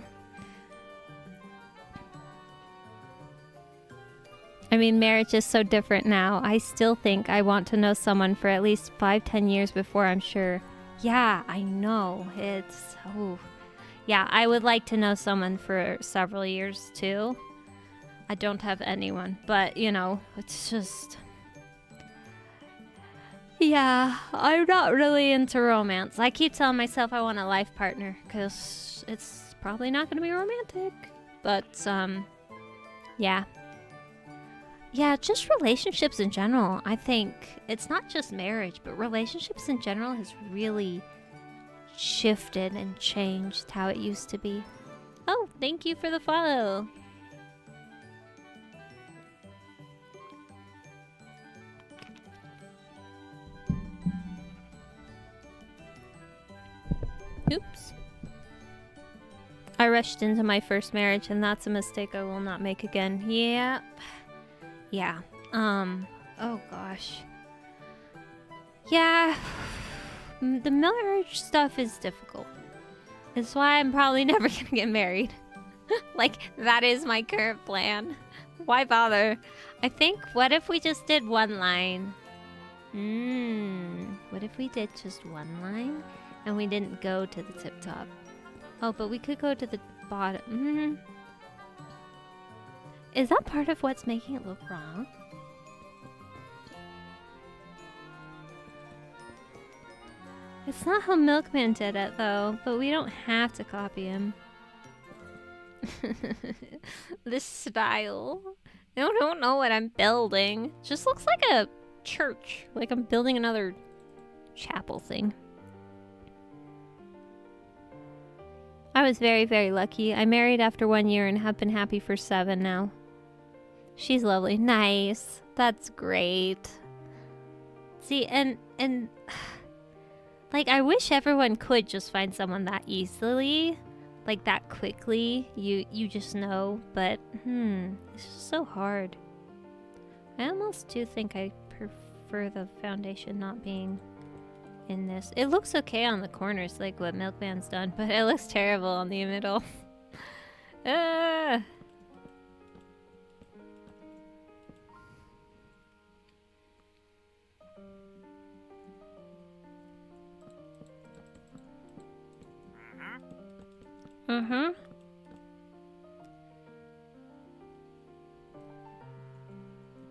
S1: I mean, marriage is so different now. I still think I want to know someone for at least 5-10 years before I'm sure. Yeah, I know. Yeah, I would like to know someone for several years too. I don't have anyone, but you know, it's just... Yeah, I'm not really into romance. I keep telling myself I want a life partner because it's probably not going to be romantic. But, yeah. Yeah, just relationships in general. I think it's not just marriage, but relationships in general has really shifted and changed how it used to be. Oh, thank you for the follow. Oops. I rushed into my first marriage, and that's a mistake I will not make again. Yep. Yeah. Oh gosh. Yeah. The marriage stuff is difficult. It's why I'm probably never gonna get married. Like, that is my current plan. Why bother? I think, what if we just did one line? What if we did just one line? And we didn't go to the tip top. Oh, but we could go to the bottom. Is that part of what's making it look wrong? It's not how Milkman did it, though, but we don't have to copy him. This style. I don't know what I'm building. Just looks like a church. Like I'm building another chapel thing. I was very, very lucky. I married after 1 year and have been happy for 7 now. She's lovely. Nice. That's great. See, and like, I wish everyone could just find someone that easily, like that quickly. You just know, but it's just so hard. I almost do think I prefer the foundation not being in this. It looks okay on the corners, like what Milkman's done, but it looks terrible on the middle.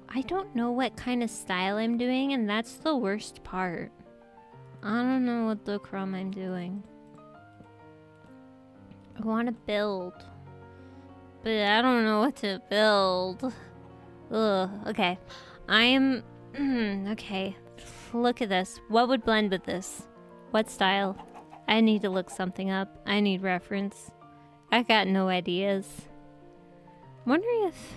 S1: I don't know what kind of style I'm doing, and that's the worst part. I don't know what the crumb I'm doing. I want to build. but I don't know what to build. Ugh, okay. I'm... okay. Look at this. What would blend with this? What style? I need to look something up. I need reference. I got no ideas. I'm wondering if...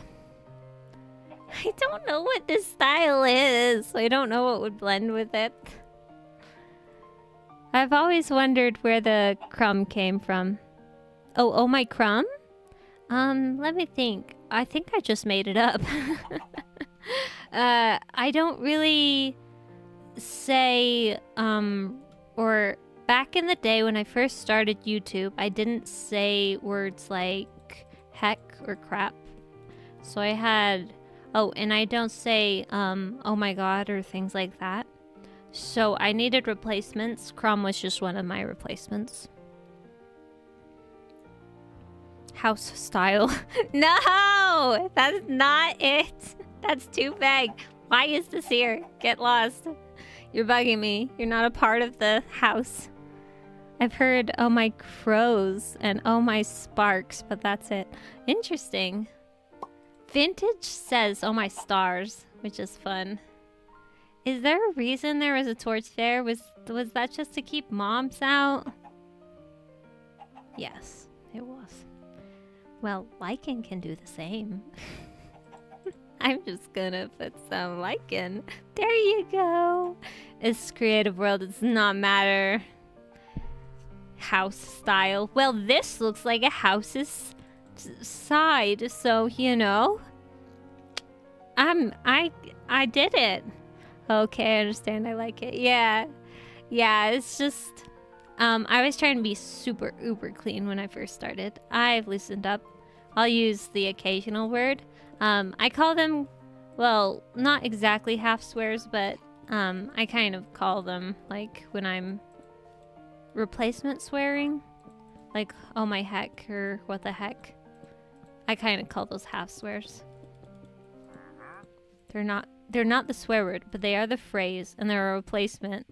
S1: I don't know what this style is, so I don't know what would blend with it. I've always wondered where the crumb came from. Oh, my crumb? Let me think. I think I just made it up. I don't really say, or back in the day when I first started YouTube, I didn't say words like heck or crap. So I had, oh, and I don't say, oh my god, or things like that. So I needed replacements. Crumb was just one of my replacements. House style. No! That's not it! That's too vague. Why is this here? Get lost. You're bugging me. You're not a part of the house. I've heard oh my crows and oh my sparks, but that's it. Interesting. Vintage says oh my stars, which is fun. Is there a reason there was a torch there? Was that just to keep moms out? Yes, it was. Well, lichen can do the same. I'm just gonna put some lichen. There you go. It's creative world, it does not matter. House style. Well, this looks like a house's side, so you know. I did it. Okay, I understand. I like it. Yeah, it's just I was trying to be super uber clean when I first started. I've loosened up. I'll use the occasional word. I call them, well, not exactly half swears, but I kind of call them like when I'm replacement swearing, like oh my heck or what the heck. I kind of call those half swears. They're not the swear word, but they are the phrase, and they're a replacement.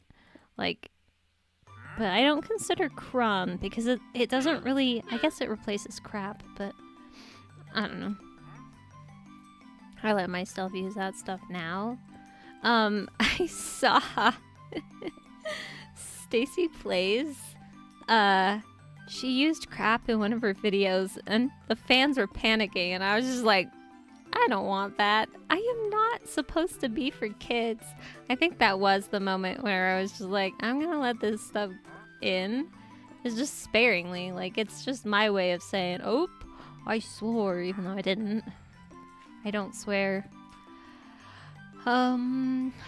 S1: Like, but I don't consider crumb because it doesn't really. I guess it replaces crap, but I don't know. I let myself use that stuff now. I saw Stacy Plays. She used crap in one of her videos, and the fans were panicking, and I was just like, I don't want that. I am not supposed to be for kids. I think that was the moment where I was just like, I'm gonna let this stuff in. It's just sparingly. Like, it's just my way of saying, oh, I swore, even though I didn't. I don't swear.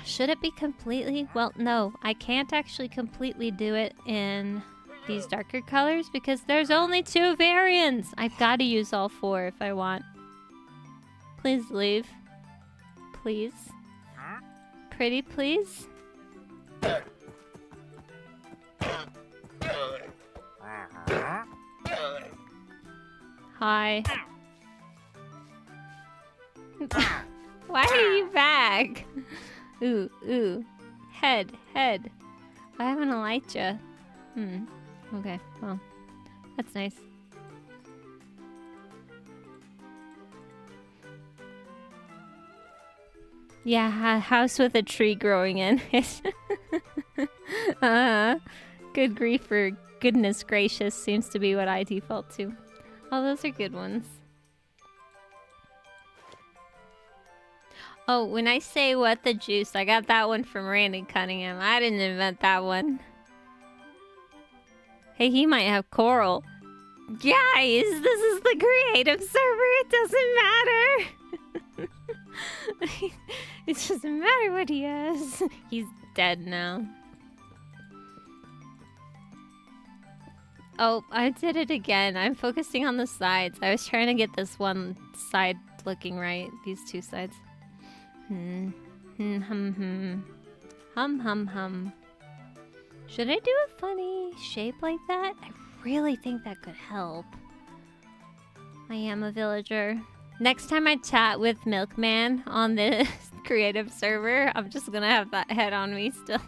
S1: Should it be completely? Well, no. I can't actually completely do it in these darker colors because there's only 2 variants. I've got to use all 4 if I want. Please leave. Please. Pretty please. Hi. Why are you back? Ooh. Head. I have an Elijah. Okay, well. That's nice. Yeah, a house with a tree growing in it. Good grief for goodness gracious seems to be what I default to. Oh, those are good ones. Oh, when I say what the juice, I got that one from Randy Cunningham. I didn't invent that one. Hey, he might have coral. Guys, this is the creative server. It doesn't matter. It doesn't matter what he has. He's dead now. Oh, I did it again. I'm focusing on the sides. I was trying to get this one side looking right. These 2 sides. Hum. Should I do a funny shape like that? I really think that could help. I am a villager. Next time I chat with Milkman on this creative server, I'm just gonna have that head on me still.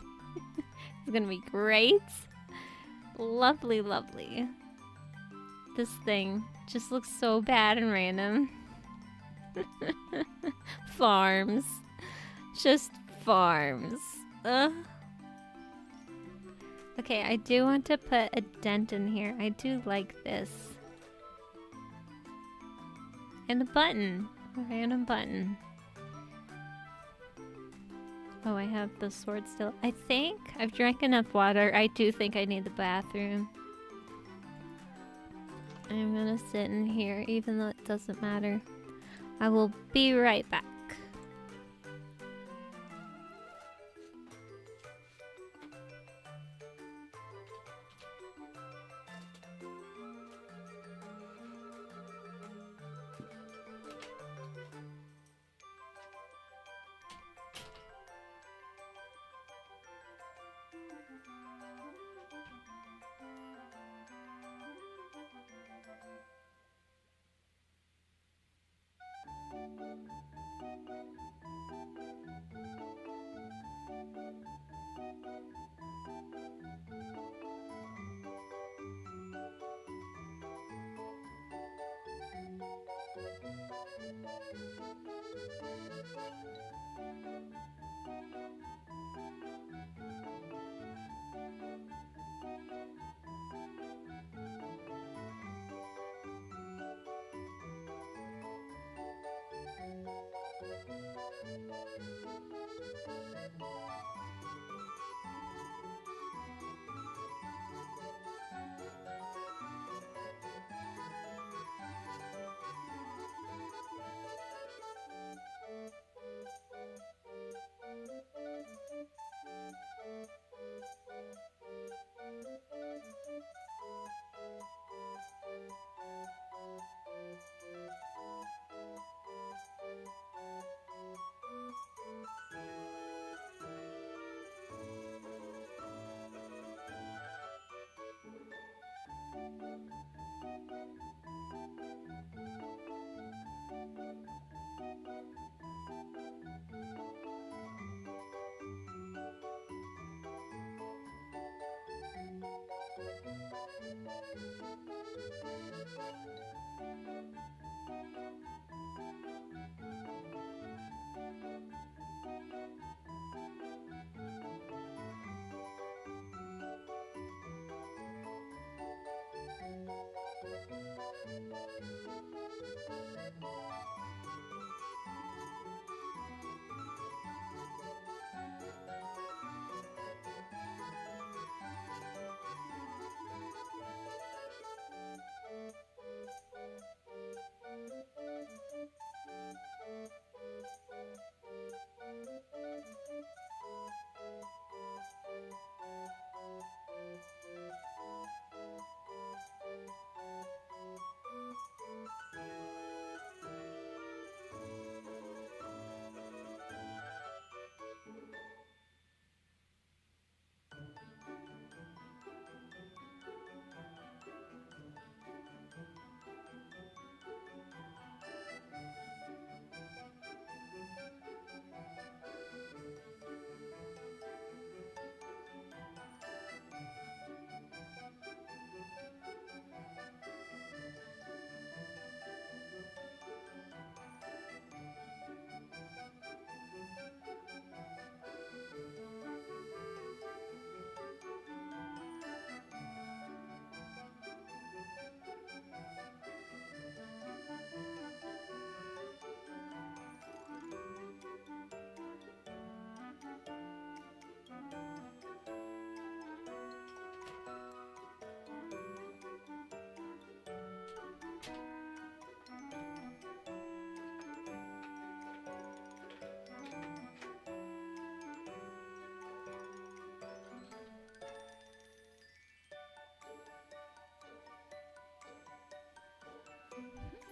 S1: It's gonna be great. Lovely. this thing. Just looks so bad and random. Farms. Just farms. Okay, I do want to put a dent in here. I do like this. And a button. A random button. Oh, I have the sword still. I think I've drank enough water. I do think I need the bathroom. I'm gonna sit in here, even though it doesn't matter. I will be right back.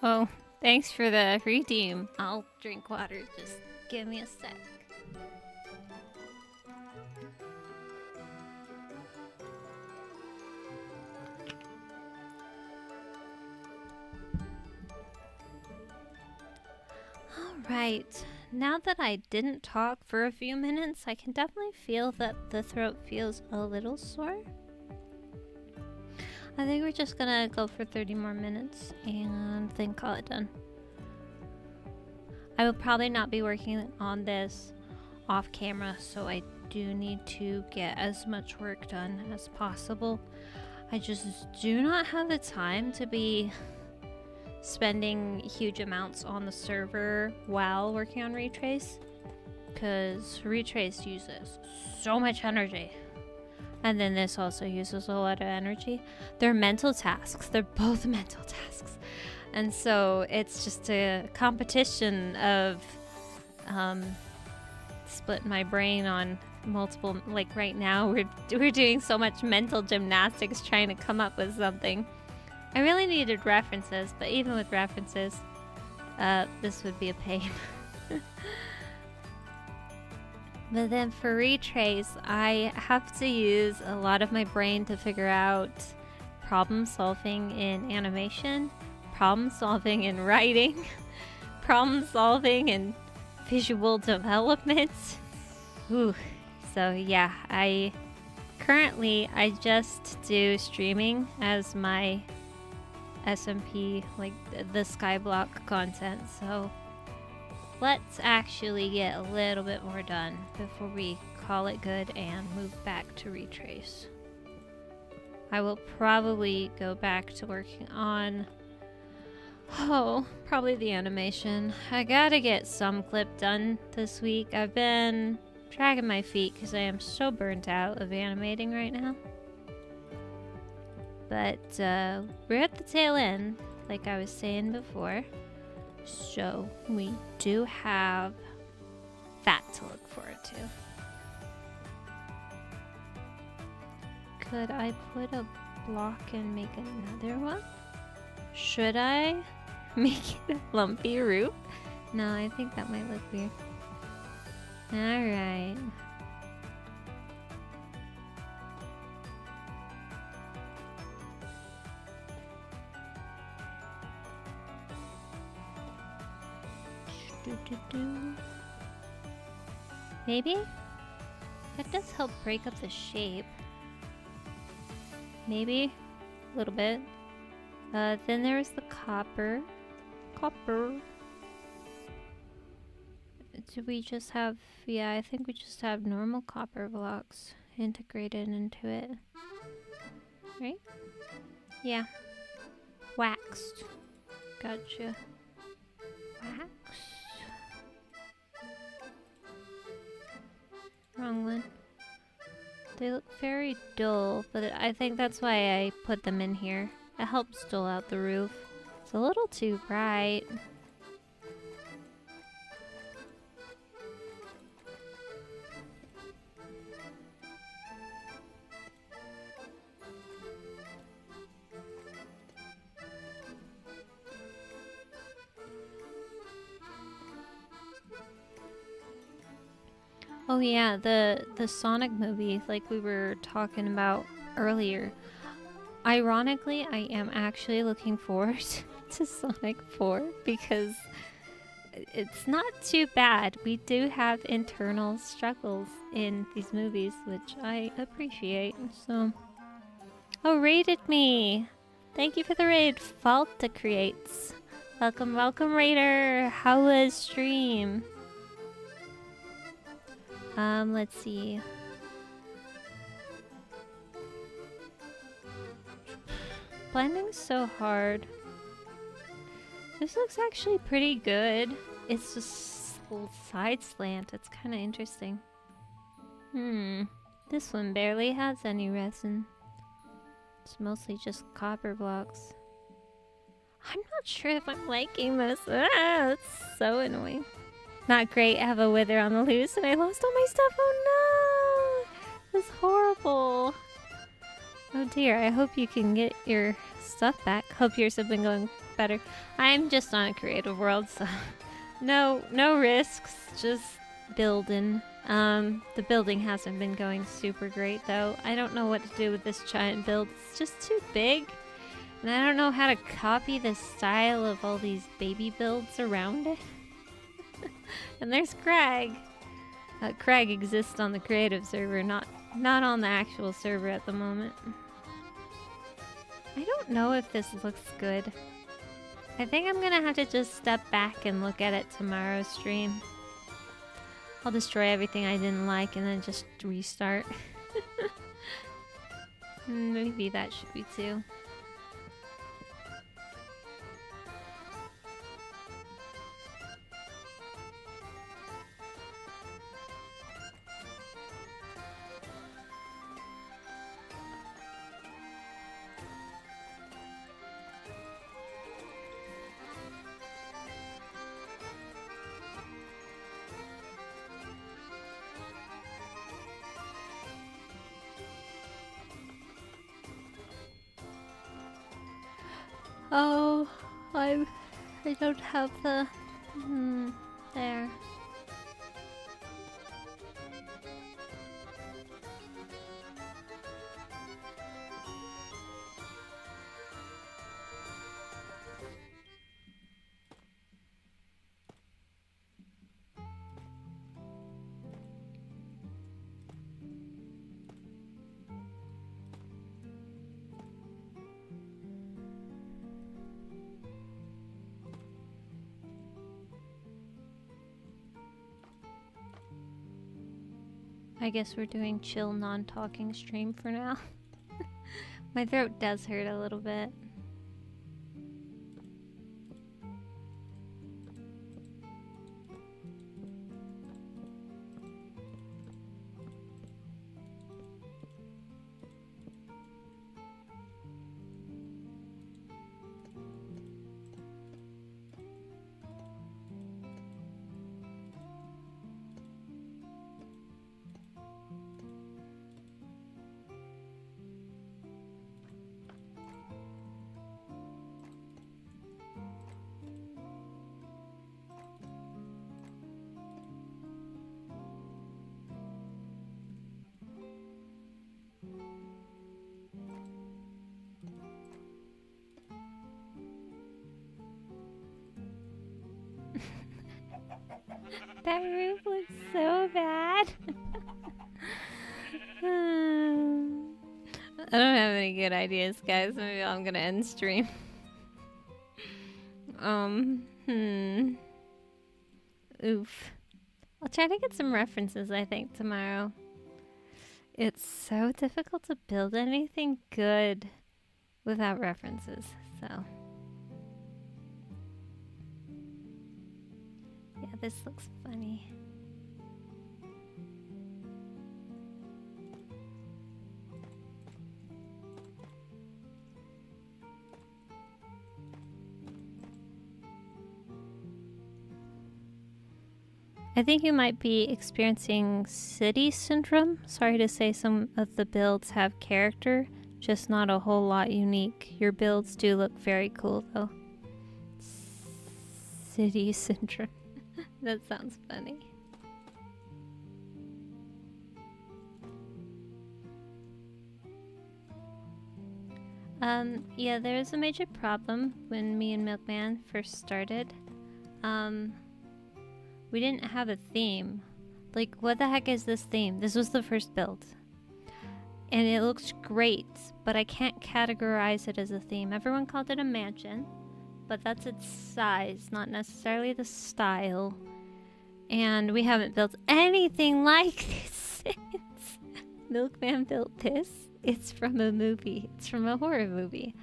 S1: Oh, thanks for the redeem. I'll drink water. Just give me a sec. Alright, now that I didn't talk for a few minutes, I can definitely feel that the throat feels a little sore. I think we're just gonna go for 30 more minutes and then call it done. I will probably not be working on this off camera, so I do need to get as much work done as possible. I just do not have the time to be spending huge amounts on the server while working on Retrace, because Retrace uses so much energy. And then this also uses a lot of energy. They're mental tasks. They're both mental tasks. And so it's just a competition of splitting my brain on multiple, like right now we're doing so much mental gymnastics trying to come up with something. I really needed references, but even with references, this would be a pain. But then for Retrace, I have to use a lot of my brain to figure out problem solving in animation, problem solving in writing, problem solving in visual development. Ooh. So yeah, I just do streaming as my SMP, like the Skyblock content. So let's actually get a little bit more done before we call it good and move back to Retrace. I will probably go back to working on, probably the animation. I gotta get some clip done this week. I've been dragging my feet because I am so burnt out of animating right now. But we're at the tail end, like I was saying before. So we do have that to look forward to. Could I put a block and make another one? Should I make it a lumpy roof? No, I think that might look weird. Alright. Maybe? That does help break up the shape. Maybe? A little bit. Then there's the copper. Do we just have... Yeah, I think we just have normal copper blocks integrated into it. Right? Yeah. Waxed. Gotcha. Waxed. Wrong one. They look very dull, but I think that's why I put them in here. It helps dull out the roof. It's a little too bright. Oh yeah, the Sonic movie, like we were talking about earlier. Ironically, I am actually looking forward to Sonic 4 because it's not too bad. We do have internal struggles in these movies, which I appreciate. So, oh, raided me! Thank you for the raid, Falta Creates. Welcome, welcome, Raider. How was stream? Let's see. Blending's so hard. This looks actually pretty good. It's just a little side slant. It's kind of interesting. This one barely has any resin. It's mostly just copper blocks. I'm not sure if I'm liking this. It's so annoying. Not great. I have a wither on the loose and I lost all my stuff. Oh no! That's horrible. Oh dear. I hope you can get your stuff back. Hope yours have been going better. I'm just on a creative world, so no risks. Just building. The building hasn't been going super great though. I don't know what to do with this giant build. It's just too big. And I don't know how to copy the style of all these baby builds around it. And there's Craig. Craig exists on the creative server, not on the actual server at the moment. I don't know if this looks good. I think I'm gonna have to just step back and look at it tomorrow's stream. I'll destroy everything I didn't like and then just restart. Maybe that should be too. Oh, I don't have the there. I guess we're doing chill non-talking stream for now. My throat does hurt a little bit. That roof looks so bad. I don't have any good ideas, guys. Maybe I'm gonna end stream. Oof. I'll try to get some references, I think, tomorrow. It's so difficult to build anything good without references, so. Yeah, this looks funny. I think you might be experiencing city syndrome. Sorry to say some of the builds have character, just not a whole lot unique. Your builds do look very cool though. City syndrome. That sounds funny. Yeah, there was a major problem when me and Milkman first started. We didn't have a theme. Like, what the heck is this theme? This was the first build. And it looks great, but I can't categorize it as a theme. Everyone called it a mansion, but that's its size, not necessarily the style. And we haven't built anything like this since Milkman built this. It's from a movie. It's from a horror movie.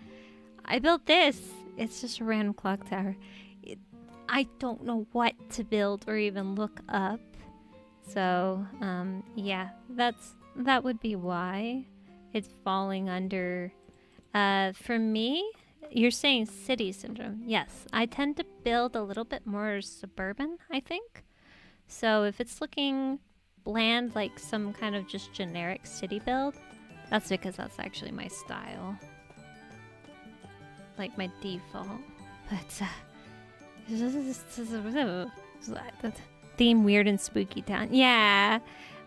S1: I built this. It's just a random clock tower. I don't know what to build or even look up. So, yeah, that would be why it's falling under. For me, you're saying city syndrome. Yes, I tend to build a little bit more suburban, I think. So if it's looking bland, like some kind of just generic city build, that's because that's actually my style. Like my default. But, theme weird and spooky town. Yeah,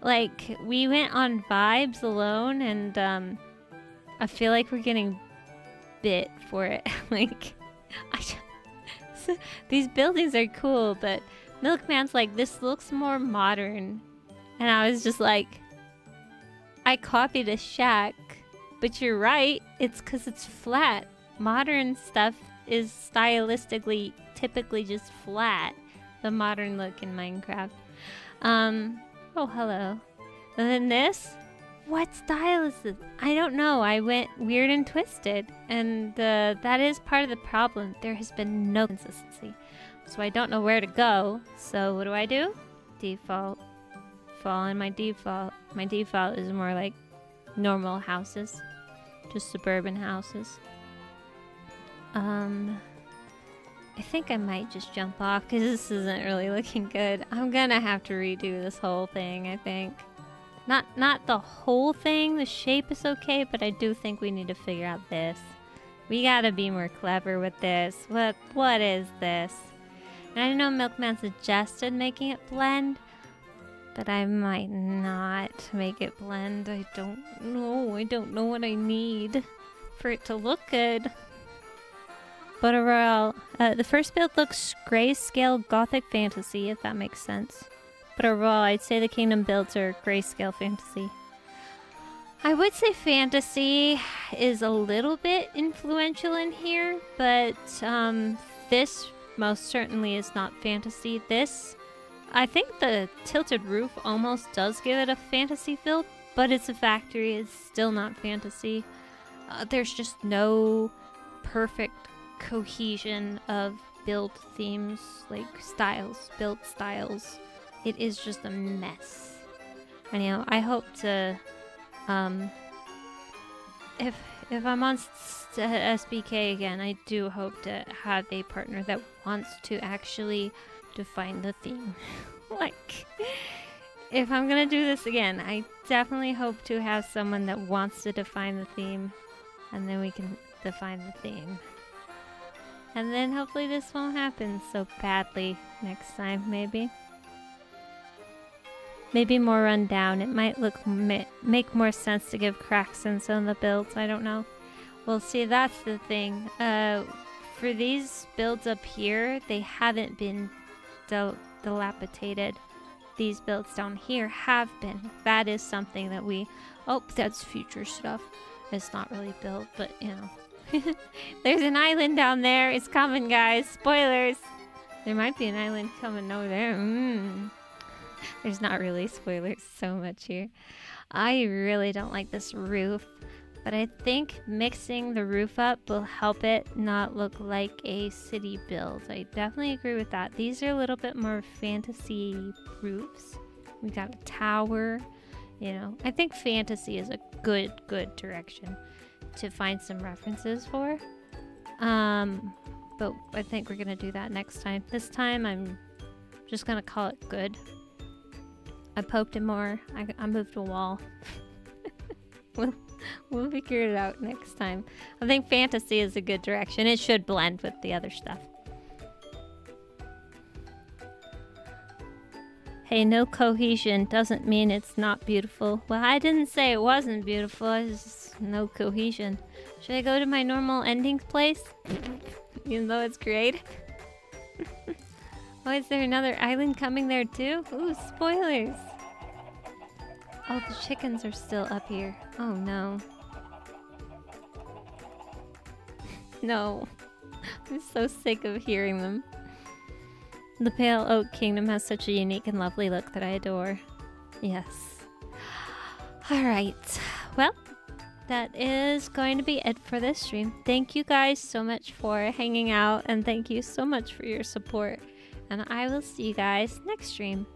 S1: like we went on vibes alone, and I feel like we're getting bit for it. Like, these buildings are cool, but Milkman's like, this looks more modern, and I was just like, I copied a shack But you're right. It's because it's flat. Modern stuff is stylistically typically just flat. The modern look in Minecraft. Oh, hello. And then this? What style is this? I don't know. I went weird and twisted. And that is part of the problem. There has been no consistency. So I don't know where to go. So what do? Default. Fall in my default. My default is more like normal houses. Just suburban houses. I think I might just jump off because this isn't really looking good. I'm gonna have to redo this whole thing, I think. Not the whole thing, the shape is okay, but I do think we need to figure out this. We gotta be more clever with this. What is this? And I know Milkman suggested making it blend, but I might not make it blend. I don't know. I don't know what I need for it to look good. But overall, the first build looks grayscale gothic fantasy, if that makes sense. But overall, I'd say the kingdom builds are grayscale fantasy. I would say fantasy is a little bit influential in here, but this most certainly is not fantasy. This, I think the tilted roof almost does give it a fantasy feel, but it's a factory, it's still not fantasy. There's just no perfect cohesion of build themes, like styles, build styles. It is just a mess. And you know, I hope to, if I'm on SBK again, I do hope to have a partner that wants to actually define the theme. Like, if I'm gonna do this again, I definitely hope to have someone that wants to define the theme, and then we can define the theme. And then hopefully this won't happen so badly next time, maybe. Maybe more run down. It might make more sense to give cracks in some of the builds, I don't know. Well, see, that's the thing. For these builds up here, they haven't been dilapidated. These builds down here have been. That is something that we... Oh, that's future stuff. It's not really built, but, you know. There's an island down there. It's coming, guys. Spoilers. There might be an island coming over there. There's not really spoilers so much here. I really don't like this roof, but I think mixing the roof up will help it not look like a city build. I definitely agree with that. These are a little bit more fantasy roofs. We got a tower, you know. I think fantasy is a good direction to find some references for. But I think we're gonna do that next time. This time I'm just gonna call it good. I poked it more. I moved a wall. We'll figure it out next time. I think fantasy is a good direction. It should blend with the other stuff. Hey, no cohesion doesn't mean it's not beautiful. Well, I didn't say it wasn't beautiful. It's just no cohesion. Should I go to my normal ending place? Even though it's creative? Oh, is there another island coming there too? Ooh, spoilers! Oh, the chickens are still up here. Oh no. No. I'm so sick of hearing them. The Pale Oak Kingdom has such a unique and lovely look that I adore. Yes. Alright. Well, that is going to be it for this stream. Thank you guys so much for hanging out, and thank you so much for your support. And I will see you guys next stream.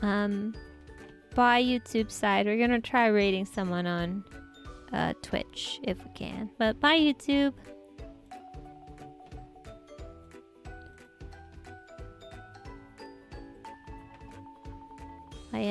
S1: By YouTube side, we're gonna try rating someone on Twitch if we can. But bye YouTube!